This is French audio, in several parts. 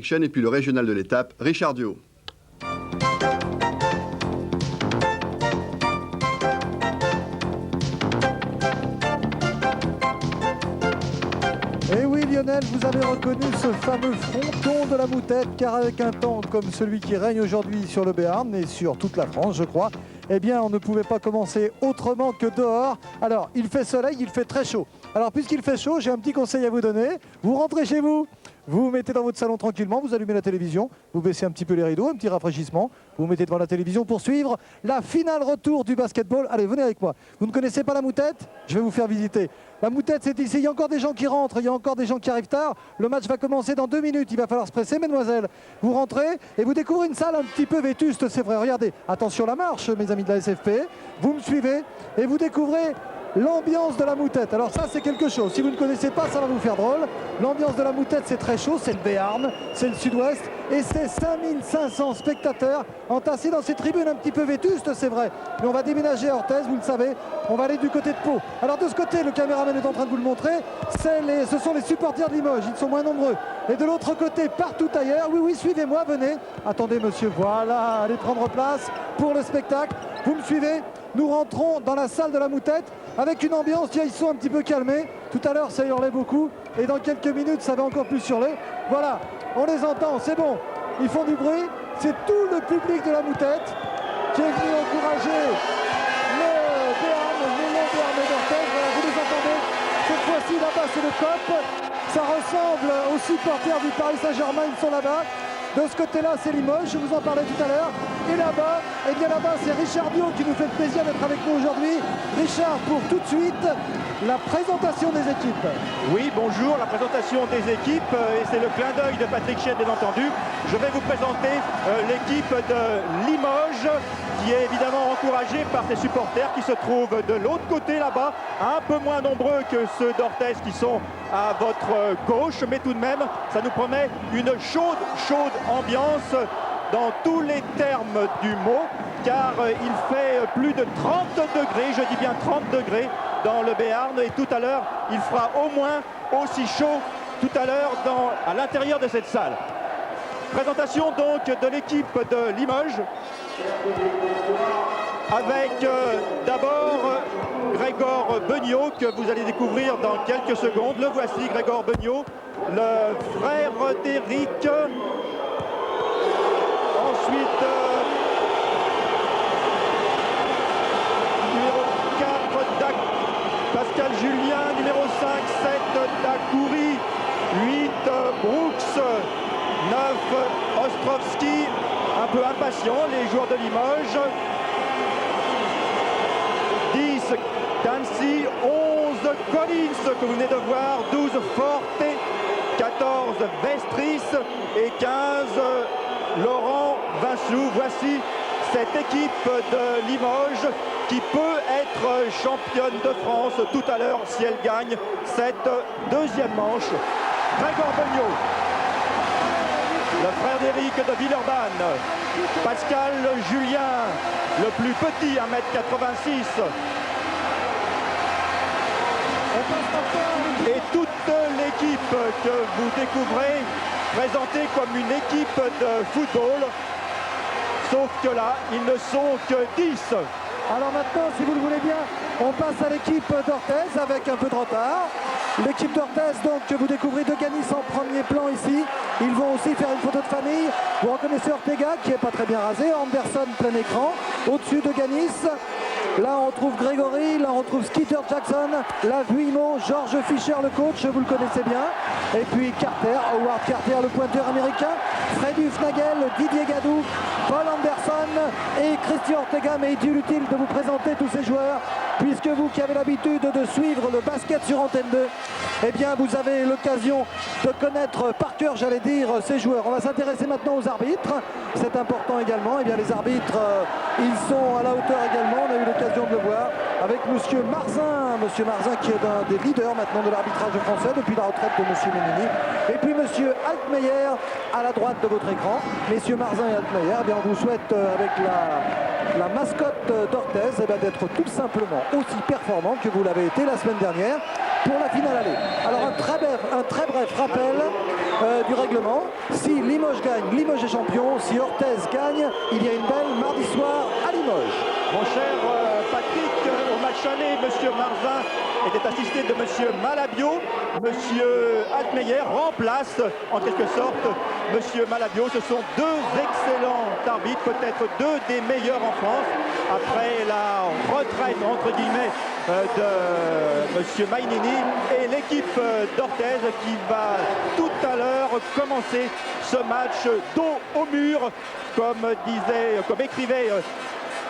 Friction et puis le régional de l'étape, Richard Duhaut. Et oui Lionel, vous avez reconnu ce fameux fronton de la Moutette, car avec un temps comme celui qui règne aujourd'hui sur le Béarn et sur toute la France, je crois, eh bien on ne pouvait pas commencer autrement que dehors. Alors il fait soleil, il fait très chaud. Alors puisqu'il fait chaud, j'ai un petit conseil à vous donner. Vous rentrez chez vous, vous vous mettez dans votre salon tranquillement, vous allumez la télévision, vous baissez un petit peu les rideaux, un petit rafraîchissement, vous vous mettez devant la télévision pour suivre la finale retour du basketball. Allez, venez avec moi. Vous ne connaissez pas la Moutette? Je vais vous faire visiter. La Moutette, c'est ici. Il y a encore des gens qui rentrent, il y a encore des gens qui arrivent tard. Le match va commencer dans 2 minutes. Il va falloir se presser, mesdemoiselles. Vous rentrez et vous découvrez une salle un petit peu vétuste, c'est vrai. Regardez, attention la marche, mes amis de la SFP. Vous me suivez et vous découvrez l'ambiance de la Moutette. Alors ça, c'est quelque chose. Si vous ne connaissez pas, ça va vous faire drôle. L'ambiance de la Moutette, c'est très chaud. C'est le Béarn, c'est le sud-ouest. Et c'est 5500 spectateurs entassés dans ces tribunes un petit peu vétustes, c'est vrai. Mais on va déménager à Orthez, vous le savez. On va aller du côté de Pau. Alors de ce côté, le caméraman est en train de vous le montrer. Ce sont les supporters de Limoges. Ils sont moins nombreux. Et de l'autre côté, partout ailleurs. Oui, oui, suivez-moi, venez. Attendez, monsieur. Voilà, allez prendre place pour le spectacle. Vous me suivez? Nous rentrons dans la salle de la Moutette avec une ambiance, tiens, ils sont un petit peu calmés. Tout à l'heure, ça hurlait beaucoup. Et dans quelques minutes, ça va encore plus hurler. Voilà, on les entend, c'est bon. Ils font du bruit. C'est tout le public de la Moutette qui est venu encourager le Béarn, les Béarnais d'Orthez. Voilà, vous les entendez. Cette fois-ci, là-bas, c'est le COP. Ça ressemble aux supporters du Paris Saint-Germain, ils sont là-bas. De ce côté-là, c'est Limoges, je vous en parlais tout à l'heure. Et là-bas, eh bien là-bas, c'est Richard Duhaut qui nous fait le plaisir d'être avec nous aujourd'hui. Richard, pour tout de suite, la présentation des équipes. Oui, bonjour, la présentation des équipes, et c'est le clin d'œil de Patrick Chen, bien entendu. Je vais vous présenter l'équipe de Limoges, qui est évidemment encouragée par ses supporters qui se trouvent de l'autre côté là-bas, un peu moins nombreux que ceux d'Orthez qui sont à votre gauche, mais tout de même, ça nous promet une chaude ambiance dans tous les termes du mot, car il fait plus de 30 degrés, je dis bien 30 degrés dans le Béarn, et tout à l'heure, il fera au moins aussi chaud tout à l'heure à l'intérieur de cette salle. Présentation donc de l'équipe de Limoges, avec d'abord Grégor Beugnot, que vous allez découvrir dans quelques secondes. Le voici, Grégor Beugnot, le frère d'Éric. Ensuite, numéro 4, Pascal Julien. Numéro 5, 7, Dacoury. 8, Brooks. 9, Ostrovski. Un peu impatient, les joueurs de Limoges. 10, Dancy. 11, Collins, que vous venez de voir. 12, Forte. 14, Vestris. Et 15, Laurent Vinsou. Voici cette équipe de Limoges qui peut être championne de France tout à l'heure si elle gagne cette deuxième manche. Grégor Beugnot, le frère d'Éric de Villeurbanne. Pascal Julien, le plus petit, 1m86. Et toute l'équipe que vous découvrez présentée comme une équipe de football, sauf que là, ils ne sont que 10. Alors maintenant, si vous le voulez bien, on passe à l'équipe d'Orthez avec un peu de retard. L'équipe d'Orthez, donc, que vous découvrez de Ganis en premier plan ici. Ils vont aussi faire une photo de famille. Vous reconnaissez Ortega, qui n'est pas très bien rasé. Anderson, plein écran. Au-dessus de Ganis. Là, on retrouve Grégory. Là, on retrouve Skeeter Jackson. Là, Vuillemot, Georges Fischer, le coach, vous le connaissez bien. Et puis Carter, Howard Carter, le pointeur américain. Freddy Fnagel, Didier Gadou, Paul Anderson et Christian Ortega. Mais il est utile de vous présenter tous ces joueurs, puisque vous qui avez l'habitude de suivre le basket sur Antenne 2, eh bien vous avez l'occasion de connaître par cœur, j'allais dire, ces joueurs. On va s'intéresser maintenant aux arbitres, c'est important également. Eh bien les arbitres, ils sont à la hauteur également, on a eu l'occasion de le voir avec Monsieur Marzin qui est un des leaders maintenant de l'arbitrage français depuis la retraite de Monsieur Ménini. Et puis Monsieur Altmeyer à la droite de votre écran. Messieurs Marzin et Altmeyer, eh bien on vous souhaite avec la mascotte d'Orthez d'être tout simplement aussi performant que vous l'avez été la semaine dernière. pour la finale aller. Alors un très bref rappel du règlement. Si Limoges gagne, Limoges est champion. Si Orthez gagne, il y a une belle mardi soir à Limoges. Mon cher Patrick, au match aller, M. Marzin était assisté de M. Malabio. M. Altmeyer remplace en quelque sorte M. Malabio. Ce sont deux excellents arbitres, peut-être deux des meilleurs en France. Après la retraite, entre guillemets, de M. Mainini et l'équipe d'Orthez qui va tout à l'heure commencer ce match dos au mur, comme écrivait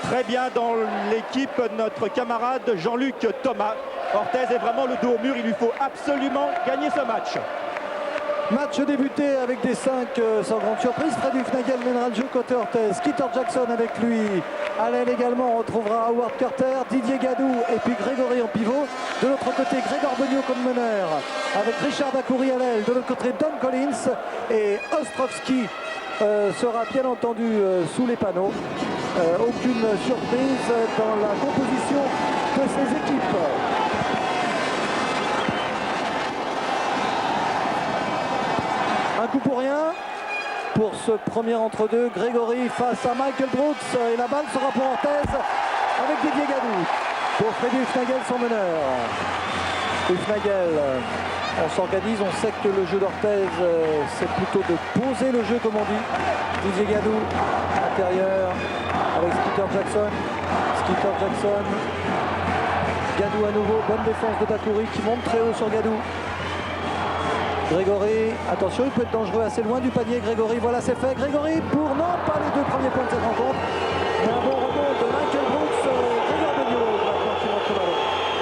très bien dans l'équipe notre camarade Jean-Luc Thomas. Orthez est vraiment le dos au mur, il lui faut absolument gagner ce match. Match débuté avec des 5 sans grande surprise. Freddy Hufnagel mènera le jeu côté Orthez. Skeeter Jackson avec lui. À l'aile également, on retrouvera Howard Carter, Didier Gadou et puis Grégory en pivot. De l'autre côté, Grégor Beugnot comme meneur avec Richard Dacoury à l'aile. De l'autre côté, Don Collins et Ostrovski sera bien entendu sous les panneaux. Aucune surprise dans la composition de ces équipes. Un coup pour rien pour ce premier entre-deux. Grégory face à Michael Brooks et la balle sera pour Orthez avec Didier Gadou. Pour Freddy Hufnagel, son meneur. Hufnagel, on s'organise, on sait que le jeu d'Orthez c'est plutôt de poser le jeu comme on dit. Didier Gadou, intérieur avec Skeeter Jackson. Skeeter Jackson. Gadou à nouveau, bonne défense de Dacoury qui monte très haut sur Gadou. Grégory, attention, il peut être dangereux assez loin du panier. Grégory, voilà, c'est fait. Grégory pour, non, pas les deux premiers points de cette rencontre. Mais un bon rebond de Michael Brooks. Grégor Beugnot maintenant qui monte le ballon.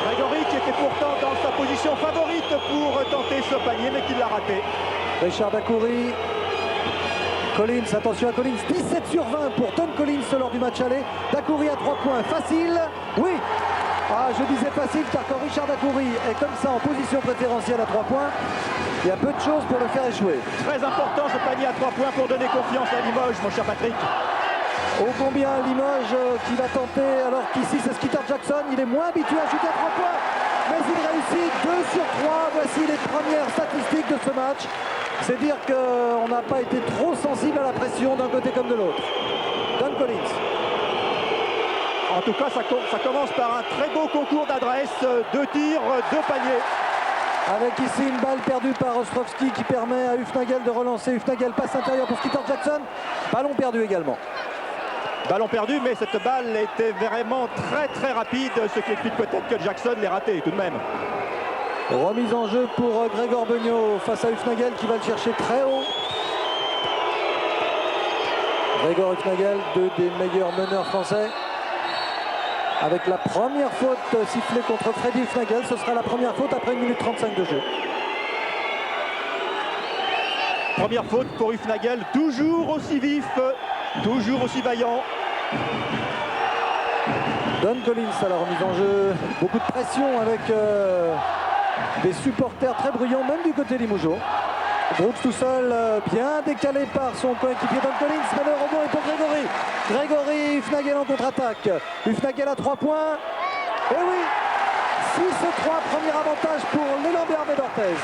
Grégory qui était pourtant dans sa position favorite pour tenter ce panier, mais qui l'a raté. Richard Dacoury. Collins, attention à Collins. 17 sur 20 pour Tom Collins lors du match aller. Dacoury à 3 points. Facile. Oui. Ah, je disais facile car quand Richard Dacoury est comme ça en position préférentielle à 3 points, il y a peu de choses pour le faire échouer. Très important ce panier à 3 points pour donner confiance à Limoges, mon cher Patrick. Ô combien Limoges qui va tenter, alors qu'ici c'est Skeeter Jackson, il est moins habitué à shooter à 3 points. Mais il réussit 2 sur 3, voici les premières statistiques de ce match. C'est dire qu'on n'a pas été trop sensible à la pression d'un côté comme de l'autre. Don Collins. En tout cas, ça commence par un très beau concours d'adresse, 2 tirs, 2 paniers. Avec ici une balle perdue par Ostrovski qui permet à Hufnagel de relancer. Hufnagel passe intérieur pour Skeeter Jackson. Ballon perdu également. Ballon perdu, mais cette balle était vraiment très rapide, ce qui explique peut-être que Jackson l'ait raté tout de même. Remise en jeu pour Grégor Beugnot face à Hufnagel qui va le chercher très haut. Grégor Hufnagel, deux des meilleurs meneurs français. Avec la première faute sifflée contre Freddy Hufnagel, ce sera la première faute après 1 minute 35 de jeu. Première faute pour Hufnagel, toujours aussi vif, toujours aussi vaillant. Don Collins à la remise en jeu, beaucoup de pression avec des supporters très bruyants, même du côté limougeau. Brooks tout seul, bien décalé par son coéquipier Don Collins, mais le rebond est pour Grégory. Grégory, Hufnagel en contre-attaque. Hufnagel à 3 points. Et oui, 6-3, premier avantage pour l'élan Bernet d'Orthez.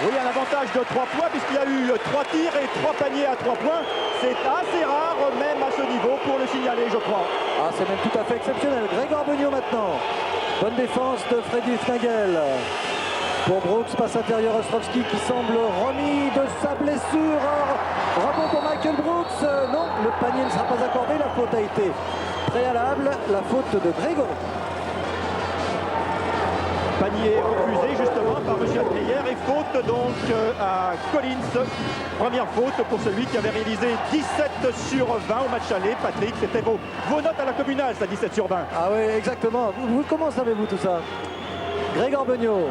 Oui, un avantage de 3 points puisqu'il y a eu 3 tirs et 3 paniers à 3 points. C'est assez rare, même à ce niveau, pour le signaler, je crois. Ah, c'est même tout à fait exceptionnel. Grégor Beugnot maintenant. Bonne défense de Freddy Hufnagel. Pour Brooks, passe intérieur Ostrovski qui semble remis de sa blessure. Rebond pour Michael Brooks. Non, le panier ne sera pas accordé. La faute a été préalable. La faute de Grégory. Panier refusé justement par M. Adrière et faute donc à Collins. Première faute pour celui qui avait réalisé 17 sur 20 au match aller. Patrick, c'était vos notes à la communale, ça, 17 sur 20. Ah oui, exactement. Comment savez-vous tout ça? Grégor Beugnot.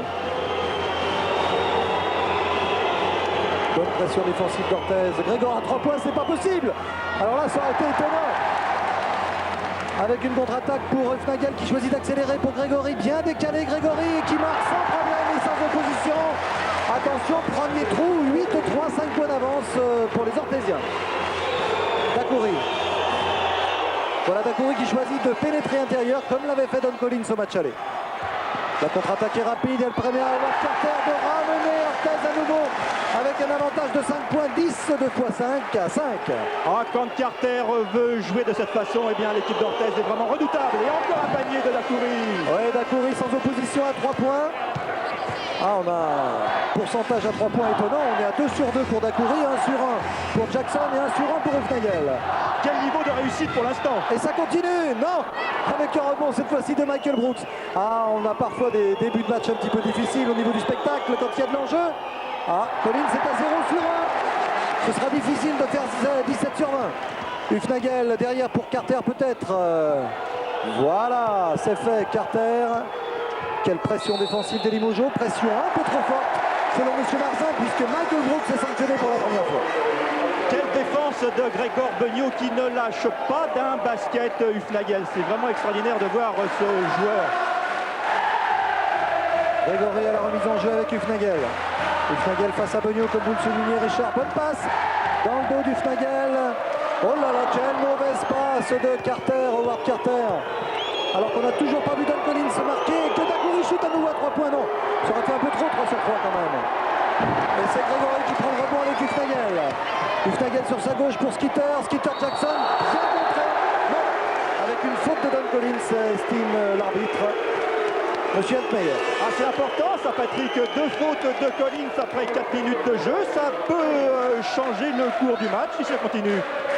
Bonne pression défensive d'Orthez. Grégor à 3 points, c'est pas possible. Alors là, ça aurait été étonnant. Avec une contre-attaque pour Hufnagel qui choisit d'accélérer pour Grégory. Bien décalé Grégory qui marque sans problème et sans opposition. Attention, premier trou, 8-3, 5 points d'avance pour les Orthésiens. Dacoury. Voilà Dacoury qui choisit de pénétrer intérieur comme l'avait fait Don Collins au match aller. La contre-attaque est rapide, elle permet à Howard Carter de ramener Orthez à nouveau avec un avantage de 5 points, 10 de x5 à 5. Ah, quand Carter veut jouer de cette façon, eh bien l'équipe d'Orthez est vraiment redoutable. Et encore un panier de Dacoury. Oui, Dacoury sans opposition à 3 points. Ah, on a un pourcentage à 3 points étonnant. On est à 2 sur 2 pour Dacoury, 1 sur 1 pour Jackson et 1 sur 1 pour Hufnagel. Quel niveau de réussite pour l'instant. Et ça continue, non, avec un rebond cette fois-ci de Michael Brooks. Ah, on a parfois des débuts de match un petit peu difficiles au niveau du spectacle quand il y a de l'enjeu. Ah, Collins est à 0 sur 1. Ce sera difficile de faire 17 sur 20. Hufnagel derrière pour Carter peut-être. Voilà, c'est fait, Carter. Quelle pression défensive des Limoges, pression un peu trop forte selon M. Marzin puisque Michael Brooks est sanctionné pour la première fois. Quelle défense de Grégor Beugnot qui ne lâche pas d'un basket Hufnagel. C'est vraiment extraordinaire de voir ce joueur. Grégory à la remise en jeu avec Hufnagel. Hufnagel face à Beugnot comme vous le soulignez, Richard. Bonne passe dans le dos d'Hufnagel. Oh là là, quelle mauvaise passe de Carter, Howard Carter. Alors qu'on n'a toujours pas vu Don Collins se marquer et que Dacoury chute à nouveau à 3 points. Non, ça aurait fait un peu trop 3 sur 3 quand même. Et c'est Grégory qui prend le rebond avec Hufnagel. Hufnagel sur sa gauche pour Skeeter. Skeeter Jackson, bien contré. Non, avec une faute de Don Collins, estime l'arbitre. Monsieur Altmaier. Ah, c'est important ça, Patrick. 2 fautes de Collins après 4 minutes de jeu. Ça peut changer le cours du match si ça continue.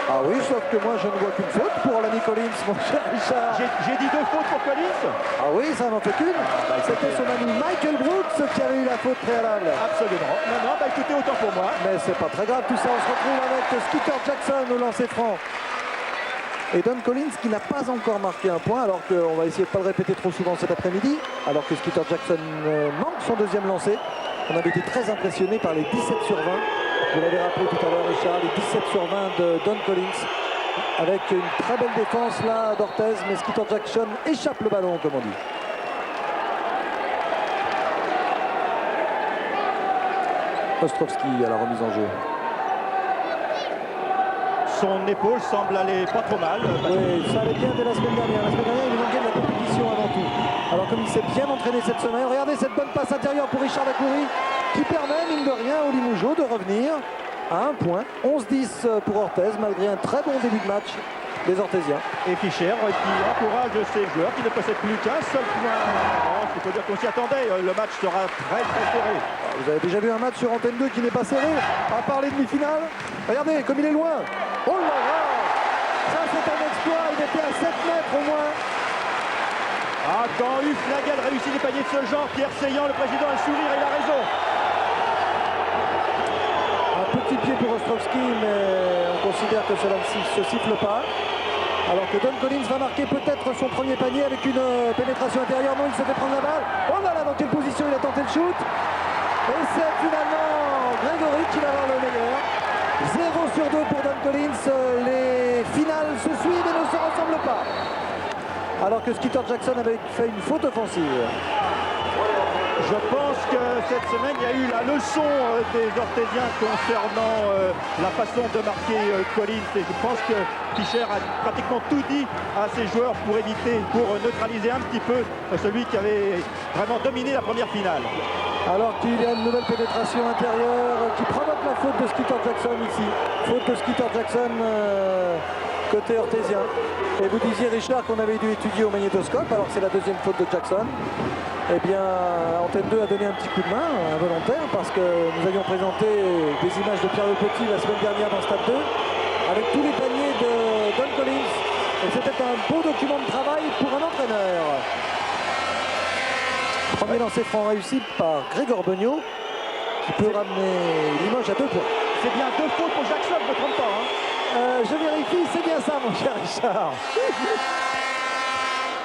Ah oui, sauf que moi je ne vois qu'une faute pour l'ami Collins, mon cher Richard. J'ai dit 2 fautes pour Collins. Ah oui, ça n'en fait qu'une. C'était son ami Michael Brooks qui avait eu la faute préalable. Absolument. Non, bah écoutez, autant pour moi. Mais c'est pas très grave tout ça, on se retrouve avec Skeeter Jackson au lancer franc. Et Don Collins qui n'a pas encore marqué un point, alors qu'on va essayer de ne pas le répéter trop souvent cet après-midi, alors que Skeeter Jackson manque son deuxième lancer. On avait été très impressionnés par les 17 sur 20. Vous l'avez rappelé tout à l'heure, Richard, les 17 sur 20 de Don Collins. Avec une très belle défense là d'Orthez, mais Skeeter Jackson échappe le ballon, comme on dit. Ostrovski à la remise en jeu. Son épaule semble aller pas trop mal. Oui, ça allait bien dès la semaine dernière. La semaine dernière, il manquait de la compétition avant tout. Alors comme il s'est bien entraîné cette semaine, regardez cette bonne passe intérieure pour Richard Dacoury qui permet, mine de rien, aux Limougeaux de revenir à 1 point. 11-10 pour Orthez, malgré un très bon début de match des Orthésiens. Et Fischer qui encourage ses joueurs qui ne possèdent plus qu'un seul point. Il faut dire qu'on s'y attendait. Le match sera très très serré. Vous avez déjà vu un match sur Antenne 2 qui n'est pas serré, à part les demi-finales. Regardez comme il est loin. Oh là là, ça c'est un exploit, il était à 7 mètres au moins. Ah, quand Hufnagel réussit des paniers de ce genre, Pierre Seillant, le président, a le sourire et il a raison. Un petit pied pour Ostrovski, mais on considère que cela ne se siffle pas. Alors que Don Collins va marquer peut-être son premier panier avec une pénétration intérieure. Non, il se fait prendre la balle. Oh là là, dans quelle position il a tenté le shoot. Et c'est finalement Grégory qui va avoir le meilleur. 0 sur 2 pour Don Collins. Les finales se suivent et ne se ressemblent pas. Alors que Skeeter Jackson avait fait une faute offensive. Je pense que cette semaine, il y a eu la leçon des Orthésiens concernant la façon de marquer Collins. Et je pense que Fischer a pratiquement tout dit à ses joueurs pour éviter, pour neutraliser un petit peu celui qui avait vraiment dominé la première finale. Alors qu'il y a une nouvelle pénétration intérieure qui provoque la faute de Skeeter Jackson ici. Faute de Skeeter Jackson côté orthésien. Et vous disiez, Richard, qu'on avait dû étudier au magnétoscope, alors que c'est la deuxième faute de Jackson. Eh bien, Antenne 2 a donné un petit coup de main, involontaire, parce que nous avions présenté des images de Pierre Le Petit la semaine dernière dans Stade 2, avec tous les paniers de Don Collins. Et c'était un beau document de travail pour un entraîneur. Premier lancer franc réussi par Grégor Beugnot, qui peut ramener Limoges à 2 points. C'est bien 2 fautes pour Jackson, ne me trompe pas. Je vérifie, c'est bien ça, mon cher Richard.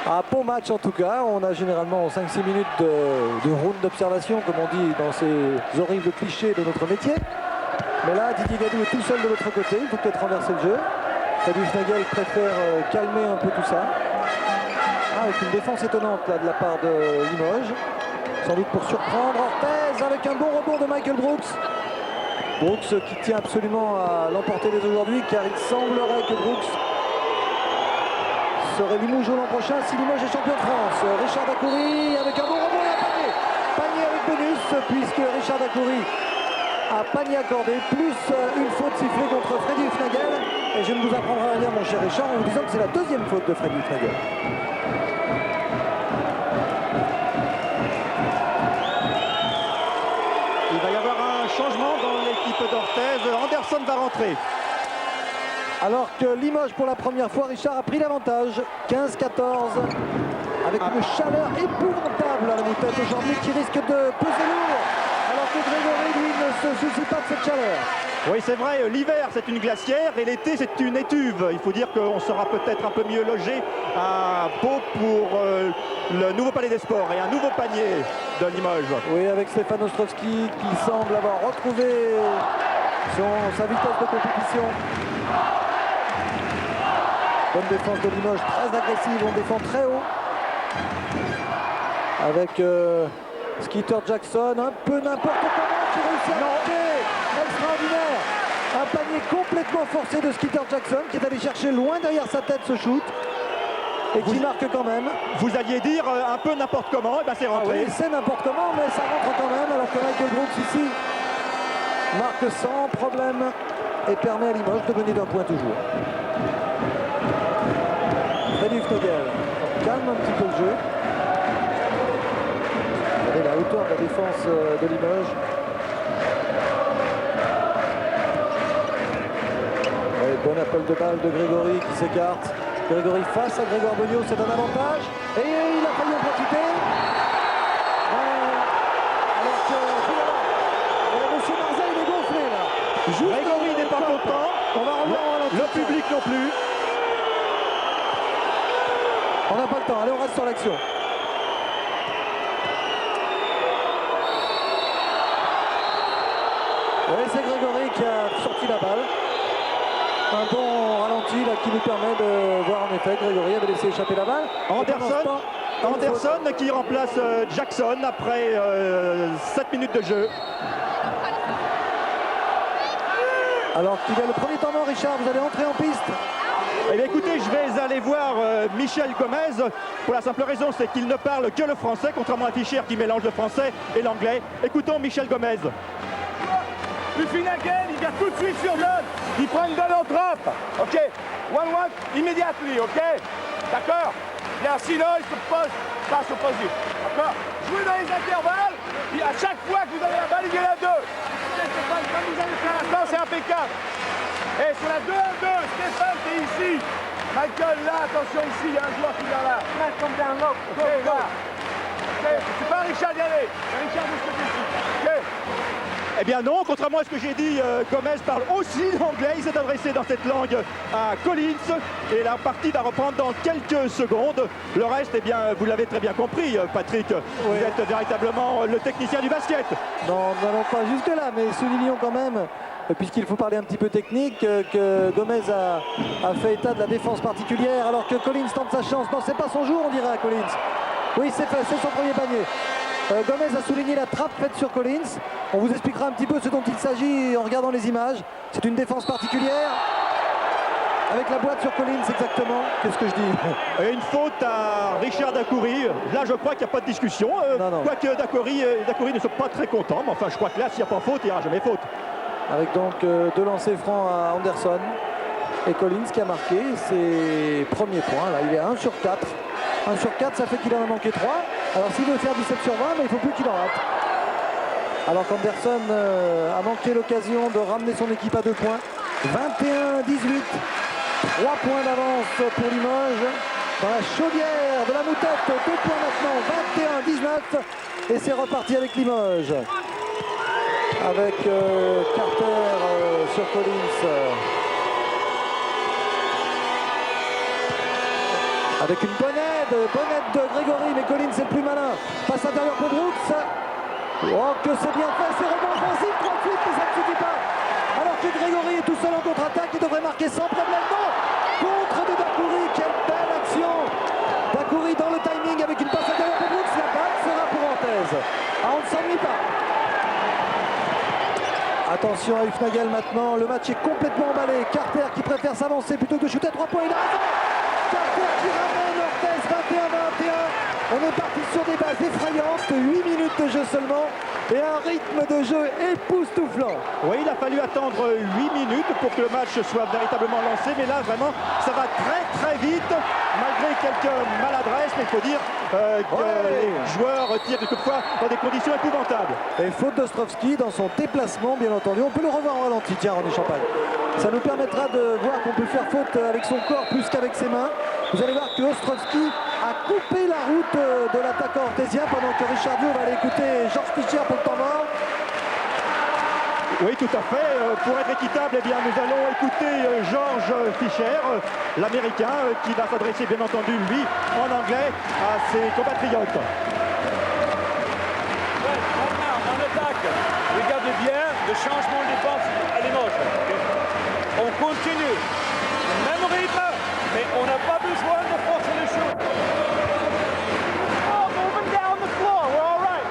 Un bon match en tout cas. On a généralement 5-6 minutes de round d'observation, comme on dit dans ces horribles clichés de notre métier. Mais là, Didier Gadou est tout seul de l'autre côté. Il faut peut-être renverser le jeu. Hufnagel préfère calmer un peu tout ça. Avec une défense étonnante là, de la part de Limoges. Sans doute pour surprendre Orthez avec un bon rebond de Michael Brooks. Brooks qui tient absolument à l'emporter dès aujourd'hui, car il semblerait que Brooks serait Limoges l'an prochain si Limoges est champion de France. Richard Dacoury avec un bon rebond. puisque Richard Dacoury a panier accordé, plus une faute sifflée contre Freddy Hufnagel. Et je ne vous apprendrai rien, mon cher Richard, en vous disant que c'est la deuxième faute de Freddy Hufnagel. Il va y avoir un changement dans l'équipe d'Orthez. Anderson va rentrer. Alors que Limoges, pour la première fois, Richard a pris l'avantage. 15-14, avec une chaleur épouvantable à la Moutette aujourd'hui qui risque de peser lourd. Alors que Grégory, lui, ne se soucie pas de cette chaleur. Oui, c'est vrai, l'hiver c'est une glacière et l'été c'est une étuve. Il faut dire qu'on sera peut-être un peu mieux logé à Pau pour le nouveau palais des sports et un nouveau panier de Limoges. Oui, avec Stéphane Ostrowski qui semble avoir retrouvé sa vitesse de compétition. Bonne défense de Limoges, très agressive, on défend très haut. Avec Skeeter Jackson, un peu n'importe comment, qui réussit à marquer. Extraordinaire. Un panier complètement forcé de Skeeter Jackson qui est allé chercher loin derrière sa tête ce shoot. Et qui marque quand même. Vous alliez dire un peu n'importe comment, et ben c'est rentré. Oui, c'est n'importe comment, mais ça rentre quand même, alors que Michael Brooks ici marque sans problème et permet à Limoges de mener d'un point toujours. Freddy Hufnagel calme un petit peu le jeu. Regardez la hauteur de la défense de Limoges. Et bon appel de balle de Grégory qui s'écarte. Grégory face à Grégoire Beugnot, c'est un avantage. Et il a failli en profiter. Alors que monsieur Marseille, il est gonflé là. Grégory n'est pas content. On va revoir en ralenti. Le public non plus. On n'a pas le temps, allez on reste sur l'action. Oui, c'est Grégory qui a sorti la balle. Un bon ralenti là, qui nous permet de voir en effet Grégory avait laissé échapper la balle. Anderson qui remplace Jackson après 7 minutes de jeu. Alors qu'il y a le premier temps mort, Richard, vous allez entrer en piste. Eh bien, écoutez, je vais aller voir Michel Gomez pour la simple raison, c'est qu'il ne parle que le français, contrairement à Fischer qui mélange le français et l'anglais. Écoutons Michel Gomez. Hufnagel, il vient tout de suite sur zone. Il prend une balle en trappe. Ok. 1-1 immediately, ok. D'accord. Bien, sinon, il se passe au poste. D'accord. Jouez dans les intervalles. Puis à chaque fois que vous avez la balle, il y en a deux. Stéphane, comme vous allez faire maintenant, c'est impeccable. Et sur la 2-1-2, Stéphane, t'es ici. Michael, là, attention ici, il y a un joueur qui vient là. Come down low. Ok, là. Ok, c'est pas Richard d'y aller. C'est Richard de ce côté-ci. Ok. Eh bien non, contrairement à ce que j'ai dit, Gomez parle aussi l'anglais. Il s'est adressé dans cette langue à Collins. Et la partie va reprendre dans quelques secondes. Le reste, eh bien, vous l'avez très bien compris, Patrick. Oui. Vous êtes véritablement le technicien du basket. Non, nous n'allons pas jusque-là, mais soulignons quand même, puisqu'il faut parler un petit peu technique, que Gomez a fait état de la défense particulière, alors que Collins tente sa chance. Non, c'est pas son jour, on dirait à Collins. Oui, c'est son premier panier. Gomez a souligné la trappe faite sur Collins. On vous expliquera un petit peu ce dont il s'agit en regardant les images. C'est une défense particulière. Avec la boîte sur Collins, exactement. Qu'est-ce que je dis? Et une faute à Richard Dacoury. Là, je crois qu'il n'y a pas de discussion. Quoique Dacoury ne soit pas très content. Mais enfin, je crois que là, s'il n'y a pas faute, il n'y aura jamais faute. Avec donc deux lancers francs à Anderson. Et Collins qui a marqué ses premiers points. Là, il est à 1 sur 4. 1 sur 4, ça fait qu'il en a manqué 3. Alors s'il veut faire 17 sur 20, mais il ne faut plus qu'il en rate. Alors qu'Anderson a manqué l'occasion de ramener son équipe à 2 points. 21-18. 3 points d'avance pour Limoges. Dans la chaudière de la Moutette, 2 points maintenant, 21-19. Et c'est reparti avec Limoges. Avec Carter sur Collins. Avec une bonne aide de Grégory, mais Collins c'est le plus malin. Passe intérieur pour Brooks. Oh, que c'est bien fait, c'est rebond offensif, 38, mais ça ne suffit pas. Alors que Grégory est tout seul en contre-attaque, il devrait marquer sans problème. Non, contre de Dacoury, quelle belle action. Dacoury dans le timing avec une passe intérieure pour Brooks, la balle sera pour Orthez. Ah, on ne s'ennuie pas. Attention à Hufnagel maintenant, le match est complètement emballé. Carter qui préfère s'avancer plutôt que de shooter à 3 points, il a raison. Carter qui ramène Orthez, 21-21. On est parti sur des bases effrayantes, 8 minutes de jeu seulement et un rythme de jeu époustouflant. Oui, il a fallu attendre 8 minutes pour que le match soit véritablement lancé, mais là vraiment ça va très vite, malgré quelques maladresses, mais il faut dire que les joueurs tirent quelquefois dans des conditions épouvantables. Et faute d'Ostrovski dans son déplacement, bien entendu. On peut le revoir au ralenti, tiens, René Champagne. Ça nous permettra de voir qu'on peut faire faute avec son corps plus qu'avec ses mains. Vous allez voir que Ostrovski a coupé la route de l'attaquant orthésien pendant que Richardio va aller écouter Georges Fischer pour le temps mort. Oui, tout à fait. Pour être équitable, eh bien, nous allons écouter Georges Fischer, l'Américain, qui va s'adresser, bien entendu, lui, en anglais, à ses compatriotes. Ouais, maintenant, en attaque, regardez bien le changement de défense à Limoges. On continue, le même rythme, mais on n'a pas besoin de forcer les choses. Oh, moving down the floor, we're all right.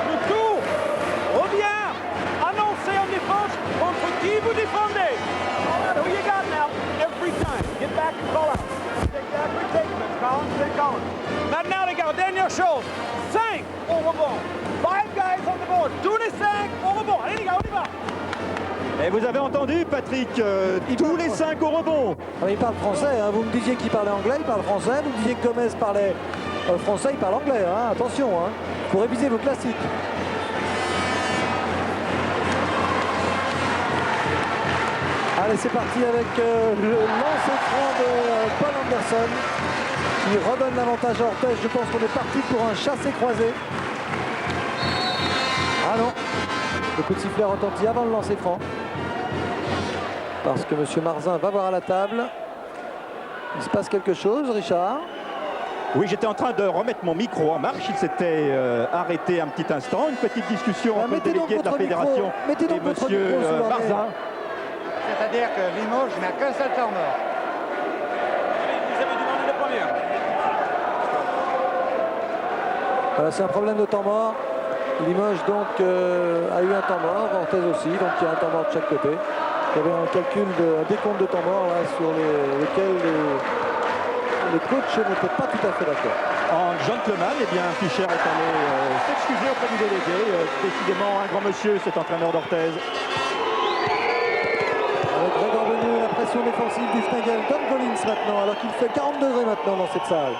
Le tout revient, annoncé en défense contre qui vous défendez. All right, who you got now? Every time, get back and call out. Take back your statements, Collins, stay Collins. Maintenant, les gars, dernière chose. 5 au rebond. 5 guys on the board. Tous les 5 au rebond. Allez les gars, on y va. Et vous avez entendu, Patrick, tous les 5 au rebond. Il parle français, hein. Vous me disiez qu'il parlait anglais, il parle français. Vous me disiez que Gomez parlait français, il parle anglais. Hein. Attention, hein. Faut réviser vos classiques. Allez, c'est parti avec le lancer franc de Paul Anderson qui redonne l'avantage à Orthez. Je pense qu'on est parti pour un chassé-croisé. Ah non, le coup de sifflet retentit avant le lancer franc. Parce que M. Marzin va voir à la table. Il se passe quelque chose, Richard? Oui, j'étais en train de remettre mon micro en marche. Il s'était arrêté un petit instant. Une petite discussion entre le délégué de la fédération et M. Marzin. C'est-à-dire que Limoges n'a qu'un seul temps mort. Vous avez demandé la première. Voilà, c'est un problème de temps mort. Limoges donc a eu un temps mort, Orthez aussi, donc il y a un temps mort de chaque côté. Il y avait un calcul, un décompte de temps mort là, sur lesquels les coachs n'étaient pas tout à fait d'accord. En gentleman, eh bien, Fischer est allé s'excuser auprès du délégué. Décidément, un grand monsieur, cet entraîneur d'Orthez. Avec Grégoire Benu, la pression défensive du Stengel, Tom Collins maintenant, alors qu'il fait 40 degrés maintenant dans cette salle.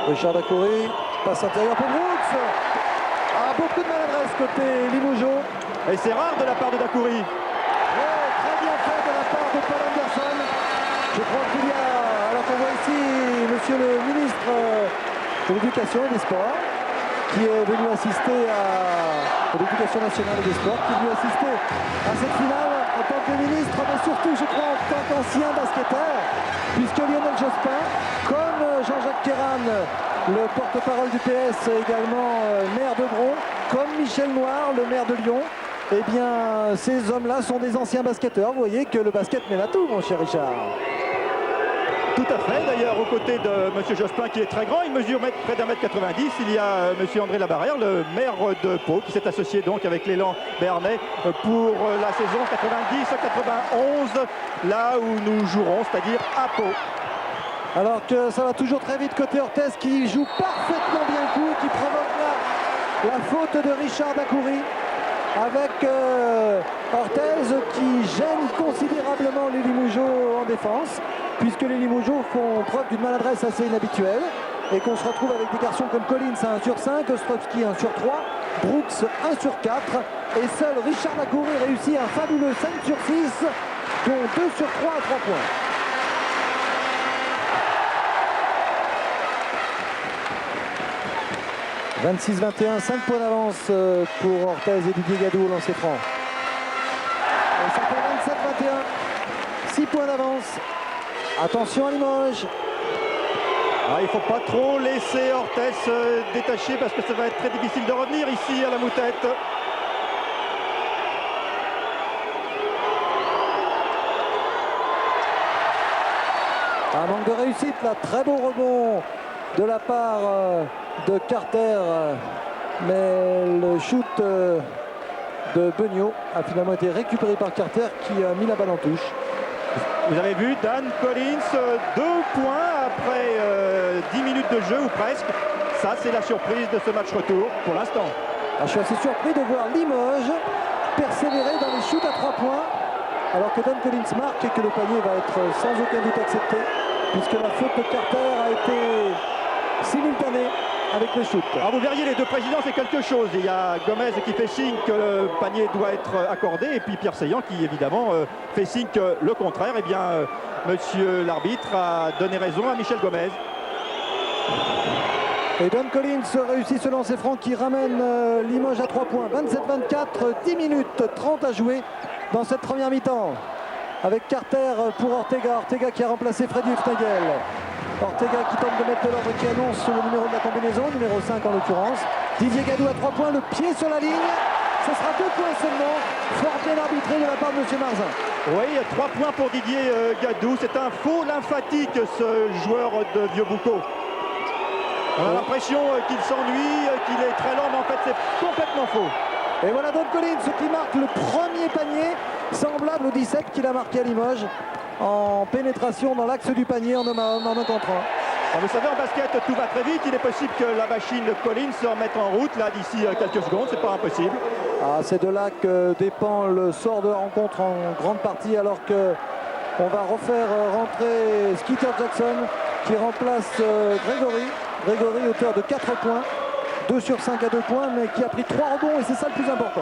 Richard Dacoury, passe intérieur pour Brooks. Ah, beaucoup de maladresse côté Limoges. Et c'est rare de la part de Dacoury. Ouais, très bien fait de la part de Paul Anderson. Je crois qu'il y a, alors qu'on voit ici monsieur le ministre de l'Éducation et des Sports, qui est venu assister à l'Éducation nationale et des Sports, qui est venu assister à cette finale en tant que ministre, mais surtout, je crois, en tant qu'ancien basketteur, puisque Lionel Jospin, comme Jean-Jacques Kéran, le porte-parole du PS, également maire de Bron, comme Michel Noir, le maire de Lyon, eh bien, ces hommes-là sont des anciens basketteurs. Vous voyez que le basket mène à tout, mon cher Richard. Tout à fait, d'ailleurs, aux côtés de M. Jospin, qui est très grand, il mesure près d'1m90. Il y a M. André Labarrière, le maire de Pau, qui s'est associé donc avec l'élan Bernay pour la saison 90-91, là où nous jouerons, c'est-à-dire à Pau. Alors que ça va toujours très vite côté Orthez, qui joue parfaitement bien le coup, qui provoque la faute de Richard Dacoury, avec Orthez qui gêne considérablement les Limougeaux en défense, puisque les Limougeaux font preuve d'une maladresse assez inhabituelle et qu'on se retrouve avec des garçons comme Collins à 1 sur 5, Ostrovski 1 sur 3, Brooks 1 sur 4 et seul Richard Dacoury réussit un fabuleux 5 sur 6, dont 2 sur 3 à 3 points. « 26-21, 5 points d'avance pour Orthez et Didier Gadou au lancer franc. Et ça fait 27-21, 6 points d'avance. Attention à Limoges. Ah, il ne faut pas trop laisser Orthez se détacher parce que ça va être très difficile de revenir ici à la Moutette. Un manque de réussite là, très beau rebond de la part de Carter, mais le shoot de Beugnot a finalement été récupéré par Carter qui a mis la balle en touche. Vous avez vu Dan Collins, 2 points après 10 minutes de jeu ou presque. Ça, c'est la surprise de ce match retour pour l'instant. Je suis assez surpris de voir Limoges persévérer dans les shoots à 3 points alors que Dan Collins marque et que le panier va être sans aucun doute accepté puisque la faute de Carter a été simultanée avec le shoot. Alors vous verriez les deux présidents, c'est quelque chose. Il y a Gomez qui fait signe que le panier doit être accordé et puis Pierre Seillant qui évidemment fait signe que le contraire. Eh bien, monsieur l'arbitre a donné raison à Michel Gomez. Et Dan Collins réussit ce lancer franc qui ramène Limoges à 3 points. 27-24, 10 minutes 30 à jouer dans cette première mi-temps. Avec Carter pour Ortega. Ortega qui a remplacé Freddy Hufnagel. Ortega qui tente de mettre de l'ordre, qui annonce le numéro de la combinaison, numéro 5 en l'occurrence. Didier Gadou à 3 points, le pied sur la ligne. Ce sera 2 points seulement. Fort bien arbitré de la part de M. Marzin. Oui, 3 points pour Didier Gadou. C'est un faux lymphatique, ce joueur de Vieux-Boucau. On a l'impression qu'il s'ennuie, qu'il est très lent, mais en fait c'est complètement faux. Et voilà Dan Collins qui marque le premier panier, semblable au 17 qu'il a marqué à Limoges, en pénétration dans l'axe du panier en un contre un. Alors vous savez, en basket, tout va très vite. Il est possible que la machine Collins se remette en route là d'ici quelques secondes. C'est pas impossible. Ah, c'est de là que dépend le sort de la rencontre en grande partie, alors que on va refaire rentrer Skeeter Jackson qui remplace Grégory. Grégory, auteur de 4 points, 2 sur 5 à 2 points, mais qui a pris 3 rebonds et c'est ça le plus important.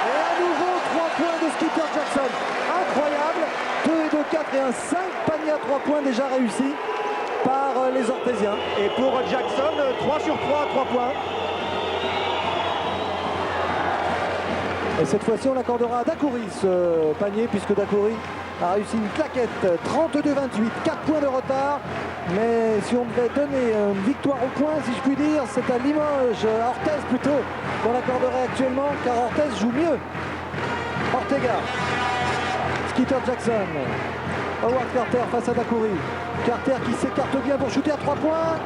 Et à nouveau 3 points de Skeeter Jackson. Incroyable. 2 et 2, 4 et un 5 paniers à 3 points déjà réussis par les Orthésiens. Et pour Jackson, 3 sur 3 à 3 points. Et cette fois-ci, on l'accordera à Dacoury ce panier, puisque Dacoury a réussi une claquette. 32-28, 4 points de retard. Mais si on devait donner une victoire au point, si je puis dire, c'est à Limoges, à Orthez plutôt, qu'on l'accorderait actuellement, car Orthez joue mieux. Ortega, Skeeter Jackson, Howard Carter face à Dacoury. Carter qui s'écarte bien pour shooter à 3 points.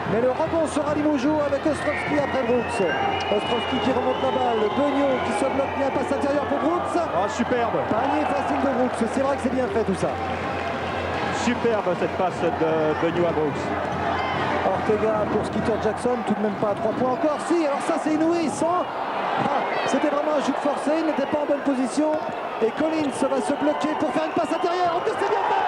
Mais le rebond sera Limoges avec Ostrovski après Brooks. Ostrovski qui remonte la balle. Beugnon qui se bloque bien, passe intérieur pour Brooks. Oh, superbe. Panier facile de Brooks. C'est vrai que c'est bien fait tout ça. Superbe cette passe de Beugnon à Brooks. Ortega pour Skeeter Jackson. Tout de même pas à 3 points encore. Si, alors ça c'est inouï. C'était vraiment un shoot forcé. Il n'était pas en bonne position. Et Collins va se bloquer pour faire une passe intérieure. Oh, que c'est bien fait.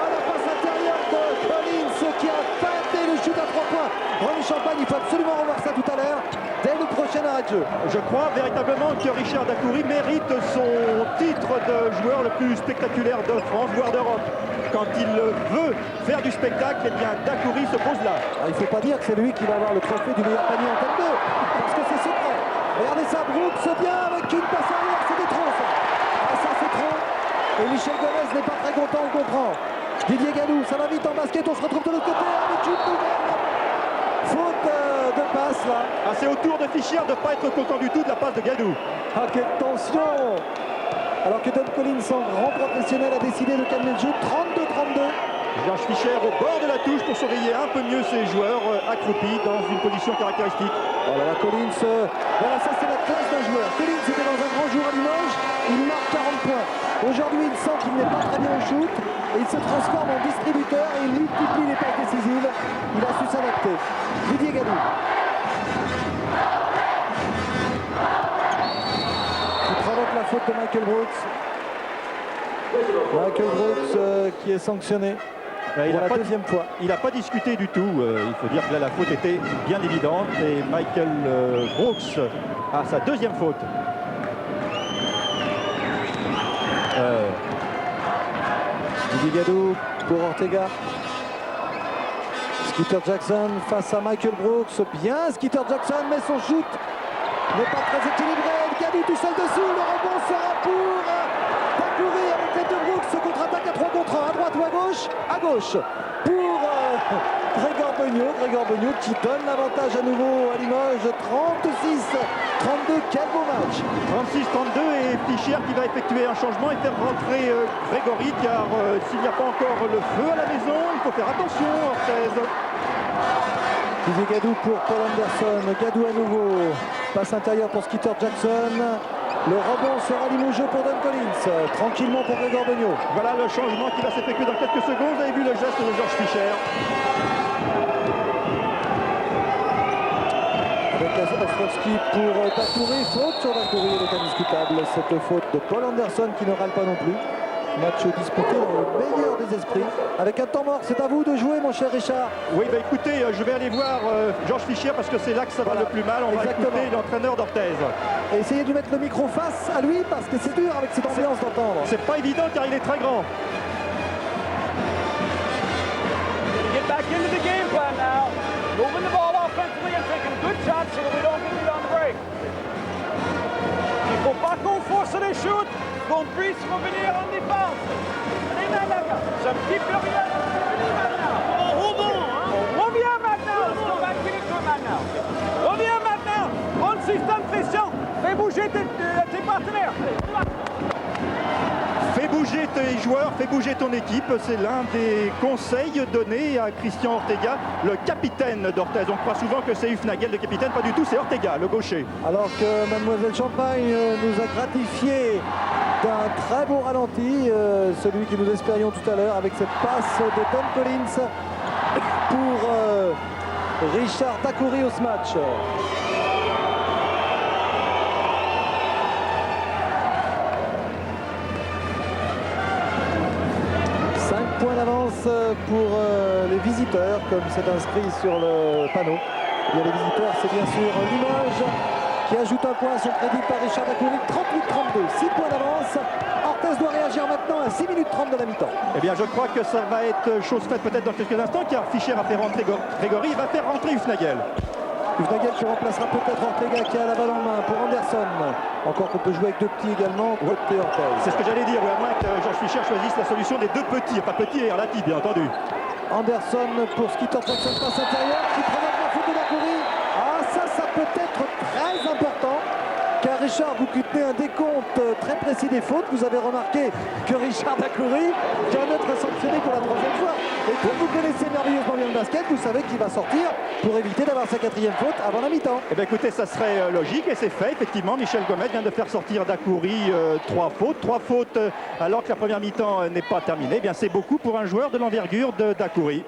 La passe intérieure de Collins qui a feinté le shoot à 3 points. René Champagne, il faut absolument revoir ça tout à l'heure dès le prochain arrêt de jeu. Je crois véritablement que Richard Dacoury mérite son titre de joueur le plus spectaculaire de France, voire d'Europe. Quand il veut faire du spectacle, eh bien Dacoury se pose là. Alors, il ne faut pas dire que c'est lui qui va avoir le trophée du meilleur panier en tête 2, parce que c'est secret. Regardez ça, Brooks bien avec une passe arrière, c'était trop ça. Ah, ça c'est trop. Et Michel Gomez n'est pas très content, on comprend. Didier Gadou, ça va vite en basket, on se retrouve de l'autre côté avec une nouvelle faute de passe là. Ah, c'est au tour de Fischer de ne pas être content du tout de la passe de Gadou. Ah, quelle tension. Alors que Dan Collins, en grand professionnel, a décidé de calmer le jeu. 32-32. Georges Fischer au bord de la touche pour surveiller un peu mieux ses joueurs accroupis dans une position caractéristique. Voilà, Collins, voilà, ça c'est la classe d'un joueur. Collins était dans un grand jour à Limoges, il marque 40 points. Aujourd'hui, il sent qu'il n'est pas très bien au shoot et il se transforme en distributeur et il multiplie les passes décisives. Il a su s'adapter. Didier Gadou. Qui provoque la faute de Michael Brooks. Michael Brooks qui est sanctionné. Il pour la deuxième fois. Il n'a pas discuté du tout. Il faut dire que là, la faute était bien évidente. Et Michael Brooks a sa deuxième faute. Didier Gadou pour Ortega. Skeeter Jackson face à Michael Brooks. Bien, Skeeter Jackson, mais son shoot n'est pas très équilibré. Gadou tout seul dessous. Le rebond sera pour Dacoury avec l'aide de Brooks. Ce contre-attaque à 3 contre 1. À droite ou à gauche? À gauche. Pour Grégor Beugnon qui donne l'avantage à nouveau à Limoges. 36-32. Quel beau match. 36-32 et Fischer qui va effectuer un changement et faire rentrer Grégory, car s'il n'y a pas encore le feu à la maison, il faut faire attention, Orthez. Didier Gadou pour Paul Anderson. Gadou à nouveau. Passe intérieure pour Skeeter Jackson. Le rebond sera limogé pour Don Collins. Tranquillement pour Gregor Benio. Voilà le changement qui va s'effectuer dans quelques secondes. Vous avez vu le geste de Georges Fischer. Avec Ostrowski pour Dacoury. Faute sur Dacoury, elle est indiscutable. Cette faute de Paul Anderson qui ne râle pas non plus. Match disputé dans le meilleur des esprits. Avec un temps mort, c'est à vous de jouer, mon cher Richard. Oui, bah écoutez, je vais aller voir Georges Fischer parce que c'est là que ça va le plus mal. On va écouter l'entraîneur d'Orthez. Et essayez de lui mettre le micro face à lui parce que c'est dur avec cette ambiance d'entendre. C'est pas évident car il est très grand. Get back into the game plan now. Moving the ball offensively and taking good shots so that we don't get beat on the break. Il faut pas qu'on force les shoots, qu'on puisse revenir en défense. Allez, Nanaga, ça me dit plus rien. On revient maintenant. Let's go back into it maintenant. Reviens maintenant. Prends le système de pression. Fais bouger tes partenaires. Fais bouger tes joueurs, fais bouger ton équipe. C'est l'un des conseils donnés à Christian Ortega, le capitaine d'Orthez. On croit souvent que c'est Hufnagel le capitaine, pas du tout, c'est Ortega, le gaucher. Alors que Mademoiselle Champagne nous a gratifié d'un très beau ralenti, celui que nous espérions tout à l'heure avec cette passe de Don Collins pour Richard Dacoury au match. 5 points d'avance pour les visiteurs, comme c'est inscrit sur le panneau. Et bien, les visiteurs, c'est bien sûr Limoges qui ajoute un point à son crédit par Richard Dacoury. 38-32, 6 points d'avance. Orthez doit réagir maintenant à 6 minutes 30 de la mi-temps. Eh bien, je crois que ça va être chose faite peut-être dans quelques instants, car Fischer a fait rentrer Grégory, il va faire rentrer Hufnagel. Hufnagel qui remplacera peut-être Ortega qui a la balle en main pour Anderson. Encore qu'on peut jouer avec deux petits également, côté Orthez. C'est ce que j'allais dire, oui, à moins que Georges Fischer choisisse la solution des deux petits, pas petits et relatifs, bien entendu. Anderson pour Skeeter Jackson, passe intérieure, qui provoque la faute de Dacoury. Ah, ça peut être très important. Car Richard, vous qui tenez un décompte très précis des fautes, vous avez remarqué que Richard Dacoury vient d'être sanctionné pour la 3e fois. Et comme vous connaissez merveilleusement bien le basket, vous savez qu'il va sortir pour éviter d'avoir sa 4e faute avant la mi-temps. Eh bien écoutez, ça serait logique et c'est fait. Effectivement, Michel Gomez vient de faire sortir Dacoury 3 fautes. 3 fautes alors que la première mi-temps n'est pas terminée. Eh bien c'est beaucoup pour un joueur de l'envergure de Dacoury.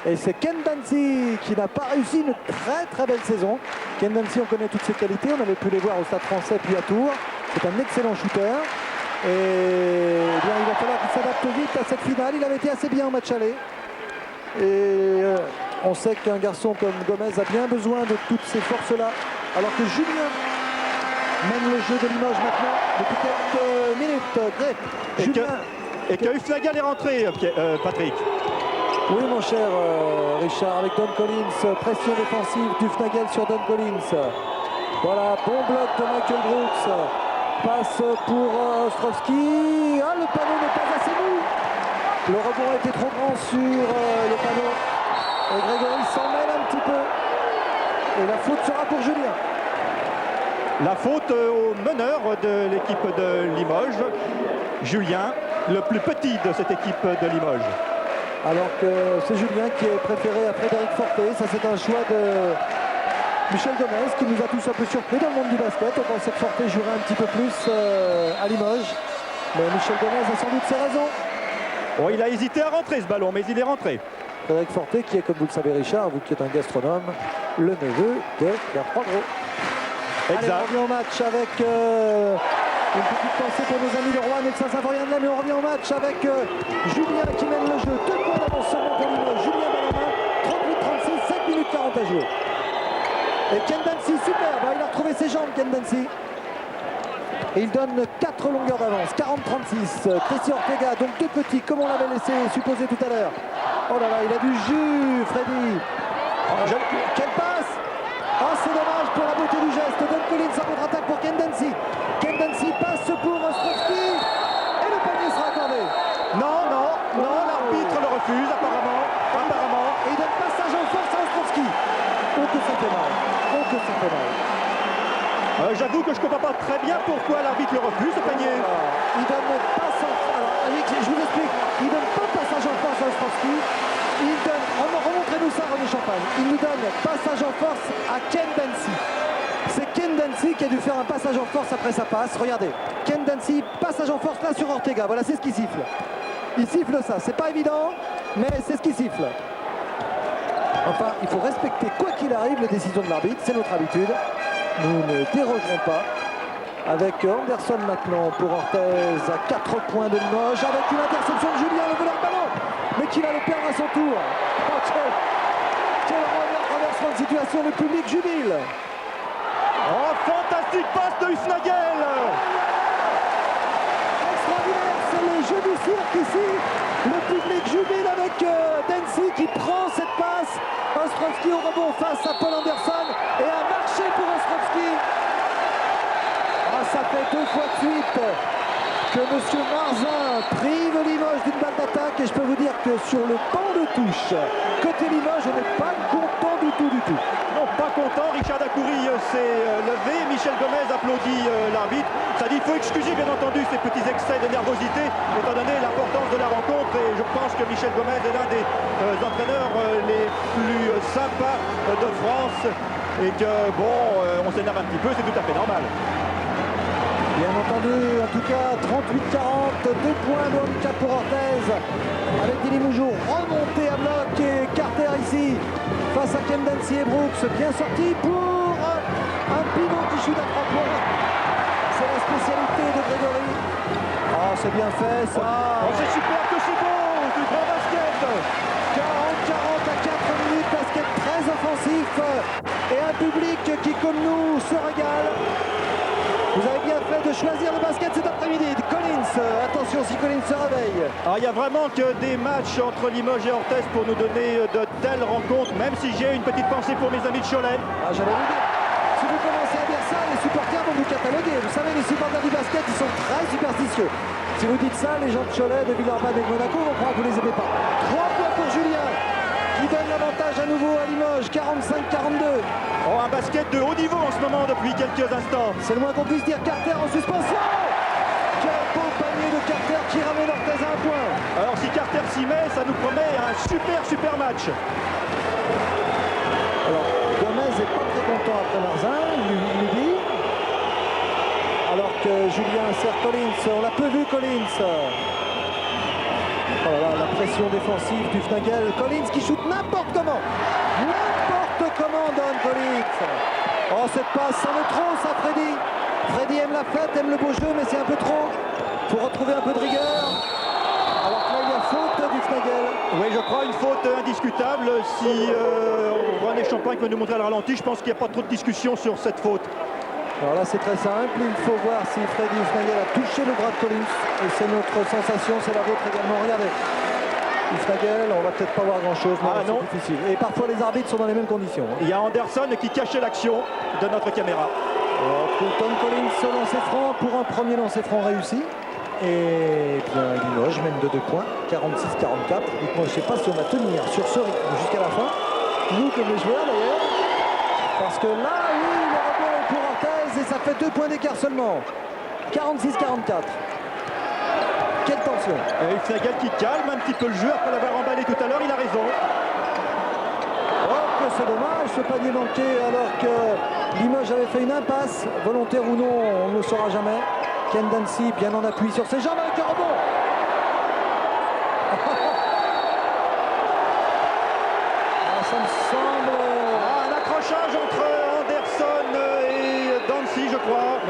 Et c'est Ken Dancy qui n'a pas réussi une très belle saison. Ken Dancy, on connaît toutes ses qualités, on avait pu les voir au Stade Français puis à Tours. C'est un excellent shooter. Et eh bien, il va falloir qu'il s'adapte vite à cette finale. Il avait été assez bien au match aller. Et on sait qu'un garçon comme Gomez a bien besoin de toutes ces forces-là. Alors que Julien mène le jeu de Limoges maintenant depuis quelques minutes. Et que Hufnagel est rentré, Patrick. Oui, mon cher Richard, avec Don Collins, pression défensive d'Hufnagel sur Don Collins. Voilà, bon bloc de Michael Brooks. Passe pour Ostrowski. Ah, le panneau n'est pas assez mou. Le rebond a été trop grand sur le panneau. Et Grégory s'en mêle un petit peu. Et la faute sera pour Julien. La faute au meneur de l'équipe de Limoges, Julien, le plus petit de cette équipe de Limoges. Alors que c'est Julien qui est préféré à Frédéric Forté. Ça, c'est un choix de Michel Gomez qui nous a tous un peu surpris dans le monde du basket. On pensait que Forté jouerait un petit peu plus à Limoges. Mais Michel Gomez a sans doute ses raisons. Oh, il a hésité à rentrer ce ballon, mais il est rentré. Frédéric Forté qui est, comme vous le savez Richard, vous qui êtes un gastronome, le neveu de Bertrand Gros. Allez, on revient au match avec une petite pensée pour nos amis de Rouen et de Saint-Symphorien-de-Lay, mais on revient au match avec Julien qui mène le jeu. 2 points d'avance seulement pour Limoges. Julien Balama, 38-36, 7 minutes 40 à jouer. Et Ken Dancy, superbe, il a retrouvé ses jambes, Ken Dancy. Et il donne 4 longueurs d'avance, 40-36. Christian Ortega, donc 2 petits, comme on l'avait laissé supposer tout à l'heure. Oh là là, il a du jus, Freddy. Quelle passe! Oh, c'est dommage pour la beauté du geste. Don Collins en contre-attaque pour Ken Dancy. Ken Dancy passe pour Ostrowski. Et le panier sera accordé. Non, l'arbitre le refuse apparemment. Et il donne passage en force à Ostrowski. Oh que ça fait mal. Oh que ça fait mal. J'avoue que je ne comprends pas très bien pourquoi l'arbitre le refuse, ce panier. Il donne passe en... Alors, Eric, je vous explique. Il ne donne pas passage en force à Ostrovski. Il donne, remontrez-nous ça, René Champagne. Il nous donne passage en force à Ken Dancy. C'est Ken Dancy qui a dû faire un passage en force après sa passe. Regardez, Ken Dancy, passage en force là sur Ortega. Voilà, c'est ce qu'il siffle. Il siffle ça. C'est pas évident, mais c'est ce qu'il siffle. Enfin, il faut respecter, quoi qu'il arrive, les décisions de l'arbitre. C'est notre habitude. Nous ne dérogerons pas. Avec Anderson maintenant pour Orthez à 4 points de Limoges. Avec une interception de Julien, le voleur de ballon. Mais qui va le perdre à son tour. Oh, quel renversement de situation, le public jubile. Oh, fantastique passe de Hufnagel. Extraordinaire, c'est les jeux du cirque ici. Le public jubile avec Dancy qui prend cette passe. Ostrovski au rebond face à Paul Anderson. Et un marché pour Ostrovski. Ah, ça fait 2 fois de suite que M. Marzin prive Limoges d'une balle d'attaque. Et je peux vous dire que sur le banc de touche, côté Limoges, on n'est pas content du tout. Non, pas content. Richard Dacoury s'est levé. Michel Gomez applaudit l'arbitre. Ça dit qu'il faut excuser bien entendu ces petits excès de nervosité étant donné l'importance de la rencontre. Et je pense que Michel Gomez est l'un des entraîneurs les plus sympas de France. Et que bon, on s'énerve un petit peu, c'est tout à fait normal. Bien entendu, en tout cas, 38-40, 2 points de handicap pour Orthez. Avec Dili Moujour remonté à bloc et Carter ici face à Ken Dancy et Brooks. Bien sorti pour un pivot qui chute à 3 points. C'est la spécialité de Grégory. Oh, c'est bien fait ça. Oh, c'est super que c'est beau, du grand basket. 40-40 à 4 minutes, basket très offensif. Et un public qui, comme nous, se régale. Vous avez bien fait de choisir le basket cet après-midi. Collins, attention si Collins se réveille. Alors, il n'y a vraiment que des matchs entre Limoges et Orthez pour nous donner de telles rencontres, même si j'ai une petite pensée pour mes amis de Cholet. Ah, j'allais vous dire, si vous commencez à dire ça, les supporters vont vous cataloguer. Vous savez, les supporters du basket, ils sont très superstitieux. Si vous dites ça, les gens de Cholet, de Villeurbanne et de Monaco vont croire que vous les aimez pas. 3 points pour Julien, qui donne l'avantage à nouveau à Limoges, 45-42. Oh, un basket de haut niveau en ce moment depuis quelques instants. C'est le moins qu'on puisse dire. Carter en suspension. Quel beau panier de Carter qui ramène Orthez à 1 point. Alors si Carter s'y met, ça nous promet un super match. Alors, Gomez n'est pas très content après Marzin, il lui dit. Alors que Julien sert Collins, on l'a peu vu Collins. Oh là là, la pression défensive du Fnagel. Collins qui shoot n'importe comment. N'importe comment donne Collins. Oh, cette passe, c'en est trop ça, Freddy. Freddy aime la fête, aime le beau jeu, mais c'est un peu trop. Faut retrouver un peu de rigueur. Alors que là, il y a faute du Fnagel. Oui, je crois une faute indiscutable. Si René Champagne peut nous montrer le ralenti, je pense qu'il n'y a pas trop de discussion sur cette faute. Alors là, c'est très simple. Il faut voir si Freddy Hufnagel a touché le bras de Collins. Et c'est notre sensation, c'est la vôtre également. Regardez. Hufnagel, on va peut-être pas voir grand-chose, mais non. c'est difficile. Et parfois, les arbitres sont dans les mêmes conditions. Il y a Anderson qui cachait l'action de notre caméra. Alors, Colton Collins se lancer franc pour un premier lancer franc réussi. Et bien, Limoges mène de 2 points, 46-44. Dites-moi, je ne sais pas si on va tenir sur ce rythme jusqu'à la fin. Nous, comme les joueurs d'ailleurs. Parce que là, oui, le rebond est pour Orthez et ça fait 2 points d'écart seulement. 46-44. Quelle tension. Et Hufnagel qui calme un petit peu le jeu après l'avoir emballé tout à l'heure, il a raison. Oh, que c'est dommage ce panier manqué alors que Limoges avait fait une impasse. Volontaire ou non, on ne le saura jamais. Ken Dancy bien en appui sur ses jambes avec un rebond. Ah, ça me semble... Un accrochage entre Anderson et Dancy, je crois.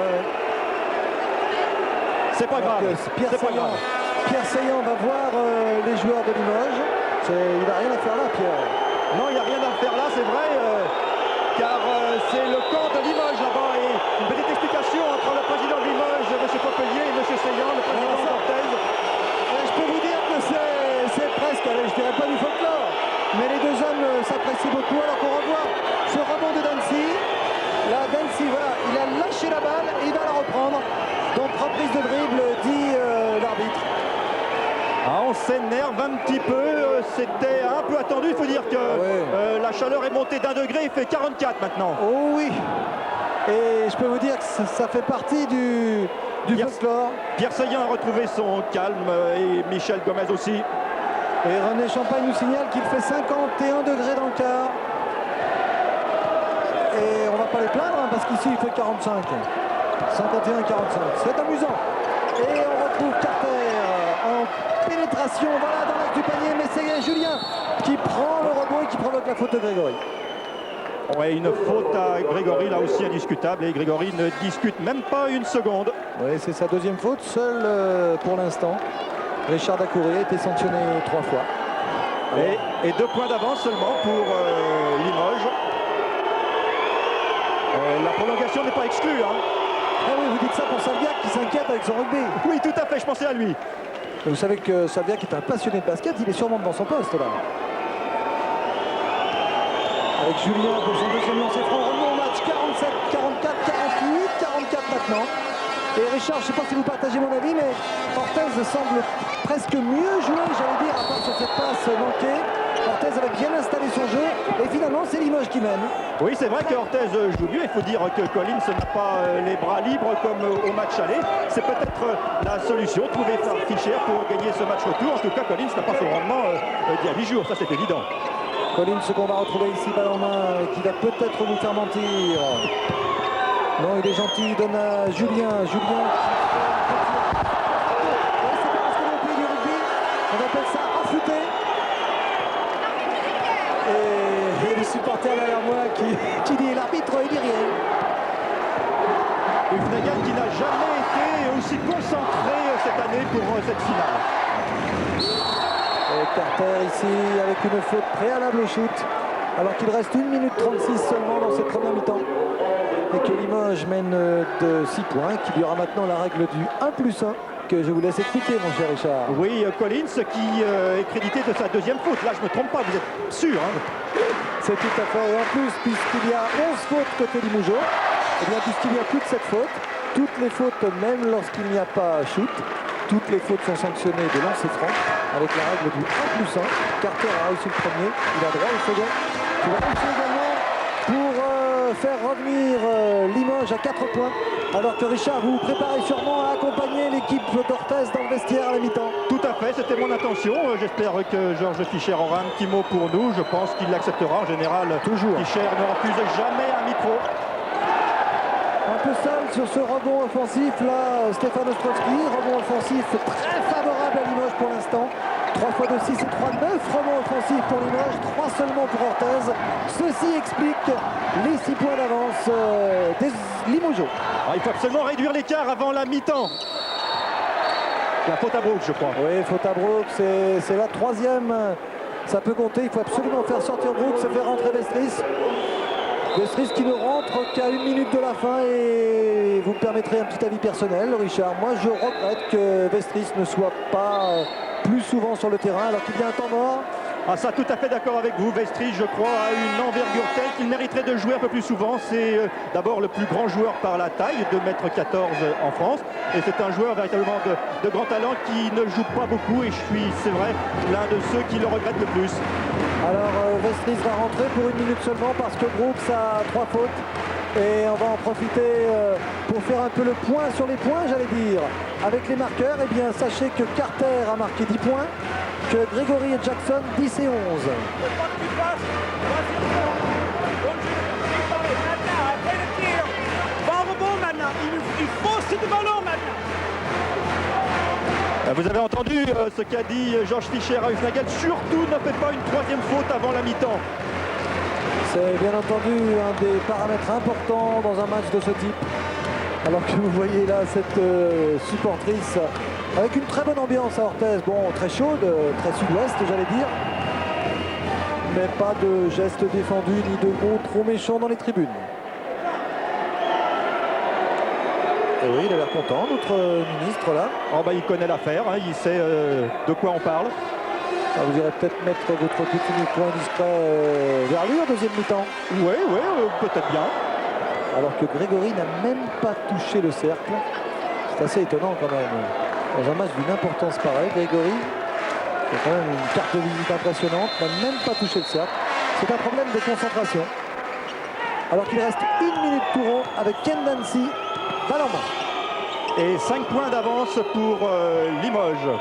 C'est pas grave. Pierre Saillant va voir les joueurs de Limoges. Il n'a rien à faire là, Pierre. Non, il n'y a rien à faire là, c'est vrai, car c'est le camp de Limoges là-bas. Et une petite explication entre le président de Limoges, M. Popelier, et M. Saillant, le président d'Orthez. Je peux vous dire que c'est presque, allez, je dirais pas du folklore, mais les deux hommes s'apprécient beaucoup. Alors qu'on revoit ce rebond de Dancy. Là, Dancy, voilà, il a lâché la balle et il va la reprendre. Donc reprise de dribble, dit l'arbitre. Ah, on s'énerve un petit peu, c'était un peu attendu, il faut dire que la chaleur est montée d'1 degré, il fait 44 maintenant. Oh oui. Et je peux vous dire que ça fait partie du folklore. Pierre Saillant a retrouvé son calme et Michel Gomez aussi. Et René Champagne nous signale qu'il fait 51 degrés dans le quart. Et on va pas les plaindre hein, parce qu'ici il fait 45. 51-45. C'est amusant. Et on retrouve Carter en pénétration. Voilà dans l'axe du panier. Mais c'est Julien qui prend le rebond et qui provoque la faute de Grégory. Ouais, une faute à Grégory là aussi indiscutable. Et Grégory ne discute même pas une seconde. Oui, c'est sa deuxième faute. Seul pour l'instant. Richard Dacoury a été sanctionné 3 fois. Et 2 points d'avance seulement pour Limoges. La prolongation n'est pas exclue. Hein. Ah oui, vous dites ça pour Salviac qui s'inquiète avec son rugby. Oui, tout à fait, je pensais à lui. Vous savez que Salviac est un passionné de basket, il est sûrement devant son poste là. Avec Julien pour son deuxième lancer franc, revenons au match 47, 44, 48, 44 maintenant. Et Richard, je ne sais pas si vous partagez mon avis, mais Orthez semble presque mieux jouer, j'allais dire, à part sur cette passe manquée. Orthez avait bien installé son jeu et finalement c'est Limoges qui mène. Oui, c'est vrai que Orthez joue mieux. Il faut dire que Collins n'a pas les bras libres comme au match aller. C'est peut-être la solution trouvée par Fischer pour gagner ce match retour. En tout cas, Collins n'a pas son rendement d'il y a 8 jours, ça c'est évident. Collins, ce qu'on va retrouver ici, balle en main, qui va peut-être vous faire mentir. Non, il est gentil, il donne à Julien. Julien qui... c'est pas parce qu'on est au pays du rugby, on appelle ça affûter. Et le supporter derrière moi qui dit l'arbitre, il dit rien. Hufnagel qui n'a jamais été aussi concentré cette année pour cette finale. Et Carter ici avec une faute préalable au shoot. Alors qu'il reste 1 minute 36 seulement dans cette première mi-temps. Et que Limoges mène de 6 points, qu'il y aura maintenant la règle du 1+1 que je vous laisse expliquer mon cher Richard. Oui, Collins qui est crédité de sa deuxième faute. Là je ne me trompe pas, vous êtes sûr hein. C'est tout à fait. Et en plus, puisqu'il y a 11 fautes côté Limoges, et bien puisqu'il y a plus de 7 fautes, toutes les fautes, même lorsqu'il n'y a pas shoot, toutes les fautes sont sanctionnées de lancer franc avec la règle du 1+1. Carter a réussi le premier, il a droit au second. Il va réussir également pour faire revenir Limoges à 4 points. Alors que Richard, vous vous préparez sûrement à accompagner l'équipe d'Orthez dans le vestiaire à la mi-temps. Tout à fait, c'était mon intention. J'espère que Georges Fischer aura un petit mot pour nous. Je pense qu'il l'acceptera. En général, toujours. Fischer ne refuse jamais un micro. Un peu seul sur ce rebond offensif là, Stéphane Ostrowski, rebond offensif très favorable à Limoges pour l'instant. 3 fois de 6 et 3, 9 rebonds offensifs pour Limoges, 3 seulement pour Orthez. Ceci explique les 6 points d'avance des Limogeaux. Il faut absolument réduire l'écart avant la mi-temps. La faute à Brooks, je crois. Oui, faute à Brooks, c'est la 3e. Ça peut compter, il faut absolument faire sortir Brooks et faire rentrer Vestris. Vestris qui ne rentre qu'à 1 minute de la fin. Et vous me permettrez un petit avis personnel, Richard. Moi, je regrette que Vestris ne soit pas plus souvent sur le terrain alors qu'il y a un temps mort. Ah ça, tout à fait d'accord avec vous. Vestris, je crois, a une envergure telle qu'il mériterait de jouer un peu plus souvent. C'est d'abord le plus grand joueur par la taille, 2,14 m en France. Et c'est un joueur véritablement de grand talent qui ne joue pas beaucoup. Et je suis, c'est vrai, l'un de ceux qui le regrettent le plus. Alors Vestris va rentrer pour 1 minute seulement parce que Brooks a 3 fautes. Et on va en profiter pour faire un peu le point sur les points, j'allais dire. Avec les marqueurs, eh bien, sachez que Carter a marqué 10 points, que Grégory et Jackson 10 et 11. Vous avez entendu ce qu'a dit Georges Fischer à Hufnagel. Surtout ne faites pas une 3e faute avant la mi-temps. C'est bien entendu un des paramètres importants dans un match de ce type. Alors que vous voyez là cette supportrice avec une très bonne ambiance à Orthez. Bon, très chaude, très sud-ouest j'allais dire. Mais pas de gestes défendus ni de mots trop méchants dans les tribunes. Et oui, il a l'air content, notre ministre là. Oh bah, il connaît l'affaire, hein, il sait de quoi on parle. Alors vous irez peut-être mettre votre petit point discret vers lui en deuxième mi-temps. Oui, peut-être bien. Alors que Grégory n'a même pas touché le cercle. C'est assez étonnant quand même. Dans un match d'une importance pareille, Grégory, c'est quand même une carte de visite impressionnante, n'a même pas touché le cercle. C'est un problème de concentration. Alors qu'il reste 1 minute tout rond avec Ken Dancy, balle en main. Et 5 points d'avance pour Limoges.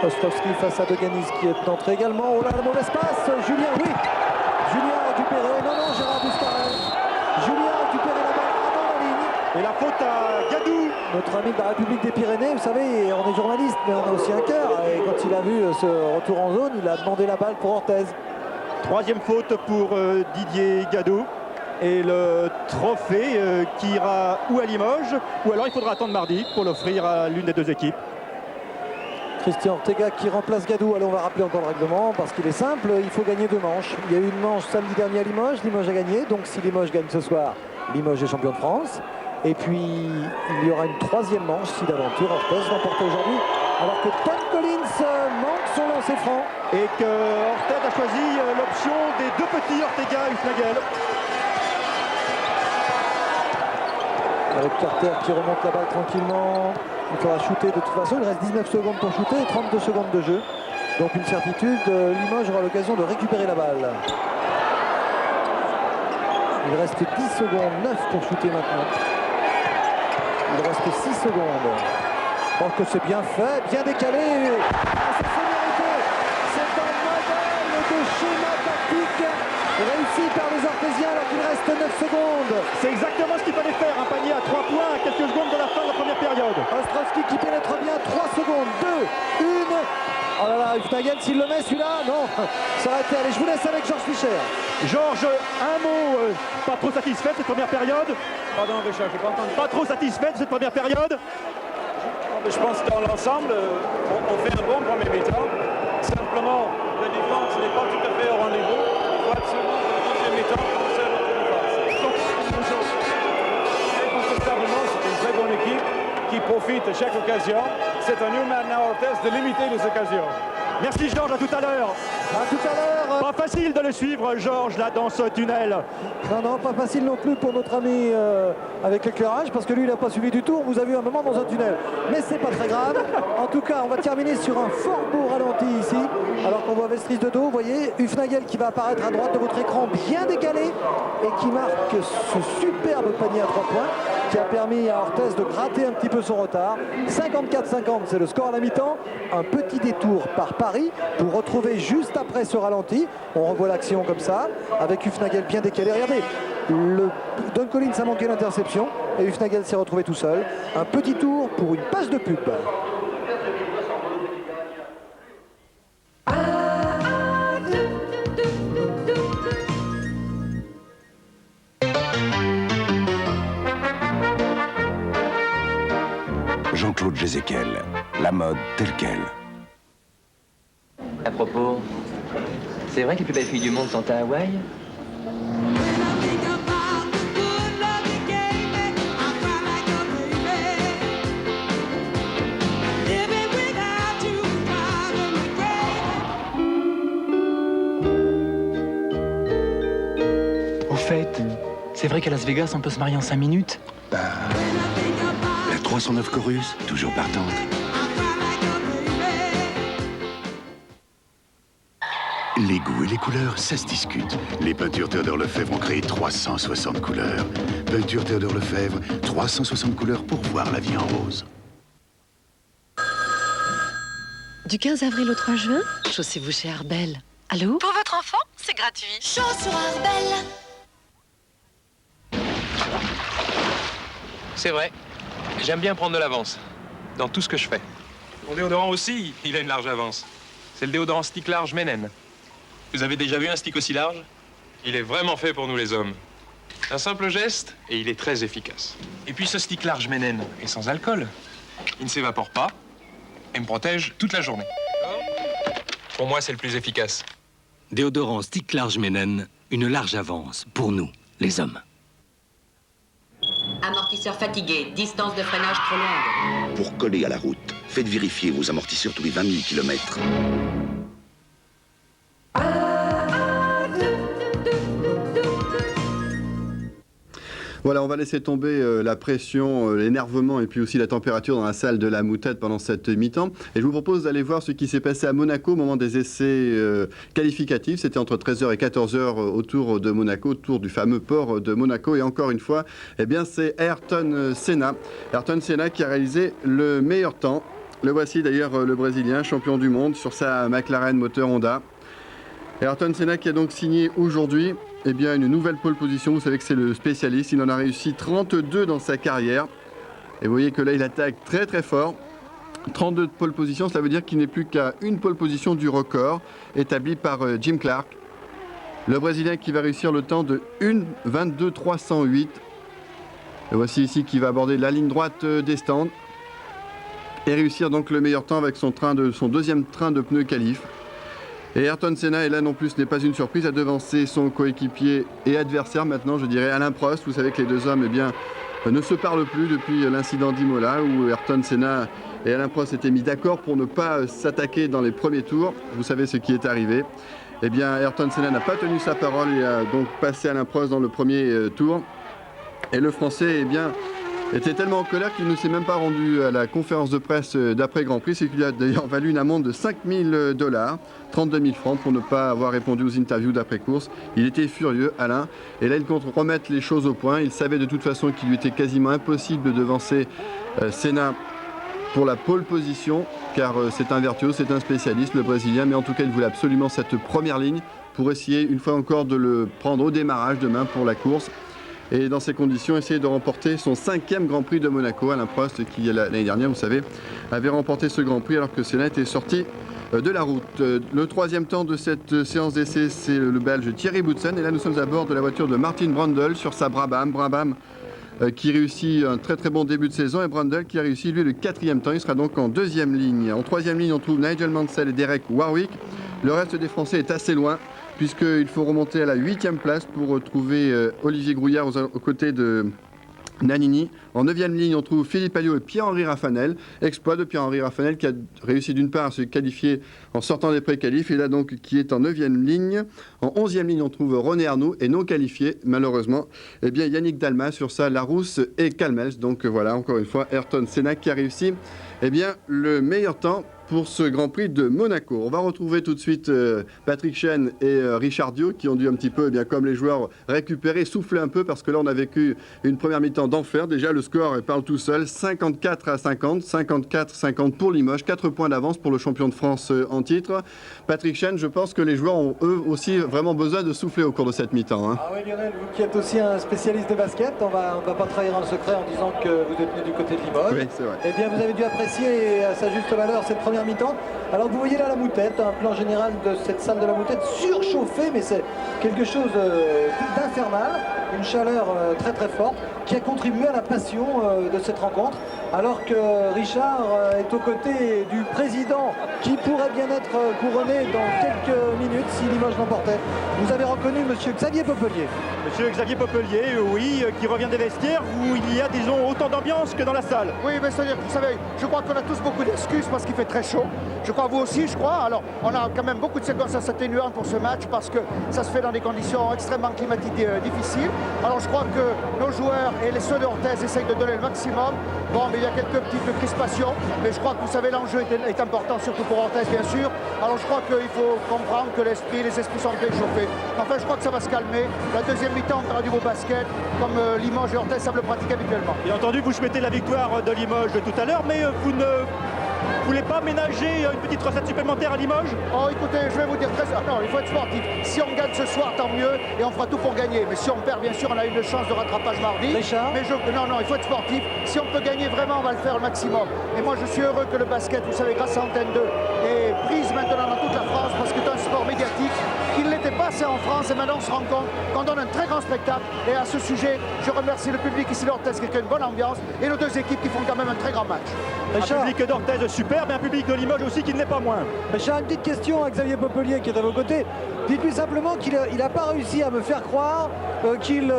Ostrovski face à Deganis qui est entré également. Oh là, la mauvaise passe. Julien, oui. Julien a récupéré. Non, Gérard Bouscarel. Julien a récupéré la balle avant la ligne. Et la faute à Gadou. Notre ami de la République des Pyrénées, vous savez, on est journaliste, mais on a aussi un cœur. Et quand il a vu ce retour en zone, il a demandé la balle pour Orthez. Troisième faute pour Didier Gadou. Et le trophée qui ira ou à Limoges, ou alors il faudra attendre mardi pour l'offrir à l'une des deux équipes. Christian Ortega qui remplace Gadou. Allez, on va rappeler encore le règlement parce qu'il est simple, il faut gagner 2 manches. Il y a eu une manche samedi dernier à Limoges, Limoges a gagné. Donc si Limoges gagne ce soir, Limoges est champion de France. Et puis il y aura une 3e manche si d'aventure Orthez l'emporte aujourd'hui. Alors que Tom Collins manque son lancer franc. Et que Orthez a choisi l'option des 2 petits Ortega et Hufnagel. Avec Carter qui remonte la balle tranquillement. Il faudra shooter de toute façon. Il reste 19 secondes pour shooter et 32 secondes de jeu. Donc une certitude, Limoges aura l'occasion de récupérer la balle. Il reste 10 secondes, 9 pour shooter maintenant. Il reste 6 secondes. Je pense que c'est bien fait, bien décalé. Ça s'est mérité. C'est un modèle de schéma tactique réussi par les Orthésiens alors qu'il reste 9 secondes. C'est exactement ce qu'il fallait faire, un panier à 3 points à quelques secondes de la fin de la première période. Ostrovski qui pénètre bien, 3 secondes, 2, 1. Oh là là, Hufnagel s'il le met celui-là, non, ça aurait été. Allez, je vous laisse avec Georges Fischer. Georges, un mot, pas trop satisfait de cette première période? Pardon Richard, j'ai pas entendu. Pas trop satisfait de cette première période? Je pense que dans l'ensemble, on fait un bon premier mi-temps. Simplement, la défense n'est pas tout à fait au rendez-vous. Il faut absolument que le deuxième mi-temps concerne notre défense. Incontestablement, c'est une très bonne équipe qui profite à chaque occasion. C'est à nous maintenant, Orthez, de limiter les occasions. Merci Georges, à tout à l'heure. À tout à l'heure. Pas facile de le suivre Georges là dans ce tunnel. Non, pas facile non plus pour notre ami avec l'éclairage parce que lui il n'a pas suivi du tout. On vous a vu un moment dans un tunnel. Mais c'est pas très grave. En tout cas, on va terminer sur un fort beau ralenti ici. Alors qu'on voit Vestris de dos, vous voyez, Hufnagel qui va apparaître à droite de votre écran bien décalé et qui marque ce superbe panier à 3 points qui a permis à Orthez de gratter un petit peu son retard. 54-50, c'est le score à la mi-temps. Un petit détour par Paris pour retrouver juste après ce ralenti. On revoit l'action comme ça, avec Hufnagel bien décalé. Regardez, Don Collins a manqué l'interception et Hufnagel s'est retrouvé tout seul. Un petit tour pour une page de pub. Jean-Claude Jézéquel, la mode telle quelle. À propos, c'est vrai que les plus belles filles du monde sont à Hawaï? Au fait, c'est vrai qu'à Las Vegas, on peut se marier en 5 minutes? La 309 Chorus, toujours partante. Les goûts et les couleurs, ça se discute. Les peintures Théodore Lefebvre ont créé 360 couleurs. Peinture Théodore Lefebvre, 360 couleurs pour voir la vie en rose. Du 15 avril au 3 juin, chaussez-vous chez Arbel. Allô? Pour votre enfant, c'est gratuit. Chaud sur Arbel. C'est vrai, j'aime bien prendre de l'avance dans tout ce que je fais. Mon déodorant aussi, il a une large avance. C'est le déodorant stick large Menen. Vous avez déjà vu un stick aussi large? Il est vraiment fait pour nous les hommes. Un simple geste et il est très efficace. Et puis ce stick large Menen est sans alcool. Il ne s'évapore pas et me protège toute la journée. Pour moi, c'est le plus efficace. Déodorant stick large Menen, une large avance pour nous, les hommes. Amortisseur fatigué, distance de freinage trop longue. Pour coller à la route, faites vérifier vos amortisseurs tous les 20 000 km. Voilà, on va laisser tomber la pression, l'énervement et puis aussi la température dans la salle de la Moutette pendant cette mi-temps. Et je vous propose d'aller voir ce qui s'est passé à Monaco au moment des essais qualificatifs. C'était entre 13h et 14h autour de Monaco, autour du fameux port de Monaco. Et encore une fois, eh bien, c'est Ayrton Senna. Ayrton Senna qui a réalisé le meilleur temps. Le voici d'ailleurs, le Brésilien, champion du monde sur sa McLaren moteur Honda. Ayrton Senna qui a donc signé aujourd'hui une nouvelle pole position. Vous savez que c'est le spécialiste. Il en a réussi 32 dans sa carrière. Et vous voyez que là, il attaque très très fort. 32 pole positions, cela veut dire qu'il n'est plus qu'à une pole position du record établi par Jim Clark. Le Brésilien qui va réussir le temps de 1:22.308. Et voici ici qui va aborder la ligne droite des stands. Et réussir donc le meilleur temps avec son deuxième train de pneus qualif. Et Ayrton Senna, et là non plus, ce n'est pas une surprise, a devancé son coéquipier et adversaire maintenant, je dirais Alain Prost. Vous savez que les deux hommes ne se parlent plus depuis l'incident d'Imola où Ayrton Senna et Alain Prost s'étaient mis d'accord pour ne pas s'attaquer dans les premiers tours. Vous savez ce qui est arrivé. Eh bien, Ayrton Senna n'a pas tenu sa parole et a donc passé Alain Prost dans le premier tour. Et le Français, était tellement en colère qu'il ne s'est même pas rendu à la conférence de presse d'après Grand Prix, ce qui lui a d'ailleurs valu une amende de $5 000, 32 000 francs pour ne pas avoir répondu aux interviews d'après-course. Il était furieux, Alain, et là il compte remettre les choses au point. Il savait de toute façon qu'il lui était quasiment impossible de devancer Senna pour la pole position, car c'est un virtuose, c'est un spécialiste, le Brésilien, mais en tout cas il voulait absolument cette première ligne pour essayer une fois encore de le prendre au démarrage demain pour la course. Et dans ces conditions, essayer de remporter son 5e Grand Prix de Monaco. Alain Prost, qui l'année dernière, vous savez, avait remporté ce Grand Prix alors que Senna était sorti de la route. Le troisième temps de cette séance d'essai, c'est le Belge Thierry Boutsen. Et là, nous sommes à bord de la voiture de Martin Brundle sur sa Brabham. Brabham qui réussit un très très bon début de saison. Et Brundle qui a réussi, lui, le 4e temps. Il sera donc en 2e ligne. En 3e ligne, on trouve Nigel Mansell et Derek Warwick. Le reste des Français est assez loin, puisqu'il faut remonter à la 8e place pour retrouver Olivier Grouillard aux côtés de Nannini. En 9e ligne, on trouve Philippe Alliot et Pierre-Henri Raffanel. Exploit de Pierre-Henri Raffanel qui a réussi d'une part à se qualifier en sortant des pré-qualifs et là donc qui est en 9e ligne. En 11e ligne, on trouve René Arnoux et non qualifié malheureusement. Yannick Dalma sur sa Larousse et Calmels. Donc voilà, encore une fois, Ayrton Senna qui a réussi le meilleur temps pour ce Grand Prix de Monaco. On va retrouver tout de suite Patrick Chen et Richard Diot qui ont dû un petit peu, comme les joueurs, récupérer, souffler un peu parce que là on a vécu une première mi-temps d'enfer. Déjà le score parle tout seul, 54-50, 54-50 pour Limoges, 4 points d'avance pour le champion de France en titre. Patrick Chen, je pense que les joueurs ont eux aussi vraiment besoin de souffler au cours de cette mi-temps. Hein. Ah oui Lionel, vous qui êtes aussi un spécialiste de basket, on va pas trahir un secret en disant que vous êtes venu du côté de Limoges. Oui, c'est vrai. Eh bien vous avez dû apprécier à sa juste valeur cette première mi-temps. Alors vous voyez là la Moutette, un plan général de cette salle de la Moutette surchauffée, mais c'est quelque chose d'infernal, une chaleur très très forte qui a contribué à la passion de cette rencontre, alors que Richard est aux côtés du président qui pourrait bien être couronné dans quelques minutes si Limoges l'emportait. Vous avez reconnu monsieur Xavier Popelier. Monsieur Xavier Popelier, oui, qui revient des vestiaires où il y a, disons, autant d'ambiance que dans la salle. Oui, mais c'est-à-dire, vous savez, je crois qu'on a tous beaucoup d'excuses parce qu'il fait très chaud. Je crois vous aussi, je crois. Alors, on a quand même beaucoup de séquences atténuantes pour ce match parce que ça se fait dans des conditions extrêmement climatiques difficiles. Alors, je crois que nos joueurs et ceux de Orthez essayent de donner le maximum. Bon, mais il y a quelques petites crispations, mais je crois que vous savez, l'enjeu est important, surtout pour Orthez, bien sûr. Alors, je crois qu'il faut comprendre que les esprits sont échauffés. Enfin, je crois que ça va se calmer. La deuxième mi-temps, on fera du beau basket, comme Limoges et Orthez savent le pratiquer habituellement. Bien entendu, vous souhaitez la victoire de Limoges tout à l'heure, mais vous ne voulez pas ménager une petite recette supplémentaire à Limoges? Oh, écoutez, je vais vous dire très... Non, il faut être sportif. Si on gagne ce soir, tant mieux, et on fera tout pour gagner. Mais si on perd, bien sûr, on a une chance de rattrapage mardi. Richard. Mais non, il faut être sportif. Si on peut gagner vraiment, on va le faire au maximum. Et moi, je suis heureux que le basket, vous savez, grâce à Antenne 2, est prise maintenant dans toute la France, parce que c'est un sport médiatique. Il n'était pas assez en France, et maintenant on se rend compte qu'on donne un très grand spectacle. Et à ce sujet, je remercie le public ici d'Orthez qui a une bonne ambiance, et nos deux équipes qui font quand même un très grand match. Richard. Un public d'Orthez super, mais un public de Limoges aussi qui ne l'est pas moins. Richard, une petite question à Xavier Popelier qui est à vos côtés. Dites-lui simplement qu'il n'a pas réussi à me faire croire qu'il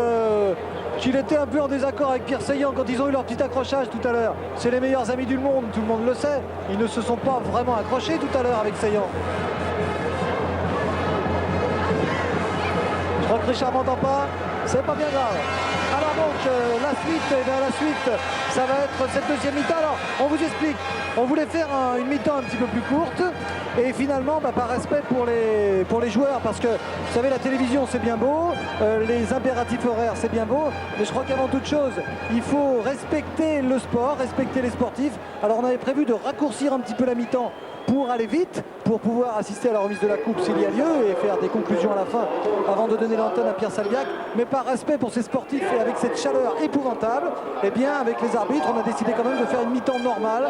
était un peu en désaccord avec Pierre Seillant quand ils ont eu leur petit accrochage tout à l'heure. C'est les meilleurs amis du monde, tout le monde le sait. Ils ne se sont pas vraiment accrochés tout à l'heure avec Seillant. Je crois Richard m'entend pas, c'est pas bien grave. Alors donc la suite, ça va être cette deuxième mi-temps. Alors on vous explique, on voulait faire une mi-temps un petit peu plus courte et finalement par respect pour les joueurs, parce que vous savez la télévision c'est bien beau, les impératifs horaires c'est bien beau, mais je crois qu'avant toute chose il faut respecter le sport, respecter les sportifs. Alors on avait prévu de raccourcir un petit peu la mi-temps pour aller vite, pour pouvoir assister à la remise de la coupe s'il y a lieu et faire des conclusions à la fin avant de donner l'antenne à Pierre Salviac. Mais par respect pour ces sportifs et avec cette chaleur épouvantable, eh bien avec les arbitres on a décidé quand même de faire une mi-temps normale,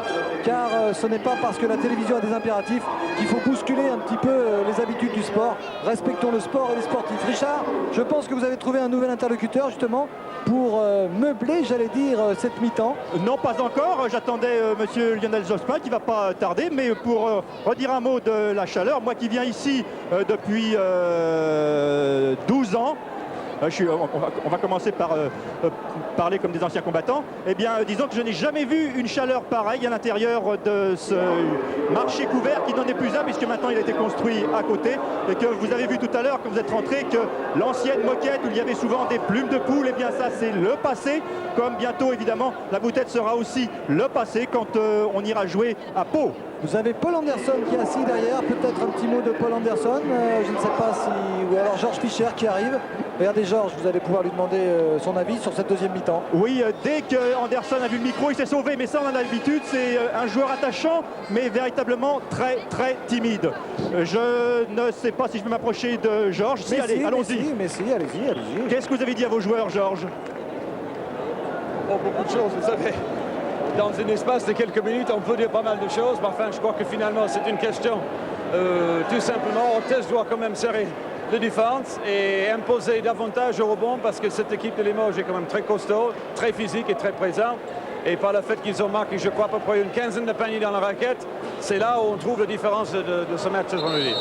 car ce n'est pas parce que la télévision a des impératifs qu'il faut bousculer un petit peu les habitudes du sport. Respectons le sport et les sportifs. Richard, je pense que vous avez trouvé un nouvel interlocuteur justement pour meubler, j'allais dire, cette mi-temps. Non, pas encore. J'attendais monsieur Lionel Jospin qui va pas tarder, mais pour redire un mot de la chaleur, moi qui viens ici depuis 12 ans, on va commencer par parler comme des anciens combattants. Eh bien, disons que je n'ai jamais vu une chaleur pareille à l'intérieur de ce marché couvert qui n'en est plus un, puisque maintenant il a été construit à côté. Et que vous avez vu tout à l'heure, quand vous êtes rentré, que l'ancienne moquette où il y avait souvent des plumes de poule, eh bien ça c'est le passé. Comme bientôt, évidemment, la moutette sera aussi le passé quand on ira jouer à Pau. Vous avez Paul Anderson qui est assis derrière, peut-être un petit mot de Paul Anderson, je ne sais pas si... Ou alors Georges Fischer qui arrive. Regardez Georges, vous allez pouvoir lui demander son avis sur cette deuxième mi-temps. Oui, dès que Anderson a vu le micro, il s'est sauvé, mais ça on en a l'habitude, c'est un joueur attachant, mais véritablement très très timide. Je ne sais pas si je vais m'approcher de Georges, mais allez, allons-y. Mais si, allez-y. Qu'est-ce que vous avez dit à vos joueurs, Georges? Oh, beaucoup de choses, vous savez. Dans un espace de quelques minutes, on peut dire pas mal de choses, mais enfin, je crois que finalement, c'est une question. Tout simplement, Orthez doit quand même serrer de défense et imposer davantage au rebond, parce que cette équipe de Limoges est quand même très costaud, très physique et très présente. Et par le fait qu'ils ont marqué, je crois, à peu près une quinzaine de paniers dans la raquette, c'est là où on trouve la différence de ce match aujourd'hui.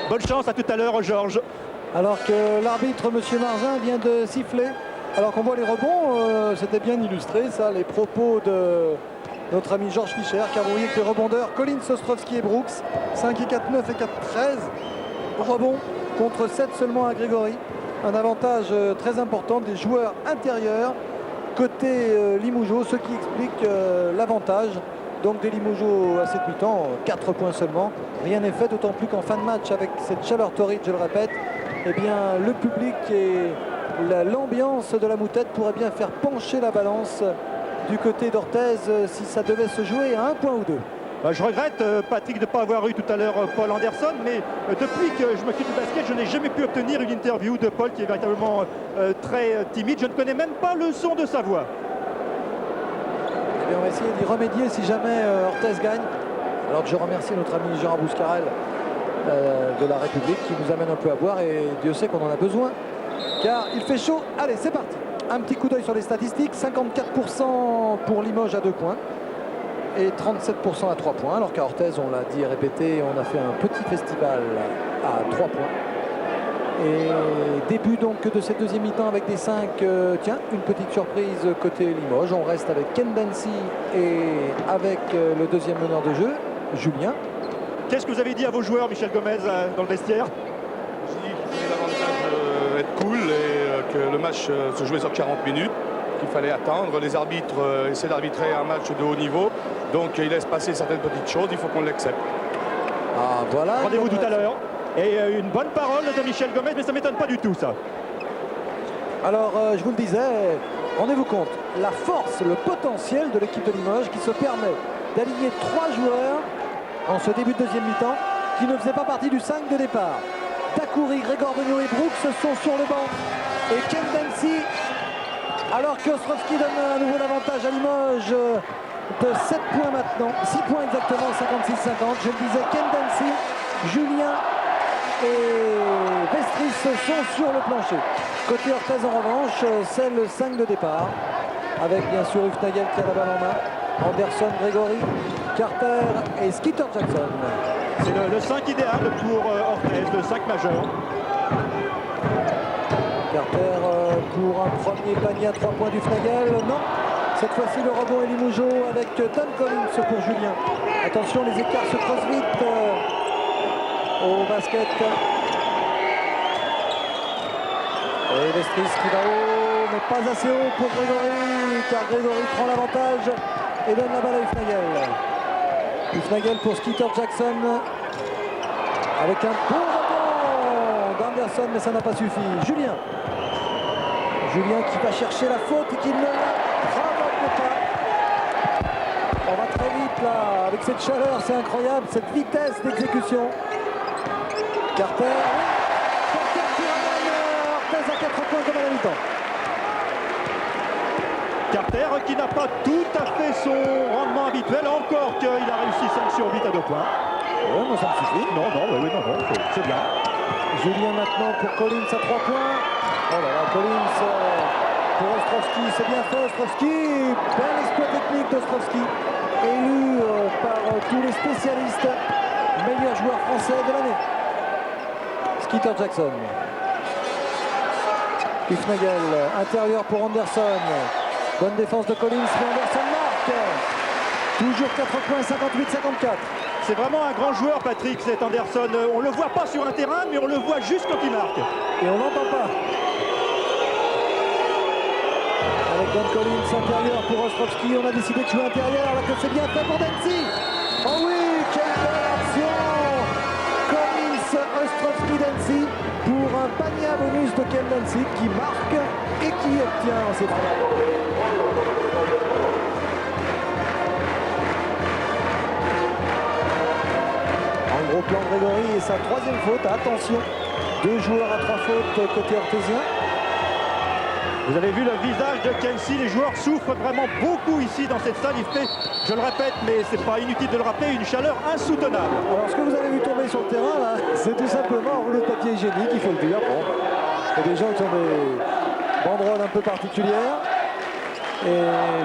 Bonne chance, à tout à l'heure, Georges. Alors que l'arbitre, M. Marzin, vient de siffler. Alors qu'on voit les rebonds, c'était bien illustré, ça, les propos de notre ami Georges Fischer, car vous voyez que les rebondeurs, Colin Sostrovski et Brooks, 5 et 4, 9 et 4, 13 rebonds contre 7 seulement à Grégory. Un avantage très important des joueurs intérieurs côté Limougeau, ce qui explique l'avantage donc des Limougeaux à cette mi-temps, 4 points seulement. Rien n'est fait, d'autant plus qu'en fin de match, avec cette chaleur torride, je le répète, eh bien, le public et l'ambiance de la moutette pourrait bien faire pencher la balance du côté d'Orthez si ça devait se jouer à un point ou deux. Je regrette, Patrick, de ne pas avoir eu tout à l'heure Paul Anderson, mais depuis que je m'occupe du basket, je n'ai jamais pu obtenir une interview de Paul qui est véritablement très timide. Je ne connais même pas le son de sa voix. Eh bien, on va essayer d'y remédier si jamais Orthez gagne. Alors que je remercie notre ami Gérard Bouscarel de la République qui nous amène un peu à boire, et Dieu sait qu'on en a besoin car il fait chaud. Allez, c'est parti. Un petit coup d'œil sur les statistiques. 54% pour Limoges à 2 points et 37% à 3 points, alors qu'à Orthez, on l'a dit et répété, on a fait un petit festival à 3 points. Et début donc de cette deuxième mi-temps avec des 5. Tiens, une petite surprise côté Limoges. On reste avec Ken Dancy et avec le deuxième meneur de jeu, Julien. Qu'est-ce que vous avez dit à vos joueurs, Michel Gomez, dans le vestiaire? J'ai dit qu'il fallait davantage être cool et que le match se jouait sur 40 minutes, qu'il fallait attendre. Les arbitres essaient d'arbitrer un match de haut niveau, donc ils laissent passer certaines petites choses, il faut qu'on l'accepte. Ah, voilà. Rendez-vous tout à l'heure. Et une bonne parole de Michel Gomez, mais ça ne m'étonne pas du tout, ça. Alors, je vous le disais, rendez-vous compte, la force, le potentiel de l'équipe de Limoges qui se permet d'aligner 3 joueurs en ce début de deuxième mi-temps qui ne faisaient pas partie du 5 de départ. Dakouri, Grégor Beugnot et Brooks sont sur le banc. Et Ken Dancy, alors que Ostrovski donne à nouveau l'avantage à Limoges de 7 points maintenant, 6 points exactement, 56-50. Je le disais, Ken Dancy, Julien et Vestris sont sur le plancher. Côté Orthez en revanche, c'est le 5 de départ, avec bien sûr Hufnagel qui a la balle en main, Anderson, Grégory, Carter et Skeeter Jackson. C'est le 5 idéal pour Orthez, le 5 majeur. Carter pour un premier panier à 3 points d'Hufnagel. Non, cette fois-ci le rebond est Limougeau avec Don Collins pour Julien. Attention, les écarts se creusent vite au basket. Et Vestris qui va haut, mais pas assez haut pour Grégory, car Grégory prend l'avantage et donne la balle à Hufnagel. Hufnagel pour Skeeter Jackson, avec un bon rebond d'Anderson, mais ça n'a pas suffi. Julien qui va chercher la faute et qui ne la provoque pas. On va très vite là, avec cette chaleur, c'est incroyable, cette vitesse d'exécution. Carter qui ramène Orthez à 4 points comme à la mi-temps. Carter qui n'a pas tout à fait son rendement habituel, encore qu'il a réussi 5 sur 8 à 2 points. Ouais, moi ça me suffit. Non, c'est bien. Julien maintenant pour Collins à 3 points. Oh là là, Collins pour Ostrovski, c'est bien fait Ostrovski. Bel exploit technique d'Ostrovski, élu par tous les spécialistes meilleur joueur français de l'année. Skeeter Jackson. Hufnagel, intérieur pour Anderson. Bonne défense de Collins, mais Anderson marque. Toujours 4 points, 58-54. C'est vraiment un grand joueur, Patrick, cet Anderson. On ne le voit pas sur un terrain, mais on le voit juste quand il marque. Et on l'entend pas. Avec Don Collins intérieur pour Ostrovski, on a décidé de jouer intérieur, alors que c'est bien fait pour Dempsey. Oh oui, quelle belle action! Collins, Ostrovski, Dempsey pour un panier à bonus de Ken Dempsey qui marque et qui obtient ses points. En gros plan Grégory et sa 3e faute. Attention, 2 joueurs à 3 fautes côté orthésien. Vous avez vu le visage de Kelsey, les joueurs souffrent vraiment beaucoup ici dans cette salle. Il fait, je le répète, mais c'est pas inutile de le rappeler, une chaleur insoutenable. Alors ce que vous avez vu tomber sur le terrain là, c'est tout simplement un rouleau de papier hygiénique, il faut le dire. Bon, il y a des gens qui ont des banderoles un peu particulières. Et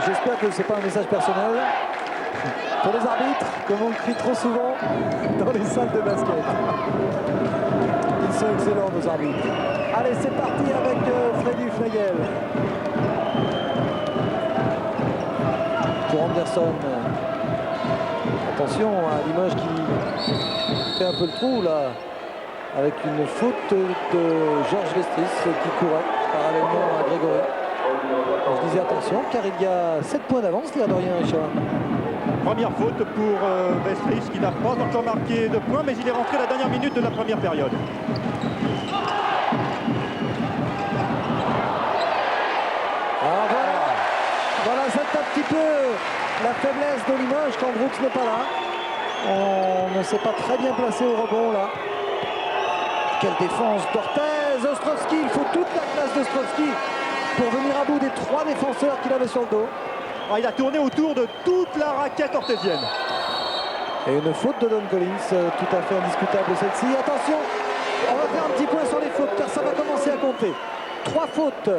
j'espère que c'est pas un message personnel pour les arbitres, comme on crie trop souvent dans les salles de basket. Ils sont excellents nos arbitres. Allez, c'est parti avec Freddy Hufnagel. Pour Anderson. Attention à Limoges qui fait un peu le trou là, avec une faute de Georges Vestris qui courait parallèlement à Grégory. Je disais attention car il y a 7 points d'avance, l'air de rien, Richard. Première faute pour Vestris qui n'a pas encore marqué de points, mais il est rentré la dernière minute de la première période. Voilà, c'est un petit peu la faiblesse de Limoges quand Brooks n'est pas là. On ne s'est pas très bien placé au rebond là. Quelle défense d'Orthez, Ostrovski, il faut toute la place d'Ostrovski pour venir à bout des 3 défenseurs qu'il avait sur le dos. Ah, il a tourné autour de toute la raquette orthésienne. Et une faute de Don Collins, tout à fait indiscutable celle-ci. Attention, on va faire un petit point sur les fautes car ça va commencer à compter. 3 fautes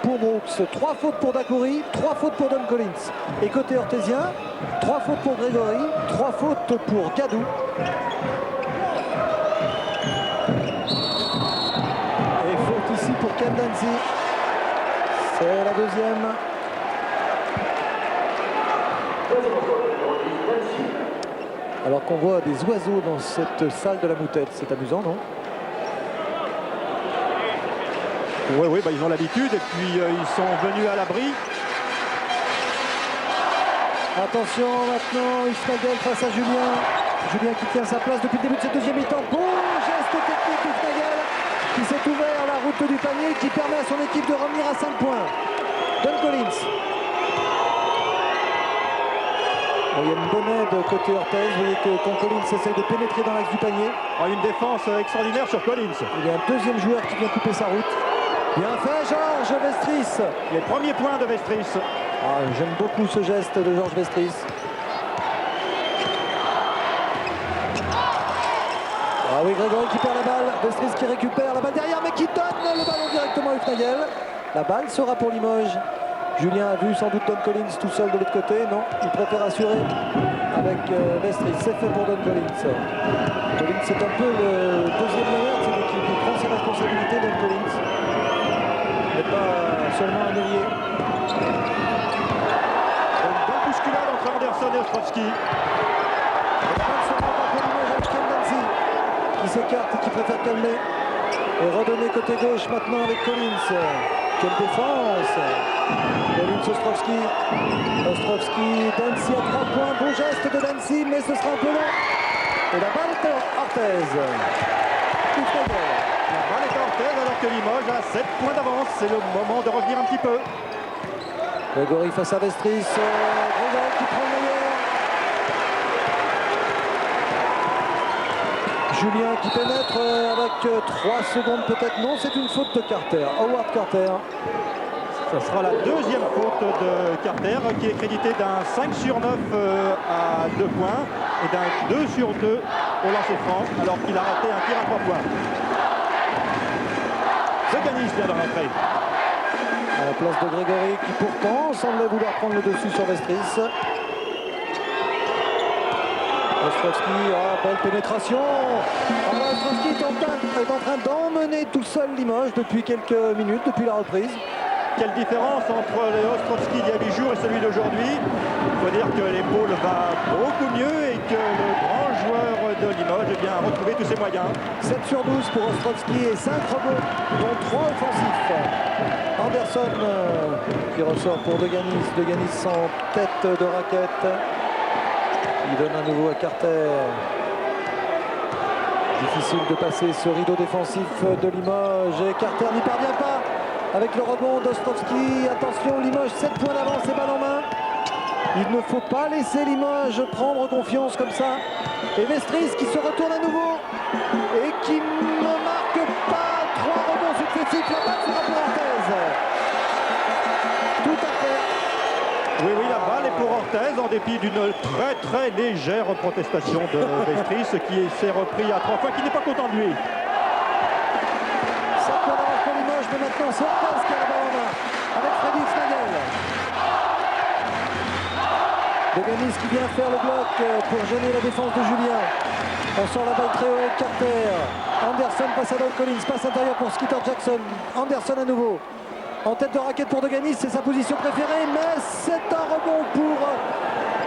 pour Brooks, 3 fautes pour Dacoury, 3 fautes pour Don Collins. Et côté orthésien, 3 fautes pour Grégory, 3 fautes pour Gadou. Et faute ici pour Ken Dempsey. C'est la deuxième. Alors qu'on voit des oiseaux dans cette salle de la Moutette, c'est amusant, non? Oui, bah, ils ont l'habitude et puis ils sont venus à l'abri. Attention maintenant, Hufnagel face à Julien. Julien qui tient sa place depuis le début de cette deuxième mi-temps. Bon geste technique d'Hufnagel qui s'est ouvert la route du panier qui permet à son équipe de revenir à 5 points. Don Collins. Bon, il y a une bonne aide côté Orthez. Vous voyez que quand Collins essaie de pénétrer dans l'axe du panier. Une défense extraordinaire sur Collins. Il y a un deuxième joueur qui vient couper sa route. Bien fait Georges Vestris. Les premiers points de Vestris. Ah, j'aime beaucoup ce geste de Georges Vestris. Ah oui, Grégory qui perd la balle. Vestris qui récupère la balle derrière mais qui donne le ballon directement à Hufnagel. La balle sera pour Limoges. Julien a vu sans doute Don Collins tout seul de l'autre côté. Non, il préfère assurer avec Vestris. C'est fait pour Don Collins. Collins c'est un peu le deuxième meilleur de cette équipe. Il prend ses responsabilités, Don Collins. Mais pas seulement un ailier. Une bonne bousculade entre Anderson et Ostrovski. Qui s'écarte et qui préfère calmer. Et redonné côté gauche maintenant avec Collins. Quelle défense! Collins, Ostrowski. Ostrowski, Dancy à 3 points. Beau geste de Dancy, mais ce sera un peu long. Et la balle est à Orthez. La balle est à Orthez alors que Limoges a 7 points d'avance. C'est le moment de revenir un petit peu. Grégory face à Vestris. Grégory qui prend le meilleur. Julien qui pénètre avec 3 secondes peut-être. Non, c'est une faute de Carter. Howard Carter. Ce sera la deuxième faute de Carter qui est crédité d'un 5 sur 9 à 2 points et d'un 2 sur 2 au lancer franc alors qu'il a raté un tir à 3 points. Zeganis vient de rentrer. À la place de Grégory qui pourtant semble vouloir prendre le dessus sur Vestris. Ostrowski, belle pénétration. Ostrowski est en train d'emmener tout seul Limoges depuis quelques minutes, depuis la reprise. Quelle différence entre le Ostrowski d'il y a 8 jours et celui d'aujourd'hui. Il faut dire que l'épaule va beaucoup mieux et que le grand joueur de Limoges a retrouvé tous ses moyens. 7 sur 12 pour Ostrowski et 5 rebonds, dont 3 offensifs. Anderson qui ressort pour Deganis. Deganis en tête de raquette. Il donne à nouveau à Carter. Difficile de passer ce rideau défensif de Limoges et Carter n'y parvient pas. Avec le rebond d'Ostrowski, attention Limoges, 7 points d'avance et balle en main. Il ne faut pas laisser Limoges prendre confiance comme ça. Et Vestris qui se retourne à nouveau et qui ne marque pas 3 rebonds successifs. La balle sera pour Orthez. Tout à fait. Oui, la balle est pour Orthez en dépit d'une très légère protestation de Vestris qui s'est repris à 3 points, qui n'est pas content de lui. Mais maintenant c'est Orthez qui a la balle en main avec Freddy Snagel. Deganis qui vient faire le bloc pour gêner la défense de Julien. On sort la balle très haut avec Carter. Anderson passe à Don Collins, passe intérieur pour Skeeter Jackson. Anderson à nouveau. En tête de raquette pour Deganis, c'est sa position préférée, mais c'est un rebond pour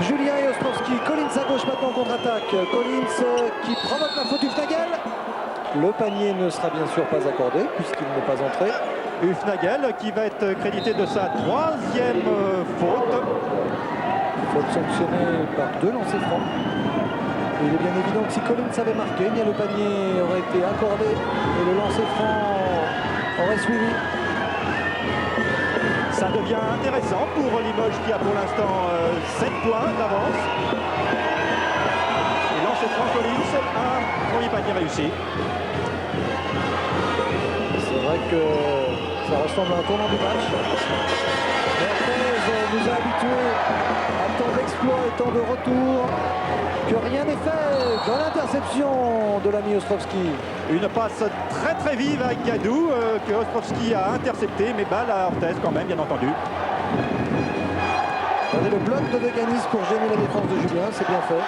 Julien et Ostrowski. Collins à gauche maintenant en contre-attaque. Collins qui provoque la faute du Snagel. Le panier ne sera bien sûr pas accordé puisqu'il n'est pas entré. Hufnagel qui va être crédité de sa 3e faute. Faute sanctionnée par 2 lancers francs. Il est bien évident que si Collins avait marqué, le panier aurait été accordé et le lancer franc aurait suivi. Ça devient intéressant pour Limoges qui a pour l'instant 7 points d'avance. Et lancer franc Collins, un premier panier réussi. C'est vrai que ça ressemble à un tournant du match. Orthez nous a habitués à tant d'exploits et tant de retours que rien n'est fait dans l'interception de l'ami Ostrowski. Une passe très vive avec Gadou que Ostrowski a intercepté, mais balle à Orthez quand même, bien entendu. Regardez le bloc de Deganis pour gêner la défense de Julien, c'est bien fait.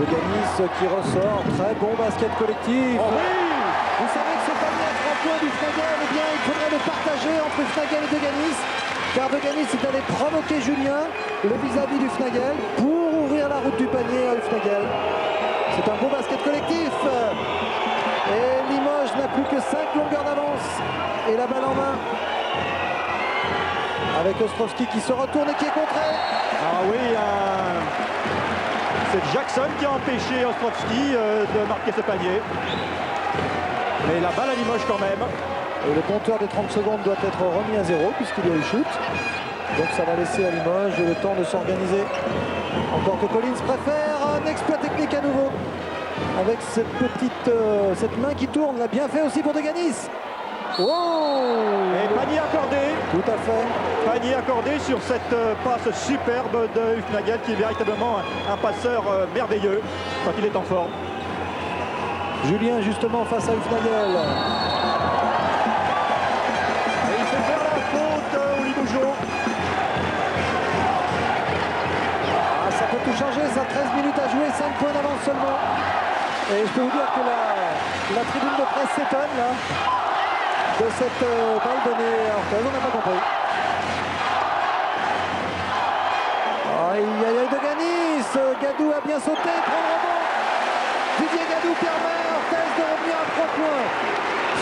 Deganis qui ressort, très bon basket collectif. Oh oui! Vous savez que ce panier à 3 points du Snagel, eh bien, il faudrait le partager entre Snagel et Deganis, car Deganis est allé provoquer Julien, le vis-à-vis du Snagel, pour ouvrir la route du panier à Snagel. C'est un beau basket collectif. Et Limoges n'a plus que 5 longueurs d'avance. Et la balle en main. Avec Ostrowski qui se retourne et qui est contré. Ah oui, c'est Jackson qui a empêché Ostrowski de marquer ce panier. Mais la balle à Limoges quand même. Et le compteur des 30 secondes doit être remis à 0 puisqu'il y a eu shoot. Donc ça va laisser à Limoges le temps de s'organiser. Encore que Collins préfère un exploit technique à nouveau. Avec cette main qui tourne, l'a bien fait aussi pour Deganis. Oh! Et panier accordé. Tout à fait. Panier accordé sur cette passe superbe de Hufnagel qui est véritablement un passeur merveilleux quand il est en forme. Julien justement face à Hufnagel. Et il fait faire la faute au Limougeau. Ça peut tout changer, ça 13 minutes à jouer, 5 points d'avance seulement. Et je peux vous dire que la tribune de presse s'étonne là de cette balle donnée à Orthez, on n'a pas compris. Aïe aïe aïe de Deganis, Gadou a bien sauté, prend le rebond. Didier Gadou permet à Orthez de revenir à 3 points.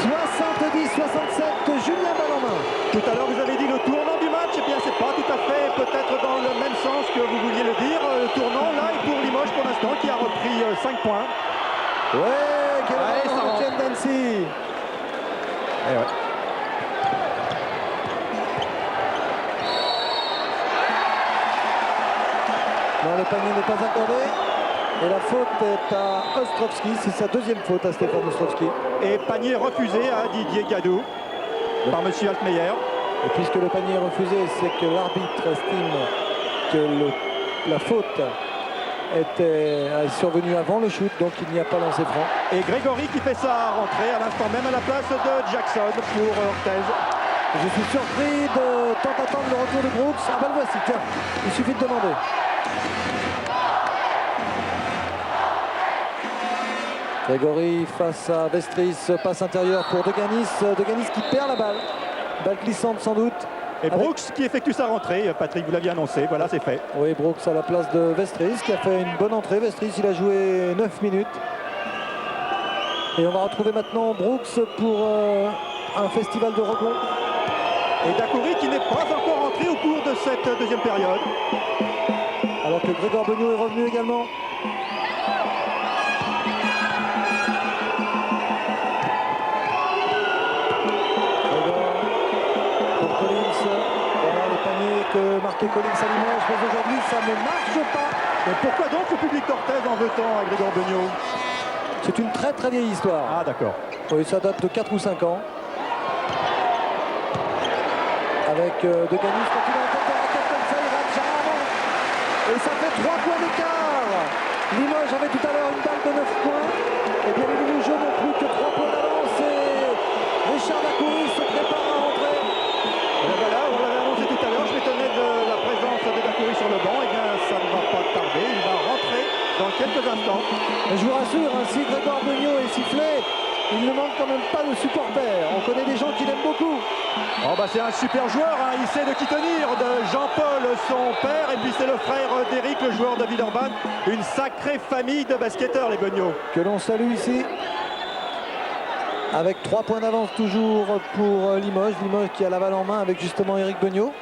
70-67, Julien balle en main. Tout à l'heure, vous avez dit le tournant du match. Eh bien, c'est pas tout à fait peut-être dans le même sens que vous vouliez le dire. Le tournant, là, est pour Limoges pour l'instant, qui a repris 5 points. Ouais, quel ça ballon de Ken Dancy. Eh ouais. Non, le panier n'est pas accordé. Et la faute est à Ostrovski. C'est sa deuxième faute à Stéphane Ostrovski. Et panier refusé à Didier Gadou par M. Altmeyer. Et puisque le panier est refusé, c'est que l'arbitre estime que la faute était survenue avant le shoot, donc il n'y a pas lancé franc. Et Grégory qui fait sa rentrée à l'instant même à la place de Jackson pour Orthez. Je suis surpris de tant attendre le retour de Brooks. Ah ben le voici, tiens, il suffit de demander. Grégory face à Vestris, passe intérieure pour Deganis. Deganis qui perd la balle. Balle glissante sans doute. Et Brooks qui effectue sa rentrée, Patrick, vous l'aviez annoncé, voilà, c'est fait. Oui, Brooks à la place de Vestris qui a fait une bonne entrée. Vestris, il a joué 9 minutes. Et on va retrouver maintenant Brooks pour un festival de rebond. Et Dacoury qui n'est pas encore entré au cours de cette deuxième période. Alors que Grégoire Beugnot est revenu également. Que marqué Collins à Limoges, mais aujourd'hui ça ne marche pas. Mais pourquoi donc le public d'Orthez en veut tant à Grégoire Beugnot? C'est une très très vieille histoire. Ah d'accord. Oui, ça date de 4 ou 5 ans. Avec Deganis quand il a un tête de raquette comme ça, il rate jamais. Et ça fait 3 points d'écart. Limoges avait tout à l'heure une balle de 9 points. Et bien les Limoges n'ont plus que 3 points d'avance. Et Richard Dacoury se prépare à rentrer. Et voilà, on l'avait annoncé tout à l'heure, je m'étonnais de la présence de Dacoury sur le banc. Et bien ça ne va pas tarder, il va rentrer dans quelques instants. Et je vous rassure, hein, si Grégoire Beugnot est sifflé, il ne manque quand même pas de supporters. On connaît des gens qui l'aiment beaucoup. Oh bah c'est un super joueur, hein. Il sait de qui tenir, de Jean-Paul, son père, et puis c'est le frère d'Éric, le joueur de Villeurbanne. Une sacrée famille de basketteurs, les Beugnot. Que l'on salue ici. Avec 3 points d'avance toujours pour Limoges. Limoges qui a la balle en main avec justement Éric Beugnot.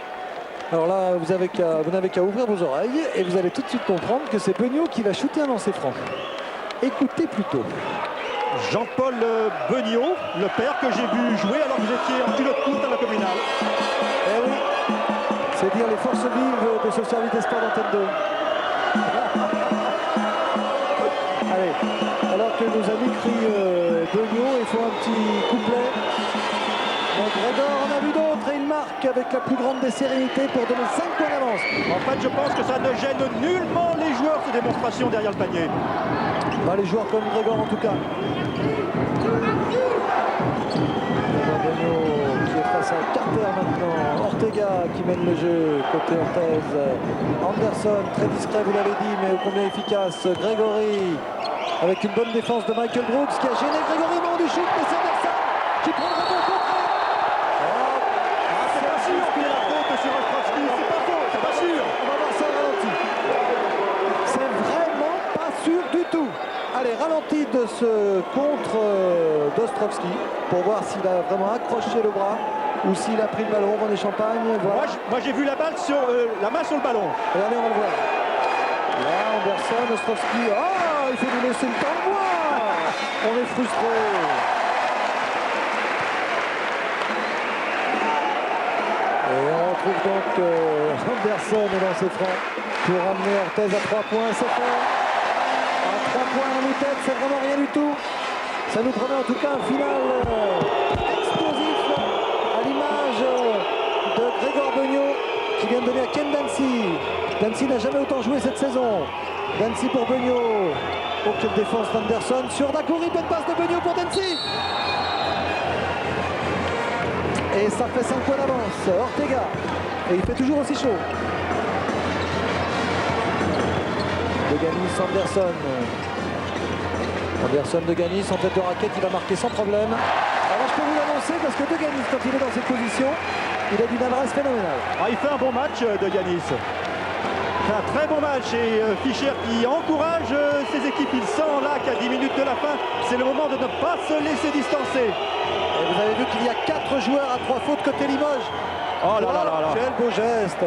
Alors là, vous n'avez qu'à ouvrir vos oreilles et vous allez tout de suite comprendre que c'est Beugnot qui va shooter un lancer franc. Écoutez plutôt. Jean-Paul Beugnot, le père que j'ai vu jouer alors que vous étiez en culotte courte à la communale. Eh oui, c'est dire les forces vives de ce service des sports d'Antenne 2. Allez, alors que nos amis crient Beugnot, il faut un petit couplet. Donc Grégoire en a vu d'autres et il marque avec la plus grande des sérénités pour donner 5 points d'avance. En fait, je pense que ça ne gêne nullement les joueurs, ces démonstrations derrière le panier. Bah, les joueurs comme Grégoire en tout cas. Beugnot qui est face à Carter maintenant. Ortega qui mène le jeu côté Orthez. Anderson très discret, vous l'avez dit, mais ô combien efficace. Grégory avec une bonne défense de Michael Brooks qui a gêné Grégory, non du shoot, mais c'est Anderson qui prend le rebond contre. C'est pas sûr qu'il y ait la faute sur Ostrovski, c'est pas faux, c'est pas sûr. On va voir ça au ralenti. C'est vraiment pas sûr du tout. Allez, ralenti de ce contre d'Ostrovski pour voir s'il a vraiment accroché le bras ou s'il a pris le ballon. René Champagne, voilà. Moi j'ai vu la balle sur la main sur le ballon. Regardez, on va le voir. Là, Anderson, Ostrovski. Ah, il faut nous laisser le temps de voir. On est frustré. Et on retrouve donc Anderson dans ses francs pour amener Orthez à 3 points. C'est fait. À 3 points en tête, c'est vraiment rien du tout. Ça nous promet en tout cas un final explosif à l'image de Grégoire Beugnot qui vient de donner à Ken Dancy. Dancy n'a jamais autant joué cette saison. Dancy pour Beugnot. Oh, quelle défense d'Anderson sur Dacoury. Bonne passe de Beugnot pour Dancy. Et ça fait 5 points d'avance. Ortega. Et il fait toujours aussi chaud. Deganis, Anderson. Anderson, Deganis en tête de raquette. Il va marquer sans problème. Alors je peux vous l'annoncer parce que Deganis, quand il est dans cette position, il a d'une adresse phénoménale. Ah, il fait un bon match, Deganis. C'est un très bon match et Fischer qui encourage ses équipes. Il sent là qu'à 10 minutes de la fin, c'est le moment de ne pas se laisser distancer. Et vous avez vu qu'il y a 4 joueurs à 3 fautes côté Limoges. Oh là là là là. Quel beau geste.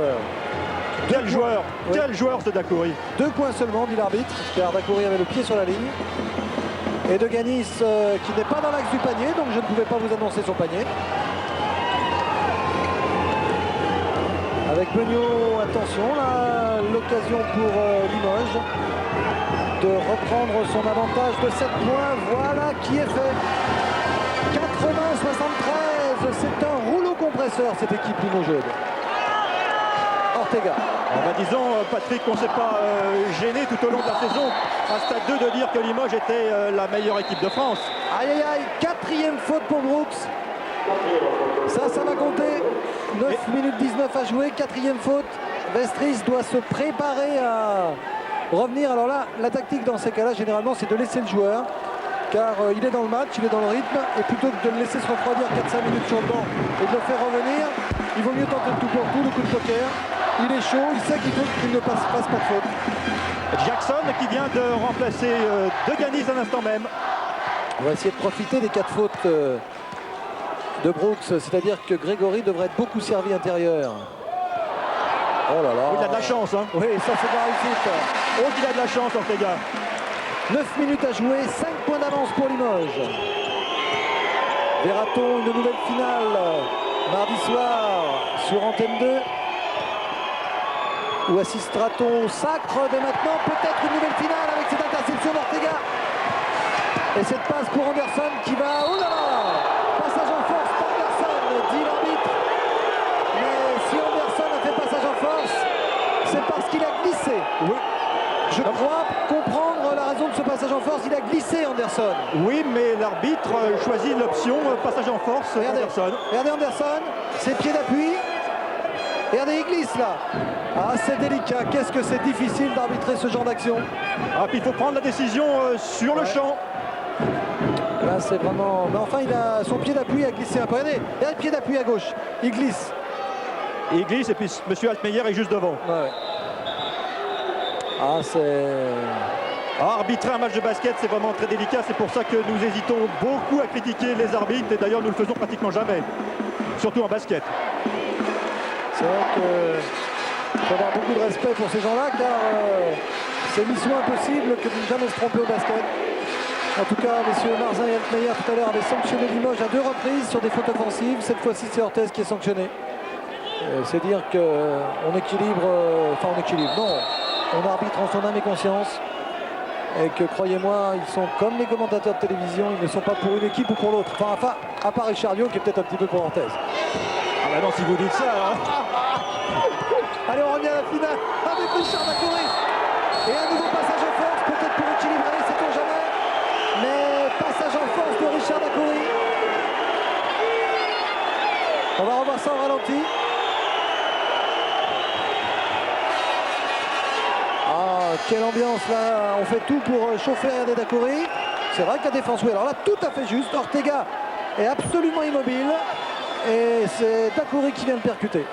Quel joueur, quel joueur ce Dacoury. 2 points seulement, dit l'arbitre, car Dacoury avait le pied sur la ligne. Et De Ganis qui n'est pas dans l'axe du panier, donc je ne pouvais pas vous annoncer son panier. Avec Beugnot, attention, là, l'occasion pour Limoges de reprendre son avantage de 7 points. Voilà qui est fait. 80-73, c'est un rouleau compresseur cette équipe limogeuse. Ortega. Disons, Patrick, qu'on ne s'est pas gêné tout au long de la saison à Stade 2 de dire que Limoges était la meilleure équipe de France. Aïe aïe aïe, 4e faute pour Brooks. Ça va compter. 9 minutes 19 à jouer, 4e faute. Vestris doit se préparer à revenir. Alors là, la tactique dans ces cas-là, généralement, c'est de laisser le joueur. Car il est dans le match, il est dans le rythme. Et plutôt que de le laisser se refroidir 4-5 minutes sur le banc et de le faire revenir, il vaut mieux tenter le tout pour tout, le coup de poker. Il est chaud, il sait qu'il faut qu'il ne fasse pas de faute. Jackson qui vient de remplacer De Ganis à l'instant même. On va essayer de profiter des 4 fautes de Brooks, c'est-à-dire que Grégory devrait être beaucoup servi intérieur. Oh là là. Il a de la chance, hein. Oui, ça c'est de la réussite. Oh, qu'il a de la chance, Ortega. 9 minutes à jouer, 5 points d'avance pour Limoges. Verra-t-on une nouvelle finale mardi soir sur Antenne 2? Ou assistera-t-on au sacre de maintenant? Peut-être une nouvelle finale avec cette interception d'Ortega. Et cette passe pour Anderson qui va... Oh là là! Passage en force pour Anderson, dit l'arbitre. Mais si Anderson a fait passage en force, c'est parce qu'il a glissé. Oui. Je crois comprendre la raison de ce passage en force. Il a glissé, Anderson. Oui, mais l'arbitre choisit l'option passage en force. Regardez Anderson. Regardez Anderson, ses pieds d'appui. Regardez, il glisse là. Ah, c'est délicat. Qu'est-ce que c'est difficile d'arbitrer ce genre d'action. Ah, puis il faut prendre la décision sur le champ. Là, c'est vraiment... Mais enfin, il a son pied d'appui a glissé un peu. Regardez, il a le pied d'appui à gauche. Il glisse. Il glisse et puis M. Altmeyer est juste devant. Ouais. Ah, c'est... Arbitrer un match de basket, c'est vraiment très délicat. C'est pour ça que nous hésitons beaucoup à critiquer les arbitres. Et d'ailleurs, nous le faisons pratiquement jamais. Surtout en basket. C'est vrai qu'il faut avoir beaucoup de respect pour ces gens-là, car c'est mission impossible que de ne jamais se tromper au basket. En tout cas, messieurs Marzin et Altmeyer tout à l'heure avaient sanctionné Limoges à 2 reprises sur des fautes offensives. Cette fois-ci, c'est Orthez qui est sanctionné. C'est dire qu'on équilibre, enfin on équilibre, non, on arbitre en son âme et conscience. Et que, croyez-moi, ils sont comme les commentateurs de télévision, ils ne sont pas pour une équipe ou pour l'autre. Enfin, à part Richard Lyon qui est peut-être un petit peu pour Orthez. Ah bah non, si vous dites ça, alors... Allez, on revient à la finale avec Richard Dacoury. Et un nouveau passage en force, peut-être pour équilibrer, sait-on jamais. Mais passage en force de Richard Dacoury. On va revoir ça en ralenti. Ah, quelle ambiance là. On fait tout pour chauffer Hervé Dacoury. C'est vrai que la défense, oui, alors là, tout à fait juste. Ortega est absolument immobile. Et c'est Dacoury qui vient de percuter.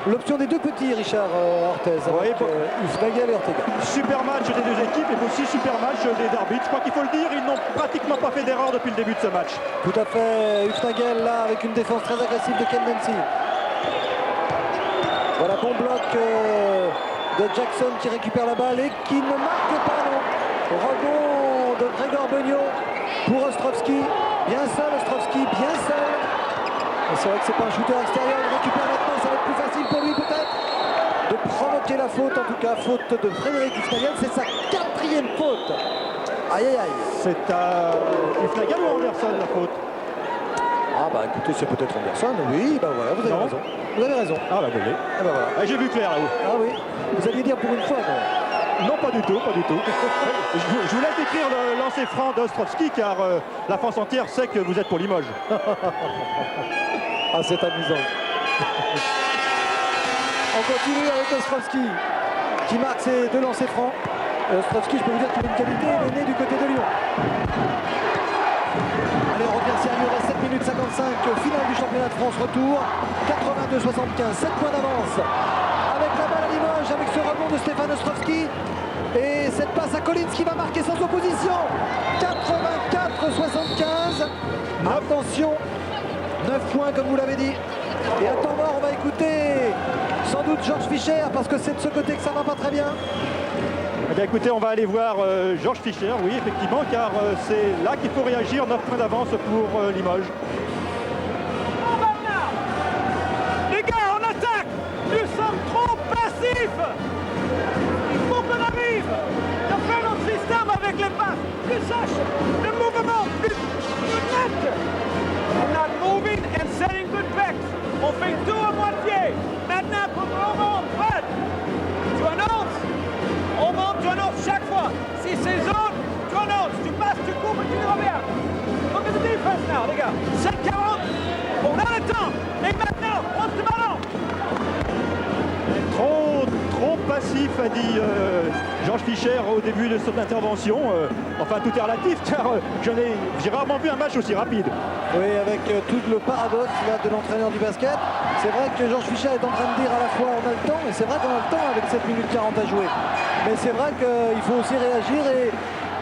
L'option des 2 petits, Richard Orthez, avec Hufnagel et Ortega. Super match des 2 équipes et aussi super match des arbitres. Je crois qu'il faut le dire, ils n'ont pratiquement pas fait d'erreur depuis le début de ce match. Tout à fait, Hufnagel là avec une défense très agressive de Ken Dancy. Voilà, bon bloc de Jackson qui récupère la balle et qui ne marque pas, non. Rebond de Gregor Beugnot pour Ostrovski. Bien seul, Ostrovski, bien seul. Et c'est vrai que c'est pas un shooter extérieur, il récupère maintenant, ça va être plus facile pour lui peut-être de provoquer la faute, en tout cas faute de Frédéric Hufnagel, c'est sa 4e faute. Aïe aïe aïe. C'est à Hufnagel ou Anderson la faute? Ah bah écoutez, c'est peut-être Anderson, oui, bah voilà, vous avez raison. Vous avez raison. Ah bah oui. Ah bah voilà. Ah, j'ai vu clair là-haut. Ah oui, vous alliez dire pour une fois, non? Non, pas du tout, pas du tout. Je vous laisse décrire le lancer franc d'Ostrovski car la France entière sait que vous êtes pour Limoges. Ah, c'est amusant. On continue avec Ostrovski qui marque ses 2 lancers francs. Ostrovski, je peux vous dire qu'il a une qualité, il est né du côté de Lyon. Allez, on revient sérieux, il reste 7 minutes 55, finale du championnat de France, retour. 82-75, 7 points d'avance. Avec la balle à Limoges, avec ce rebond de Stefan Ostrowski. Et cette passe à Collins qui va marquer sans opposition. 84-75. Attention, 9 points comme vous l'avez dit. Et à temps mort, on va écouter sans doute Georges Fischer parce que c'est de ce côté que ça va pas très bien. Eh bien écoutez, on va aller voir Georges Fischer, oui effectivement, car c'est là qu'il faut réagir, 9 points d'avance pour Limoges. Les gars, on attaque! Nous sommes trop passifs! Il faut qu'on arrive à faire notre système avec les passes, plus sèches, le mouvement plus net. We're not moving and setting good backs. On fait tout à moitié. Maintenant, pour qu'on monte, Fred, tu annonces. On monte, tu annonces chaque fois. Si c'est zone, tu annonces. Tu passes, tu coupes et tu reviens. Look at the defense now, les gars. 7-40. On a le temps. Et maintenant, on se ballon. Trop passif, a dit Georges Fischer au début de cette intervention. Enfin, tout est relatif, car j'ai rarement vu un match aussi rapide. Oui, avec tout le paradoxe là, de l'entraîneur du basket. C'est vrai que Georges Fischer est en train de dire à la fois on a le temps, et c'est vrai qu'on a le temps avec 7 minutes 40 à jouer. Mais c'est vrai qu'il faut aussi réagir et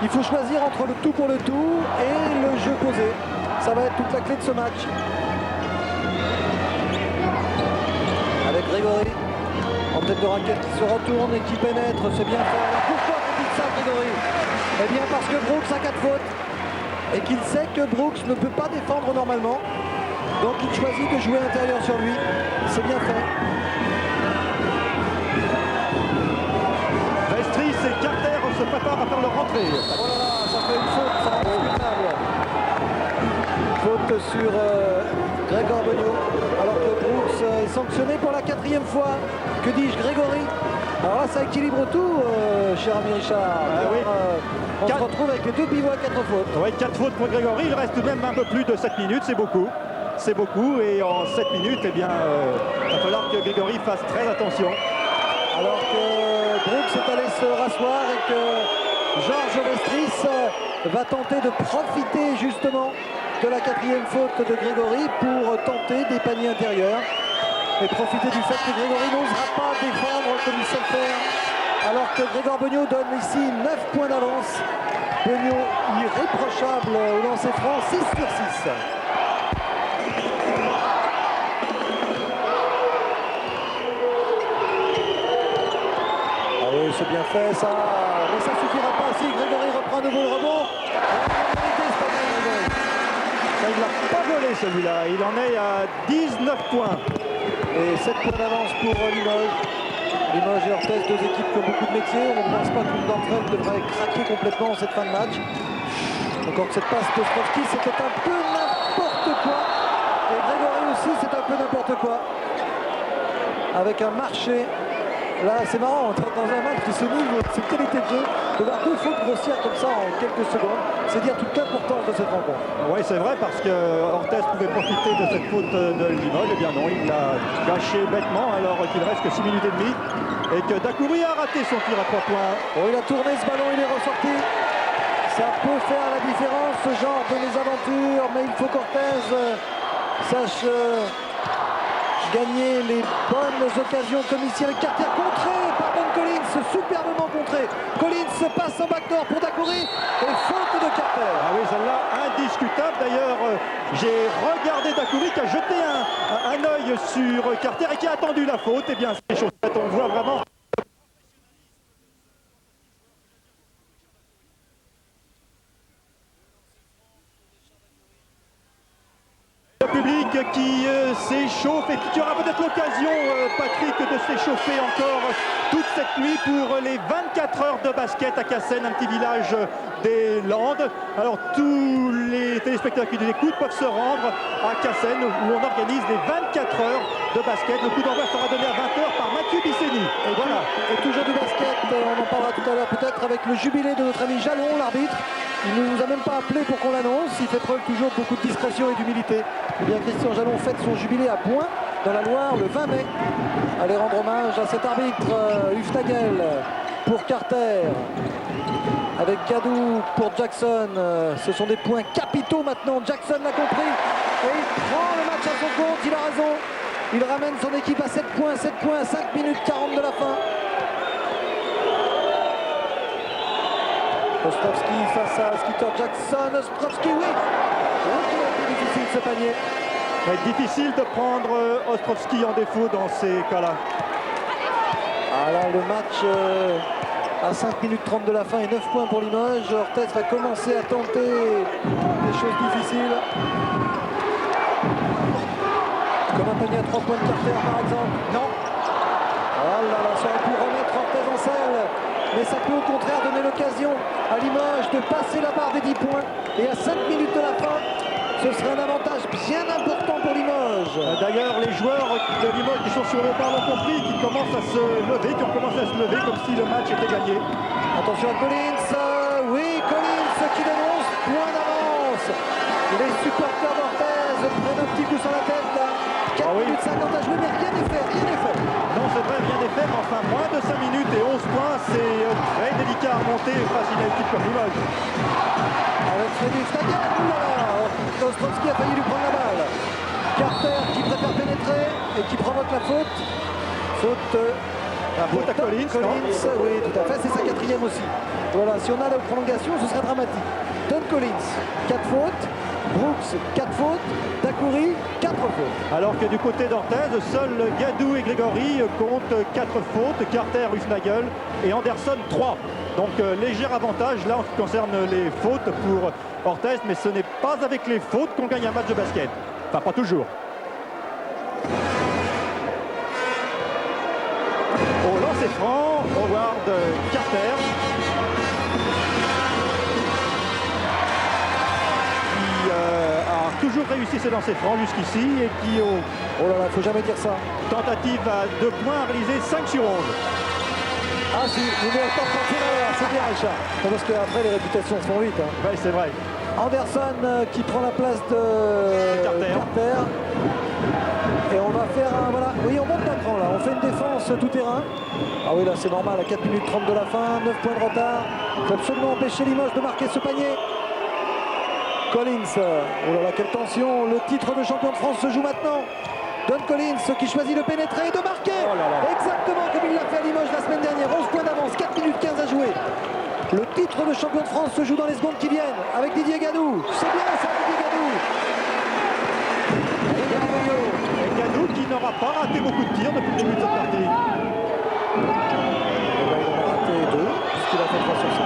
il faut choisir entre le tout pour le tout et le jeu posé. Ça va être toute la clé de ce match. Avec Grégory. En tête de raquette qui se retourne et qui pénètre, c'est bien fait. Alors pourquoi fait-il ça, Grégory? Eh bien parce que Brooks a 4 fautes et qu'il sait que Brooks ne peut pas défendre normalement. Donc il choisit de jouer intérieur sur lui. C'est bien fait. Vestris et Carter se préparent à faire leur rentrée. Oh là là, ça fait une faute, ça indiscutable. Faute sur Grégor Beugnot, alors que Brooks est sanctionné pour la 4e fois. Que dis-je, Grégory? Alors là, ça équilibre tout, cher ami Richard. Oui. On se retrouve avec les 2 pivots à 4 fautes. Oui, 4 fautes pour Grégory. Il reste tout de même un peu plus de 7 minutes, c'est beaucoup. C'est beaucoup, et en 7 minutes, eh bien, il va falloir que Grégory fasse très attention. Alors que Brooks est allé se rasseoir et que Georges Vestris va tenter de profiter justement de la 4e faute de Grégory pour tenter des paniers intérieurs et profiter du fait que Grégory n'osera pas défendre comme il sait le faire, alors que Grégor Beugnot donne ici 9 points d'avance. Beugnot irréprochable au lancer franc, 6 sur 6. Ah oui, c'est bien fait ça, mais ça suffira pas si Grégory reprend de nouveau le rebond. Ça, il l'a pas volé celui-là, il en est à 19 points. Et 7 points d'avance pour Limoges. Limoges et Orthez, 2 équipes qui ont beaucoup de métiers. On ne pense pas qu'une d'entre elles devrait craquer complètement en cette fin de match. Donc cette passe de Ostrowski, c'était un peu n'importe quoi. Et Grégory aussi, c'est un peu n'importe quoi. Avec un marché. Là, c'est marrant, dans un match de ce niveau, cette qualité de jeu, de voir 2 fautes grossières comme ça en quelques secondes, c'est dire toute l'importance de cette rencontre. Oui, c'est vrai, parce que Orthez pouvait profiter de cette faute de Limoges. Eh bien non, il l'a gâché bêtement, alors qu'il reste que 6 minutes et demie. Et que Dacoury a raté son tir à 3 points. Oh, il a tourné ce ballon, il est ressorti. Ça peut faire la différence, ce genre de mésaventures, mais il faut qu'Orthez sache gagner les bonnes occasions comme ici avec Carter, contré par Ben Collins, superbement contré. Collins se passe en backdoor pour Dacoury et faute de Carter. Ah oui, celle-là indiscutable. D'ailleurs, j'ai regardé Dacoury qui a jeté un œil sur Carter et qui a attendu la faute. Eh bien, c'est chose faite, on voit vraiment. Le public qui s'échauffe et tu auras peut-être l'occasion, Patrick, de s'échauffer encore toute cette nuit pour les 24 heures de basket à Cassel, un petit village des Landes. Alors tous les téléspectateurs qui nous écoutent peuvent se rendre à Cassel où on organise les 24 heures de basket. Le coup d'envoi sera donné à 20h par Mathieu Bisseni. Et voilà. Et toujours du basket, on en parlera tout à l'heure peut-être avec le jubilé de notre ami Jalon, l'arbitre. Il ne nous a même pas appelé pour qu'on l'annonce. Il fait preuve toujours de beaucoup de discrétion et d'humilité. Eh bien, Christian Jalon fête son jubilé à Boin, dans la Loire, le 20 mai. Allez rendre hommage à cet arbitre, Huftagel pour Carter. Avec Gadou pour Jackson. Ce sont des points capitaux maintenant. Jackson l'a compris. Et il prend le match à son compte. Il a raison. Il ramène son équipe à 7 points. 7 points, 5 minutes 40 de la fin. Ostrovski face à Skeeter Jackson. Ostrovski, oui. Oh, qu'il a été difficile ce panier. Ça va être difficile de prendre Ostrovski en défaut dans ces cas-là. Ah là, le match à 5 minutes 30 de la fin et 9 points pour Limoges. Orthez va commencer à tenter des choses difficiles. Comme un panier à 3 points de Carter par exemple. Non. Oh là là, ça aurait pu remettre Orthez en selle. Mais ça peut au contraire donner l'occasion à Limoges de passer la barre des 10 points. Et à 5 minutes de la fin, ce serait un avantage bien important pour Limoges. D'ailleurs, les joueurs de Limoges qui sont sur le banc l'ont compris, qui commencent à se lever, qui ont commencé à se lever comme si le match était gagné. Attention à Collins. Oui, Collins qui donne 11 points d'avance. Les supporters d'Orthez prennent un petit coup sur la tête là. 4 minutes 50 à jouer, mais rien n'est fait, rien n'est fait. Non, c'est vrai, rien n'est fait, mais enfin, moins de 5 minutes et 11 points, c'est très délicat à remonter face à une équipe comme Limoges. Avec Freddy Stadion, Ostrovski a failli lui prendre la balle. Carter qui préfère pénétrer et qui provoque la faute. Faute à Collins. Oui, tout à fait, c'est sa 4e aussi. Voilà, si on a la prolongation, ce serait dramatique. Don Collins, 4 fautes. Brooks, 4 fautes. Dacoury, 4 fautes. Alors que du côté d'Orthez, seuls Gadou et Grégory comptent 4 fautes. Carter, Hufnagel et Anderson, 3. Donc léger avantage là en ce qui concerne les fautes pour Orthez, mais ce n'est pas avec les fautes qu'on gagne un match de basket. Enfin, pas toujours. Au lancer franc, Howard Carter. Qui a toujours réussi ses lancers francs jusqu'ici et qui, oh là là, faut jamais dire ça. Tentative à 2 points, a réalisé 5 sur 11. Ah si, vous n'avez pas parti là, c'est bien Richard. Non, parce qu'après les réputations se font vite. Hein. Oui, c'est vrai. Anderson qui prend la place de Carter. Et on va faire un... Voilà, oui, on monte d'un cran là. On fait une défense tout terrain. Ah oui, là c'est normal, à 4 minutes 30 de la fin, 9 points de retard. Il faut absolument empêcher Limoges de marquer ce panier. Collins, oh là là, quelle tension. Le titre de champion de France se joue maintenant. Don Collins qui choisit de pénétrer et de marquer. Oh là là. Exactement comme il l'a fait à Limoges la semaine dernière. 11 points d'avance, 4 minutes 15 à jouer. Le titre de champion de France se joue dans les secondes qui viennent avec Didier Gadou. C'est bien ça, Didier Gadou. Et Gadou qui n'aura pas raté beaucoup de tirs depuis le début de cette partie. Il en a raté 2 puisqu'il a fait 3 sur 5.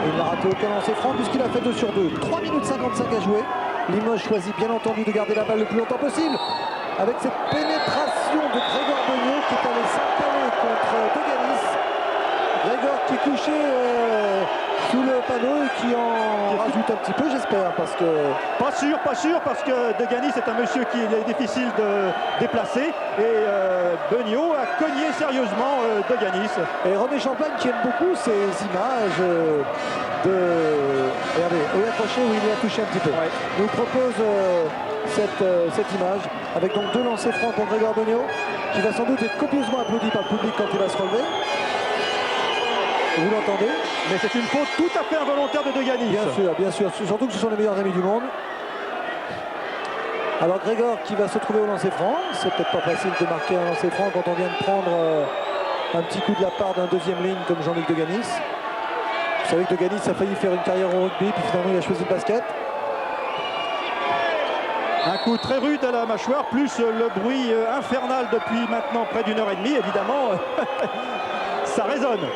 Et il n'a raté aucun lancer franc puisqu'il a fait 2 sur 2. 3 minutes 55 à jouer. Limoges choisit bien entendu de garder la balle le plus longtemps possible avec cette pénétration de Grégor Beugnot qui est allé s'empaler contre Deganis. Grégor qui est couché sous le panneau et qui en rajoute un petit peu, j'espère, parce que... Pas sûr, parce que Deganis est un monsieur qui est difficile de déplacer et Beugnot a cogné sérieusement Deganis. Et René Champagne qui aime beaucoup ces images de... Regardez, oui, accroché, oui, il a touché un petit peu. Ouais. Nous propose cette image avec donc 2 lancers francs pour Grégor Beugnot qui va sans doute être copieusement applaudi par le public quand il va se relever. Vous l'entendez? Mais c'est une faute tout à fait involontaire de Deganis. Bien sûr, surtout que ce sont les meilleurs amis du monde. Alors Grégor qui va se trouver au lancer franc. C'est peut-être pas facile de marquer un lancer franc quand on vient de prendre un petit coup de la part d'un deuxième ligne comme Jean-Luc Deganis. Vous savez que Deganis a failli faire une carrière au rugby, puis finalement il a choisi le basket. Un coup très rude à la mâchoire, plus le bruit infernal depuis maintenant près d'1 heure et demie, évidemment, ça résonne.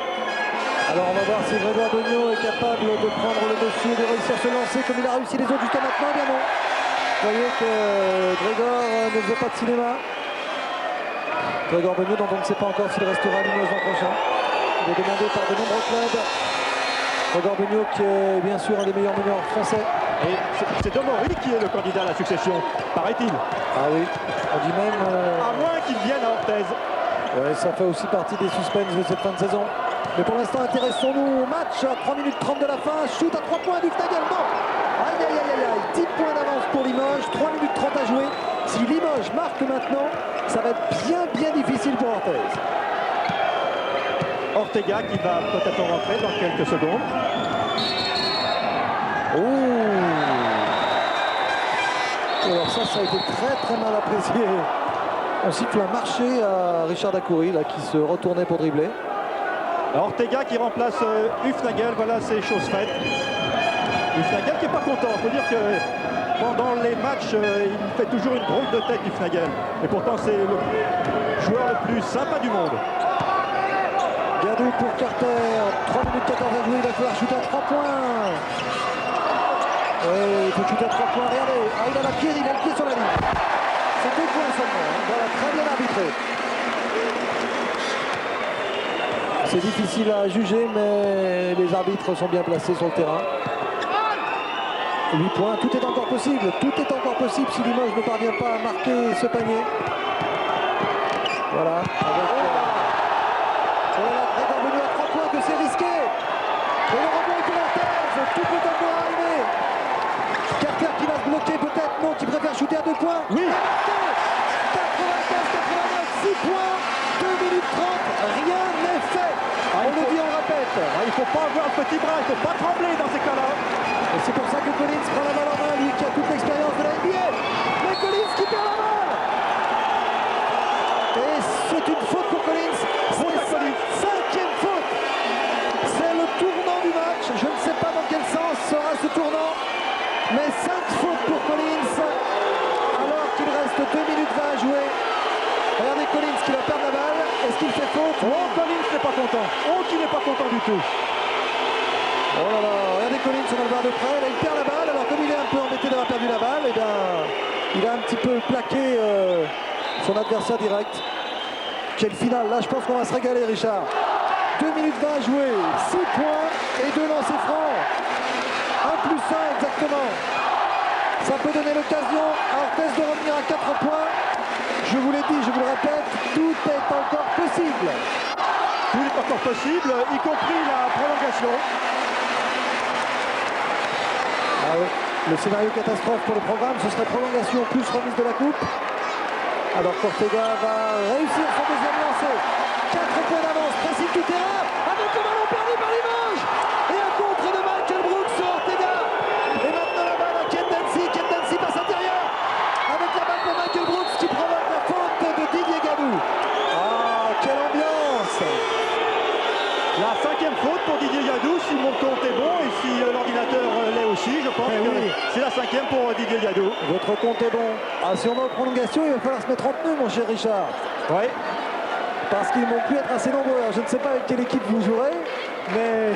Alors on va voir si Grégor Beugnot est capable de prendre le dessus et de réussir à se lancer comme il a réussi les autres jusqu'à maintenant. Eh bien non. Vous voyez que Grégor ne faisait pas de cinéma. Grégor Beugnot dont on ne sait pas encore s'il restera à Limoges l'an prochain. Il est demandé par de nombreux clubs. Grégor Beugnot qui est bien sûr un des meilleurs meneurs français. Et c'est Domori qui est le candidat à la succession, paraît-il. Ah oui, on dit même... À moins qu'il vienne à Orthez. Ouais, ça fait aussi partie des suspens de cette fin de saison. Mais pour l'instant, intéressons-nous au match à 3 minutes 30 de la fin. Shoot à 3 points du Fnagel. Bon. Aïe, aïe, aïe, aïe. 10 points d'avance pour Limoges. 3 minutes 30 à jouer. Si Limoges marque maintenant, ça va être bien difficile pour Orthez. Ortega qui va peut-être rentrer dans quelques secondes. Alors ça a été très mal apprécié. On siffle un marché à Richard Dacoury là, qui se retournait pour dribbler. Ortega qui remplace Hufnagel, voilà, c'est chose faite. Hufnagel qui n'est pas content, il faut dire que pendant les matchs, il fait toujours une drôle de tête, Hufnagel. Et pourtant, c'est le joueur le plus sympa du monde. Gadou pour Carter, 3 minutes 14 à jouer, il va falloir shooter à 3 points. Et il faut shooter à 3 points, regardez, il a le pied sur la ligne. C'est 2 points seulement, hein. Voilà, très bien arbitré. C'est difficile à juger, mais les arbitres sont bien placés sur le terrain. 8 points, tout est encore possible, si Limoges ne parvient pas à marquer ce panier. Voilà, avec Grégor Beugnot à 3 points, que c'est risqué. Et le rebond est pour Orthez, tout peut encore arriver. Carter qui va se bloquer peut-être, non, qui préfère shooter à 2 points. Oui. 95-89, 6 points, 2 minutes 30, rien n'est fait. On le dit, on répète. Il ne faut pas avoir le petit bras, il ne faut pas trembler dans ces cas-là. Et c'est pour ça que Collins prend la balle en main, lui qui a toute l'expérience de la NBA. Mais Collins qui perd la balle. Et c'est une faute pour Collins. C'est la 5e faute. C'est le tournant du match. Je ne sais pas dans quel sens sera ce tournant. Mais 5 fautes pour Collins. Alors qu'il reste 2 minutes 20 à jouer. Regardez Collins qui va perdre la balle. Est-ce qu'il fait faute? Oh, Collins n'est pas content. Oh, qu'il n'est pas content du tout. Oh là là, regardez Collins, on va le voir de près. Là, il perd la balle. Alors comme il est un peu embêté d'avoir perdu la balle, eh bien, il a un petit peu plaqué son adversaire direct. Quelle finale. Là, je pense qu'on va se régaler, Richard. 2 minutes 20 à jouer. 6 points et 2 lancers francs. 1 plus 1 exactement. Ça peut donner l'occasion à Orthez de revenir à 4 points. Je vous l'ai dit, je vous le répète, tout est encore possible. Tout est encore possible, y compris la prolongation. Ah oui, le scénario catastrophe pour le programme, ce serait prolongation plus remise de la coupe. Alors qu'Ortega va réussir son deuxième lancer. 4 points d'avance, précise du terrain, avec le ballon perdu par Limoges. Et un contre de Michael Brooks sur Ortega. Et maintenant la balle à Ken Dancy passe intérieur. Avec la balle pour Michael Brooks qui provoque la faute de Didier Gadou. Ah, quelle ambiance! La 5e faute pour Didier Gadou, si mon compte est bon et si l'ordinateur l'est aussi, je pense que oui. C'est la 5e pour Didier Gadou. Votre compte est bon. Ah, si on va aux prolongations, il va falloir se mettre en tenue, mon cher Richard. Oui. Parce qu'ils vont plus être assez nombreux. Alors, je ne sais pas avec quelle équipe vous jouerez, mais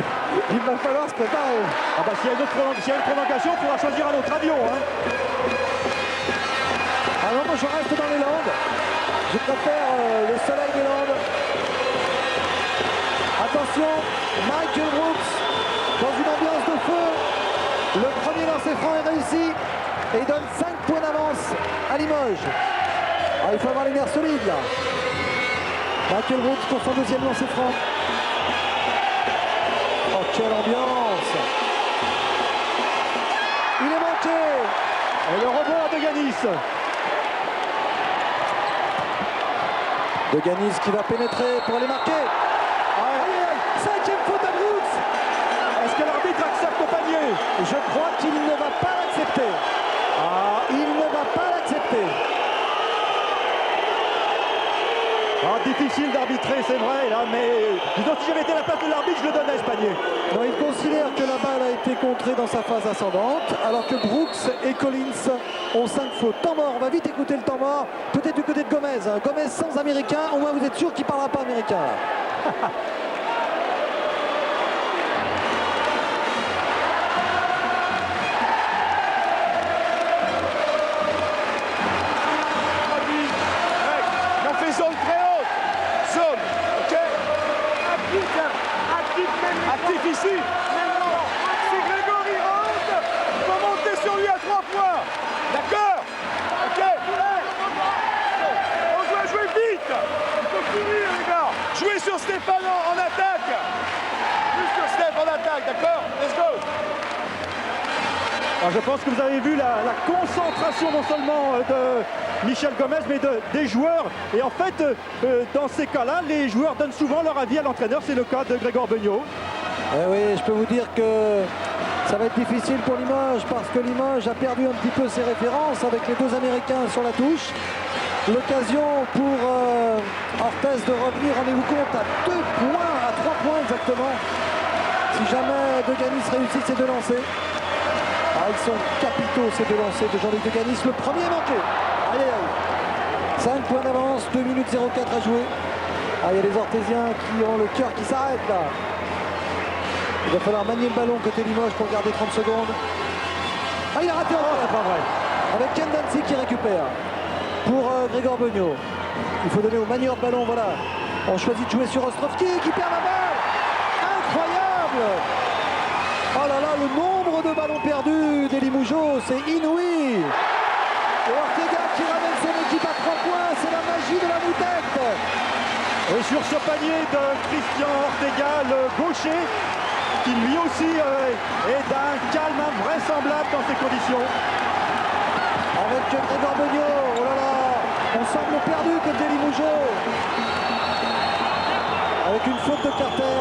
il va falloir se préparer. Ah bah s'il y a une prolongation, il faudra choisir un autre avion. Hein. Alors moi je reste dans les Landes. Je préfère le soleil des Landes. Attention, Michael Brooks dans une ambiance de feu. Le premier lancer franc est réussi et il donne 5 points d'avance à Limoges. Alors, il faut avoir les nerfs solides là. Michael Brooks pour son deuxième lancer franc. Oh, quelle ambiance! Il est manqué! Et le rebond à Deganis. Deganis qui va pénétrer pour aller marquer. Aïe, aïe, aïe. 5e faute à Brooks. Est-ce que l'arbitre accepte au panier? Je crois qu'il ne va pas l'accepter. Ah, il ne va pas l'accepter. Ah, difficile d'arbitrer, c'est vrai, là, mais disons, si j'avais été à la place de l'arbitre, je le donnais, ce panier. Non, il considère que la balle a été contrée dans sa phase ascendante, alors que Brooks et Collins ont 5 fautes. Temps mort, on va vite écouter le temps mort, peut-être du côté de Gomez. Gomez sans américain, au moins vous êtes sûr qu'il ne parlera pas américain. Actif ici. Maintenant, si Grégory rentre, il faut monter sur lui à 3 points. D'accord? Ok. On doit jouer vite. Il faut courir, les gars. Jouez sur Stéphane en attaque. Plus sur Steph en attaque, d'accord? Let's go. Alors, je pense que vous avez vu la concentration non seulement de Michel Gomez, mais des joueurs. Et en fait, dans ces cas-là, les joueurs donnent souvent leur avis à l'entraîneur. C'est le cas de Grégor Beugnot. Eh oui, je peux vous dire que ça va être difficile pour Limoges parce que Limoges a perdu un petit peu ses références avec les 2 Américains sur la touche. L'occasion pour Orthez de revenir, rendez-vous compte, à 2 points, à 3 points exactement. Si jamais De Ganis réussit ses deux lancers. Ah, ils sont capitaux ces deux lancers de Jean-Luc De Ganis. Le premier est manqué. Aïe aïe aïe. 5 points d'avance, 2 minutes 04 à jouer. Ah, il y a les Orthésiens qui ont le cœur qui s'arrête là. Il va falloir manier le ballon côté Limoges pour garder 30 secondes. Ah, il a raté encore, c'est pas vrai. Avec Ken Dancy qui récupère pour Grégor Beugnot. Il faut donner au manieur de ballon, voilà. On choisit de jouer sur Ostrovski qui perd la balle. Incroyable. Oh là là, le nombre de ballons perdus des Limougeaux, c'est inouï. Et Ortega qui ramène son équipe à 3 points, c'est la magie de la moutette. Et sur ce panier de Christian Ortega, le gaucher, qui lui aussi est d'un calme invraisemblable dans ces conditions. Avec Grégor Beugnot, oh là là, on semble perdu côté Limougeaux. Avec une faute de Carter.